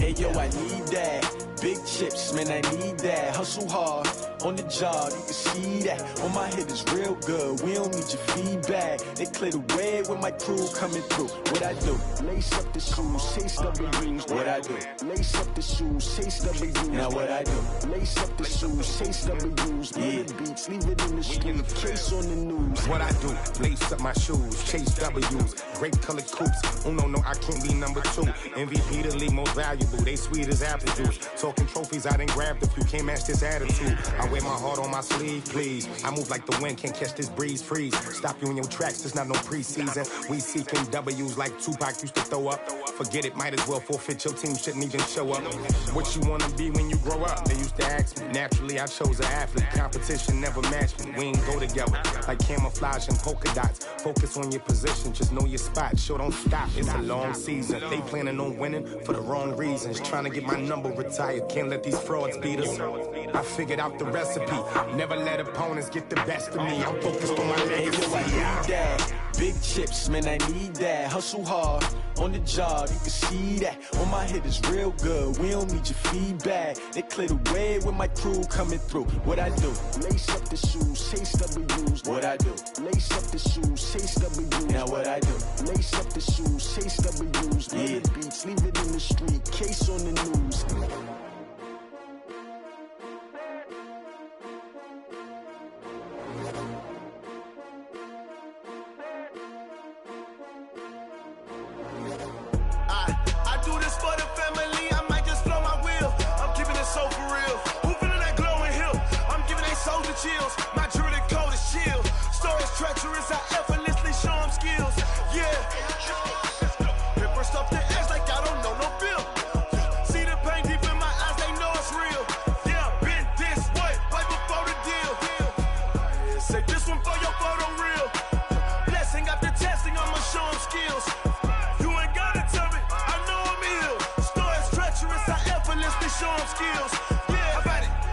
Hey yo, I need that. Big chips, man, I need that. Hustle hard, on the job, you can see that. On my head is real good, we don't need your feedback. They clear the way with my crew coming through. What I do? Lace up the shoes, chase W's. What I do? Lace up the shoes, chase W's. Now what I do? Lace up the shoes, chase W's. Yeah. Beats, leave it in the street, case on the news. What I do? Lace up my shoes, chase W's. Grape colored coops. Oh no, I can't be number 2. MVP the league most valuable. They sweet as apple juice. Talking trophies, I didn't grab the few. Can't match this attitude. I wear my heart on my sleeve, please. I move like the wind, can't catch this breeze, freeze. Stop you in your tracks, there's not no preseason. We seeking W's like Tupac used to throw up. Forget it, might as well forfeit. Your team shouldn't even show up. What you wanna be when you grow up? They used to ask me. Naturally, I chose an athlete. Competition never matched me. We ain't go together like camouflage and polka dots. Focus on your position, just know your spot. Show don't stop, it's a long season. They planning on winning for the wrong reasons. Trying to get my number retired, can't let these frauds beat us. I figured out the recipe. Never let opponents get the best of me. I'm focused on my legacy. I need that. Big chips, man, I need that. Hustle hard, on the job, you can see that. On my head is real good, we don't need your feedback. They clear the way with my crew coming through. What I do? Lace up the shoes, chase W's. What I do? Lace up the shoes, chase W's. Now what I do? Lace up the shoes, chase W's. Yeah. Beats, leave it in the street, case on the news. I do this for the family, I might just blow my wheel. I'm keeping it so for real. Who feeling that glowing hill? I'm giving they soldier chills. My jewelry coat is chill. Stories treacherous, I effortlessly show them skills. Yeah. Paper stuff to edge like I don't know no bill. See the pain deep in my eyes, they know it's real. Yeah, been this way, right before the deal. Say this one for your photo reel. Blessing after testing, I'ma show them skills. Show them skills. Yeah,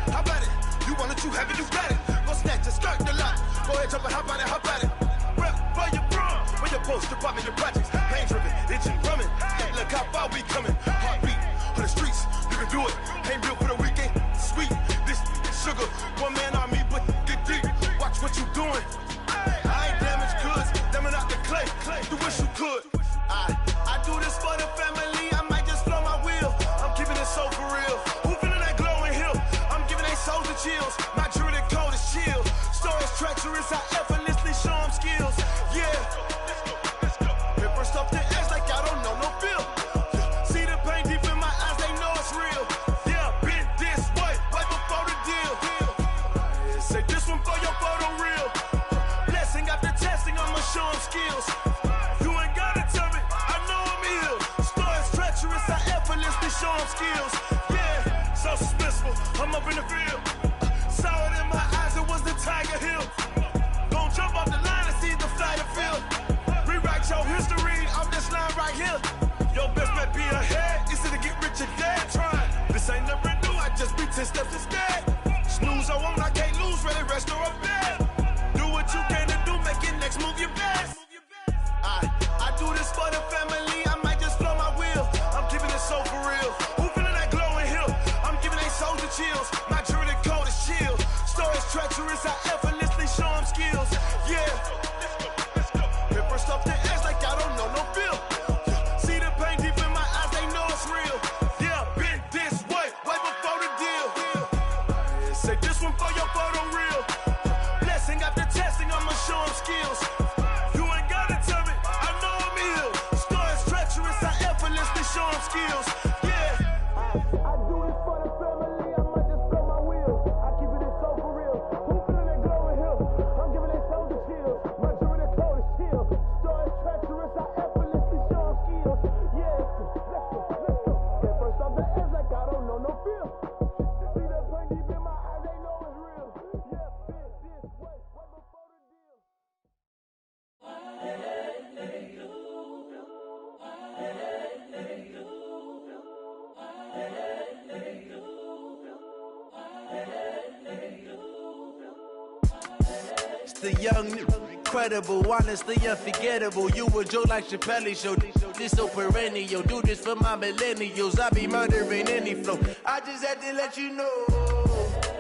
how about it? You want it, you have it, you got it. Go snatch it, skirt the lot. Go ahead, jump it, how about it? Rep for your bro, for your post, your your projects. Pain driven, itching, drumming. Hey, look how far we coming. Heartbeat on the streets, you can do it. Ain't built for the weekend. Sweet, this sugar, one man army, but get deep. Watch what you doing. I ain't damaged goods, them out the clay. You wish you could. I do this for the family. I might just blow my wheel. I'm keeping it so for real. Who feeling that glowing hill? I'm giving they soldier chills. My jewelry coat is chill. Stories treacherous, I effortlessly show them skills. Yeah. Paper stuff to edge like I don't know no bill. See the pain deep in my eyes, they know it's real. Yeah, been this way, right before the deal. Say this one for your photo reel. Blessing after testing, I'ma show them skills. You ain't gotta tell me, I know I'm ill. Stories treacherous, I effortlessly show them skills. Yeah, so suspenseful, I'm up in the field. Saw it in my eyes, it was the Tiger Hill. Gon' jump off the line and see the flight of field. Rewrite your history off this line right here. Your best bet be ahead, it's to get rich or dead trying. This ain't never new, I just be 10 steps instead. Snooze, I won't, I can't lose, ready, rest or a bed. Do what you can to do, make your next move your best. I do this for the family, I might just blow my wheel. I'm keeping it so for real. Who feeling that glowing hill? I'm giving they soldier chills. My jewelry coat is chill. Stories treacherous, I effortlessly show them skills. Yeah. Paper stuff to edge like I don't know no bill. See the pain deep in my eyes, they know it's real. Yeah, been this way, right before the deal. It's the young, incredible, honestly unforgettable. You a Joe like Chappelle show. This so perennial. Do this for my millennials. I be murdering any flow. I just had to let you know.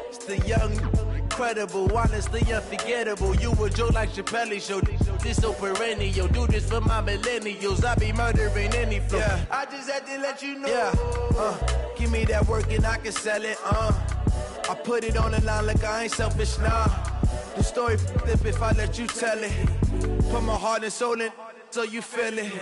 It's the young, incredible, honestly unforgettable. You a Joe like Chappelle show. This so perennial. Do this for my millennials. I be murdering any flow. Yeah. I just had to let you know. Yeah. Give me that work and I can sell it. I put it on the line like I ain't selfish, nah. The story flip if I let you tell it. Put my heart and soul in so you feel it.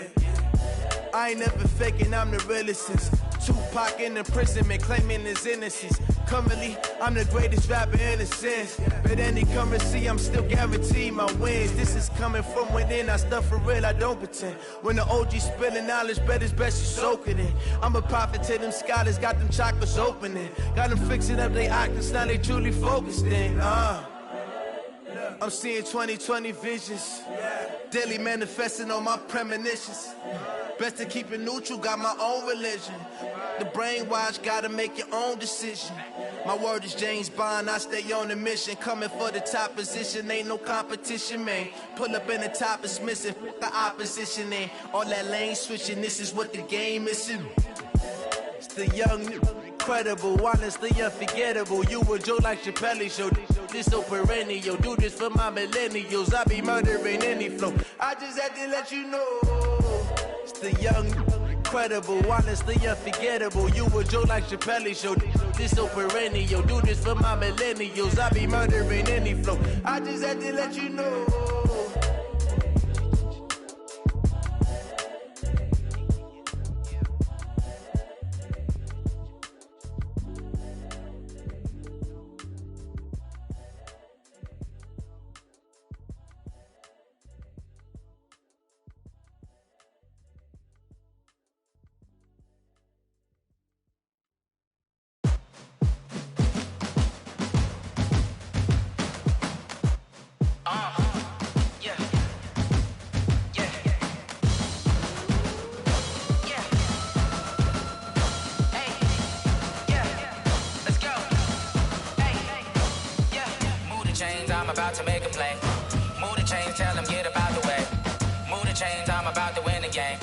I ain't never faking, I'm the realest since Tupac in imprisonment, claiming his innocence. Currently, I'm the greatest rapper in a sense. But any currency, I'm still guaranteed my wins. This is coming from within, I stuff for real, I don't pretend. When the OG spilling knowledge, bet it's best you soak it in. I'm a prophet to them scholars, got them chakras opening. Got them fixing up they octaves, now they truly focused in. I'm seeing 2020 visions. Daily manifesting on my premonitions. Best to keep it neutral, got my own religion. The brainwash, gotta make your own decision. My word is James Bond, I stay on the mission. Coming for the top position, ain't no competition, man. Pull up in the top, it's missing, the opposition ain't. All that lane switching, this is what the game is. It's the young, incredible, honestly unforgettable. You a Joe like Chappelle show. This so perennial. Do this for my millennials. I be murdering any flow. I just had to let you know. It's the young, incredible, honestly unforgettable. You a Joe like Chappelle show. This so perennial. Do this for my millennials. I be murdering any flow. I just had to let you know. I'm about to make a play. Move the chains, tell them get up out the way. Move the chains, I'm about to win the game.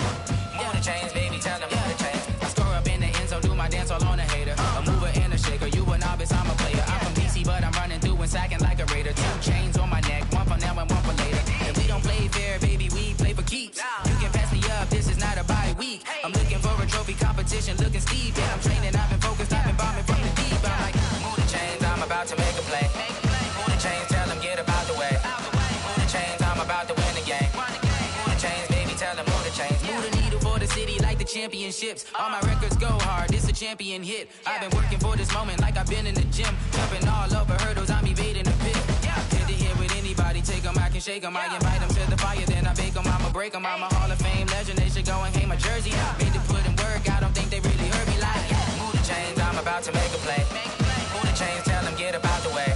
Move the chains, baby, tell them move the chains. I score up in the end zone, do my dance all on a hater. A mover and a shaker, you a novice, I'm a player. I'm from DC, but I'm running through and sacking like a raider. 2 chains on my neck, one for now and one for later. If we don't play fair, baby, we play for keeps. You can pass me up, this is not a bye week. I'm looking for a trophy competition, looking steep. Yeah, I'm training, I've been focused, I've been bombing from the deep. I'm like, move the chains, I'm about to make a play. Move the chains, tell them get up out the way. Move the chains, I'm about to win the game. Move the chains, baby, tell them move the chains. Move the needle for the city like the championships. All my records go hard, this a champion hit. I've been working for this moment like I've been in the gym. Jumping all over hurdles, I'm evading the pit. Hit to hit with anybody, take them, I can shake them. I invite them to the fire, then I bake them, I'ma break them. I'm a Hall of Fame legend, they should go and hang my jersey. Made to put in work, I don't think they really heard me like. Move the chains, I'm about to make a play. Move the chains, tell them get up out the way.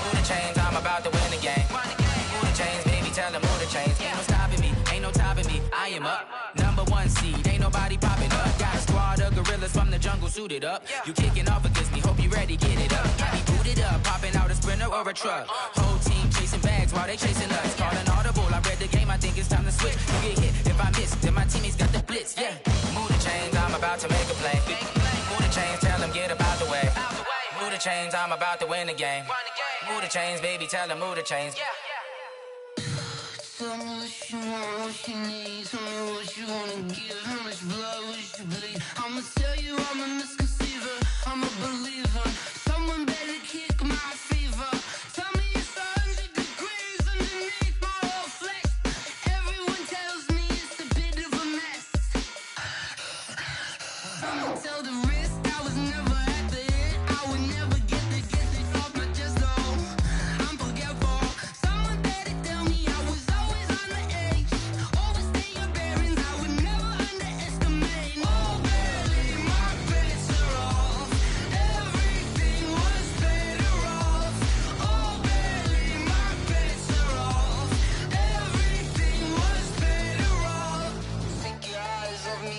Move the chains, I'm about to win the game. Move the chains, baby, tell them move the chains. Ain't no stopping me, ain't no topping me. I am up, #1 seed, ain't nobody popping up. Got a squad of gorillas from the jungle suited up. You kicking off against me, hope you ready, get it up. I be booted up, popping out a Sprinter or a truck. Whole team chasing bags while they chasing us. Call an audible, I read the game, I think it's time to switch. You get hit, if I miss, then my teammates got the blitz, yeah. Move the chains, I'm about to make a play. Move the chains, tell them get up out the way. Move the chains, I'm about to win the game. Move the chains, baby, tell them move the chains. Tell me what you want, what you need. Tell me what you wanna give. How much blood would you bleed? I'ma tell you I'm a misconceiver. I'm a believer. Someone better kick my fever. Tell me it's 100 degrees underneath my whole flesh. Everyone tells me it's a bit of a mess. I'ma tell the risk I was never at the end. I would never get it off my chest though. I'm forgetful. Someone better tell me I was always on the edge. Overstay your bearings, I would never underestimate. Oh baby, my bets are off. Everything was better off. Oh baby, my bets are off. Everything was better off. Take your eyes off me,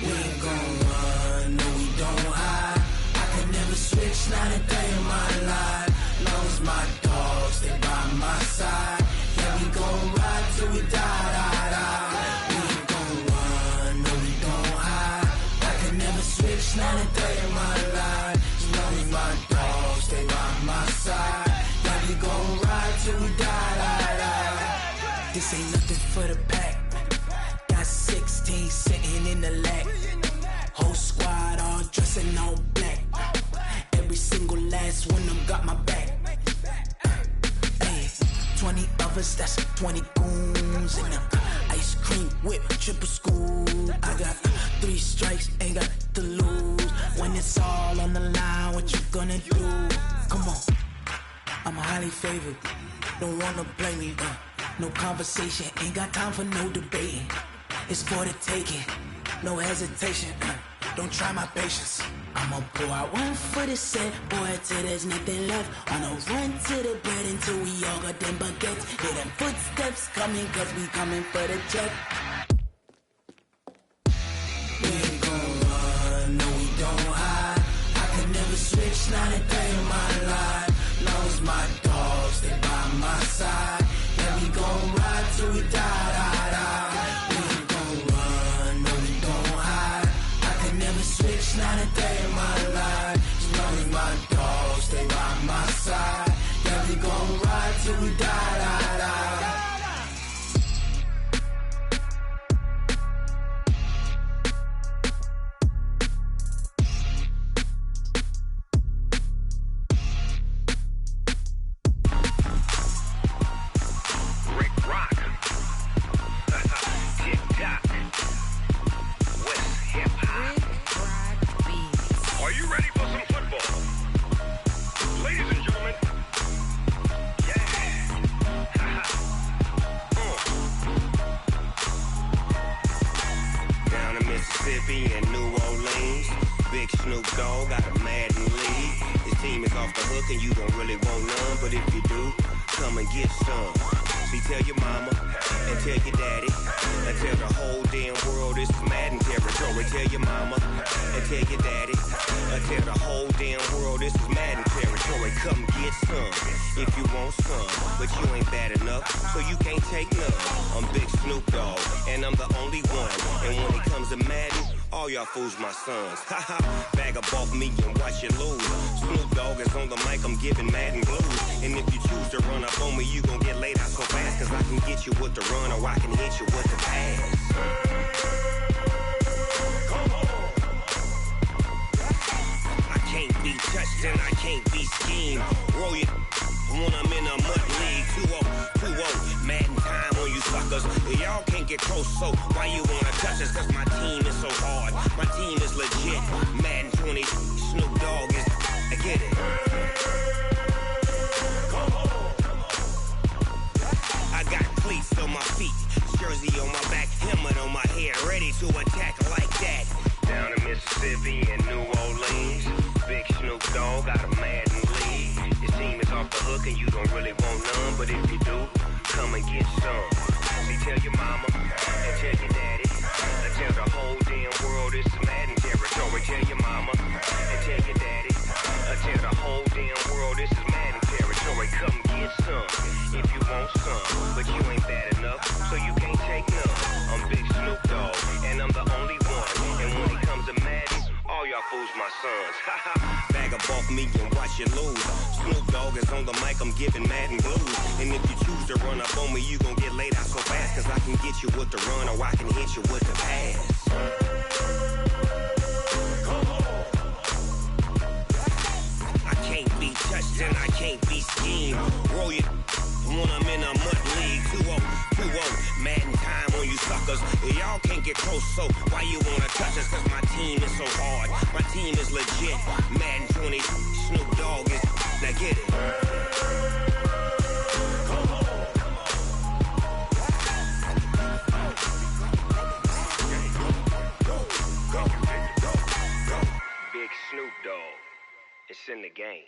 We ain't gon' run, no we don't hide. I can never switch, not a day in my life. Long as my dogs stay by my side. Yeah, we gon' ride till we die, die, die. We ain't gon' run, no we don't hide. I can never switch, not a day in my life. As long as my dogs stay by my side. Yeah, we gon' ride till we die, die, die. This ain't nothing for the pack. Got 16 sitting in the lap. Whole squad all dressing all black. Every single last one of them got my back. Hey, 20 of us, that's 20 goons in them. Ice cream whip, triple scoop. I got 3 strikes, ain't got to lose. When it's all on the line, what you gonna do? Come on, I'm highly favored. Don't wanna blame me. No conversation, ain't got time for no debating. It's for the taking, no hesitation. Don't try my patience. I'ma pour out one for the set, boy, till there's nothing left. On a run to the bread until we all got them baguettes. Hear them footsteps coming, cause we coming for the check. We ain't gon' run, no we don't hide. I can never switch, not a day in my life. Long as my dogs stay by my side. Yeah, we gon' ride till we die, die, die. We ain't gon' run, no we don't hide. I can never switch, not a day in my life. As long as my dogs stay by my side. Yeah, we gon' ride till we die, die, die. In New Orleans, Big Snoop Dogg got a Madden league. His team is off the hook and you don't really want none, but if you do, come and get some. See, tell your mama and tell your daddy and tell the whole damn world this is Madden territory. Tell your mama and tell your daddy and tell the whole damn world this is Madden territory. Come get some if you want some, but you ain't bad enough, so you can't take none. I'm Big Snoop Dogg and I'm the only one, and when it comes to Madden, all y'all fools my sons. Haha, bag up off me and watch you lose. Snoop Dogg is on the mic, I'm giving Madden blues. And if you choose to run up on me, you gon' get laid out so fast. Cause I can get you with the run or I can hit you with the pass. I can't be touched and I can't be schemed. Roll you when I'm in a mud league. 2-0, 2-0, Madden time on you suckers. Y'all can't get close, so why you wanna touch us? Cause my team is so hard, my team is legit. Madden 20, Snoop Dogg is, I get it. I got cleats on my feet, jersey on my back, helmet on my head, ready to attack like that. Down in Mississippi and New Orleans, Big Snoop Dogg got a Madden league. His team is off the hook and you don't really want none, but if you do, come and get some. See, tell your mama and tell your daddy and tell the whole damn world this is Madden territory. Tell your mama and tell your daddy and tell the whole damn world this is Madden territory. Come get some if you want some, but you ain't bad enough, so you can't take none. I'm Big Snoop Dogg and I'm the only one, and when it comes to Madden, all y'all fools my sons. Bag up off me and watch you lose. Snoop Dogg is on the mic, I'm giving Madden blues. And if you choose to run up on me, you gon' get laid out so fast. Cause I can get you with the run or I can hit you with the pass. I can't be touched and I can't be schemed. Roll you when I'm in a mud league. 2-0, 2-0, Madden time on you suckers. Y'all can't get close, so why you wanna touch us? Cause my team is so hard, my team is legit. Madden 20, Snoop Dogg is, now get it. Big Snoop Dogg, it's in the game.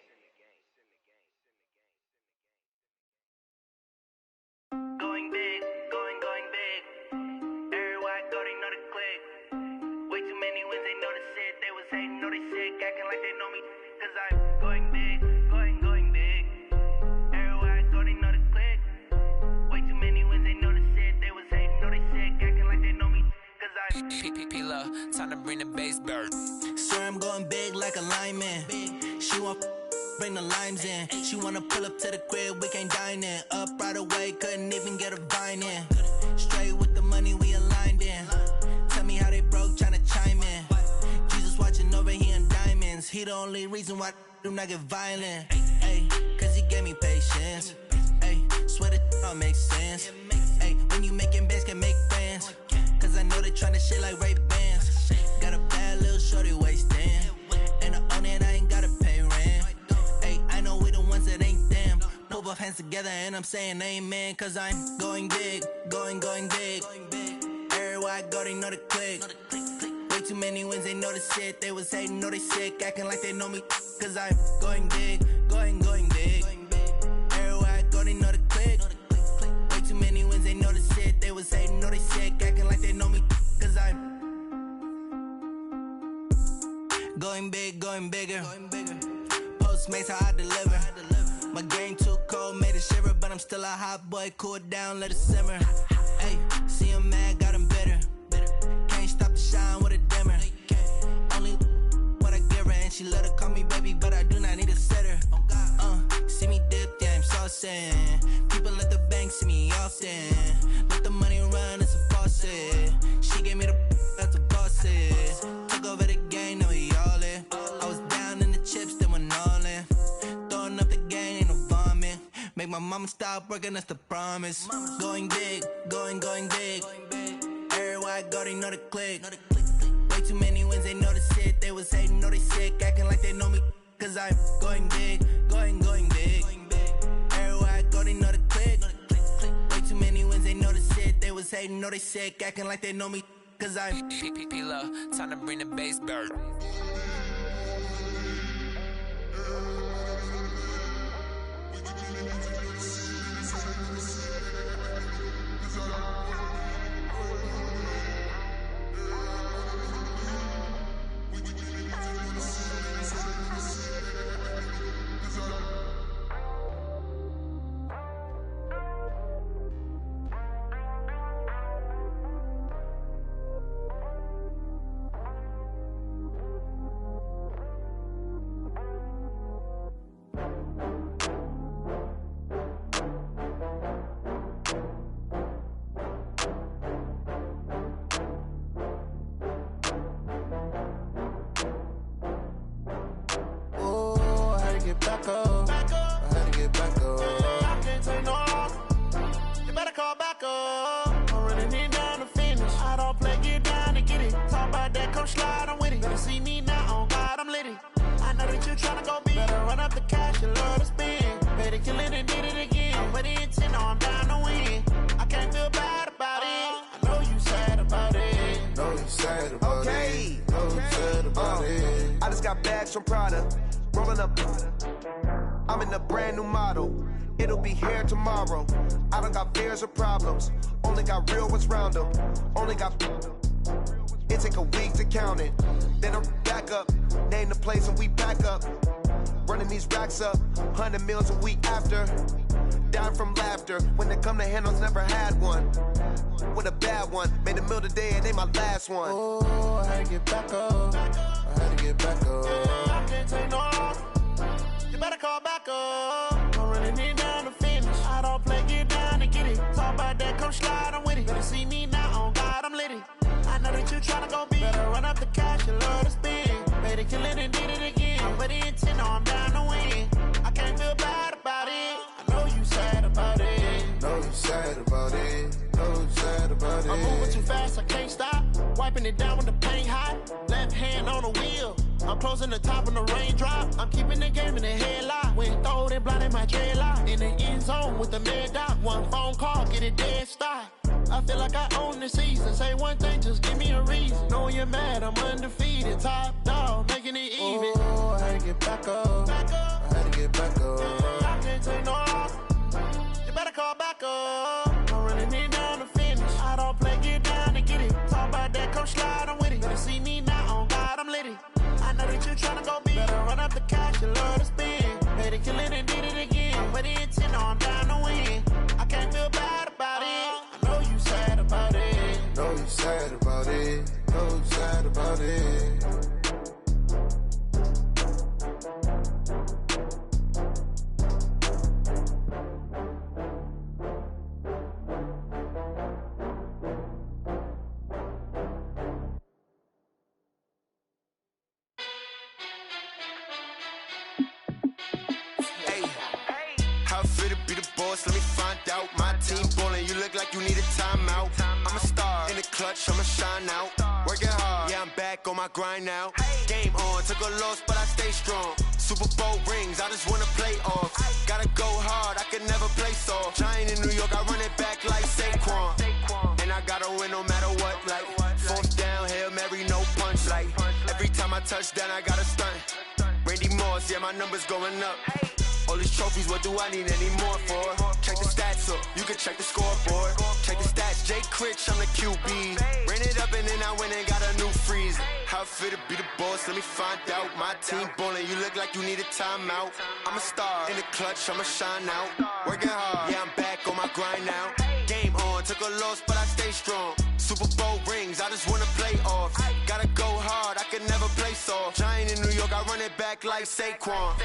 Going big, going big. Everywhere I go, they know the click. Way too many time to bring the bass bird. Swear I'm going big like a lineman. She want bring the limes in. She wanna pull up to the crib, we can't dine in. Up right away, couldn't even get a vine in. Straight with the money we aligned in. Tell me how they broke, tryna chime in. Jesus watching over here in diamonds. He the only reason why I do not get violent. Ay, cause he gave me patience. Ay, swear that all makes sense. Ay, when you making bands, can make friends. Cause I know they tryna shit like Ray-Bans. Got a bad little shorty wasting. And I own it, I ain't gotta pay rent. Ay, I know we the ones that ain't them. Put both hands together and I'm saying amen. Cause I'm going big, going big. Everywhere I go, they know the click. Way too many wins, they know the shit. They was hating, know they sick, acting like they know me. Cause I'm going big, going big. Everywhere I go, they know the click. Way too many wins, they know the shit. They was hating, know they sick, acting like they know me. Cause I'm going big, going bigger. Postmates, how I deliver. My game too cold, made it shiver. But I'm still a hot boy, cool it down, let it simmer. Hey, see him mad, got him bitter. Can't stop the shine with a dimmer. Only what I give her, and she let her call me baby, but I do not need a sitter. See me dip, yeah, I'm saucing. People at the bank see me often. Let the money run, it's a faucet. She gave me the that's a bosses. Took over the game, now we all in. I was down in the chips, then went all in. Throwing up the game, ain't no vomit. Make my mama stop working, that's the promise. Going big, going big. Everywhere I go, they know the click. Way too many wins, they know the shit. They was hating, know they sick, acting like they know me. Cause I'm going big, going big. Everywhere I go, they know the click. Way too many wins, they know the shit. They was hating, know they sick, acting like they know me. Cause I'm P-P-P-Love, time to bring the bass bird. Back up. I had to get back up. I can't take no loss. You better call back up. I'm running it down to finish. I don't play, get down to get it. Talk about that, come slide, I'm with it. Better see me now, on God, I'm litty. I know that you tryna go big. Better run up the cash, you love to spend. Better kill it and did it again. I'm with the intent, I'm down to win. I can't feel bad about it. I know you sad about it. Know you sad about it. Know you sad about it. I just got bags from Prada. Rolling up, I'm in a brand new model. It'll be here tomorrow. I don't got fears or problems. Only got real ones round them. Only got. It take a week to count it. Then I'm back up. Name the place and we back up. Running these racks up. 100 meals a week after. Dying from laughter. When they come to handles, never had one. With a bad one. Made a meal today and they my last one. Oh, I had to get back up. I had to get back up. I can't take no loss. You better call back up. I'm running it down to finish. I don't play, get down to get it. Talk about that, come slide, I'm with it. Better see me now, on God, I'm litty. I know that you tryna go big. Better run up the cash, you love to spend. Better kill it and did it again. I'm with the intent, I'm down to win. I can't feel bad about it. I know you sad about it. Know you sad about it. Know you sad about it. I'm moving too fast, I can't stop. Wiping it down with the paint hot. Left hand on the wheel. I'm closing the top on the raindrop. I'm keeping the game in the headlock. When throwed and blinded my dreadlock. In the end zone with the mad dot. One phone call, get it dead stop. I feel like I own the season. Say one thing, just give me a reason. Knowing you're mad, I'm undefeated. Top dog, making it even. Oh, I had to get back up. I had to get back up. I can't take no loss. You better call back up. I'm running it down to finish. I don't play, get down to get it. Talk about that, come slide, I'm with it. Better see me now, on God, I'm litty. I know that you tryna go big. Better run up the cash, you love to spend. Better kill it and did it again. I'm with the intent, I'm down to win. I can't feel bad about it. I know you sad about it. Know you sad about it. Know you sad about boss, let me find out. My team ballin', you look like you need a timeout. I'm a star, in the clutch, I'ma shine out. Working hard, yeah, I'm back on my grind now. Game on, took a loss, but I stay strong. Super Bowl rings, I just wanna play off. Gotta go hard, I can never play soft. Giant in New York, I run it back like Saquon. And I gotta win no matter what, like fourth down, Hail Mary, no punch. Like every time I touch down, I gotta stunt. Randy Moss, yeah, my numbers going up. All these trophies, what do I need any more for? Check the stats up, you can check the scoreboard. Check the stats, Jay Critch, I'm the QB. Ran it up and then I went and got a new freeze. How it feel to be the boss, let me find out. My team ballin', you look like you need a timeout. I'm a star, in the clutch, I'ma shine out. Working hard, yeah, I'm back on my grind now. Game on, took a loss, but I stay strong. Super Bowl rings, I just wanna play off. Gotta go hard, I can never play soft. Giant in New York, I run it back like Saquon.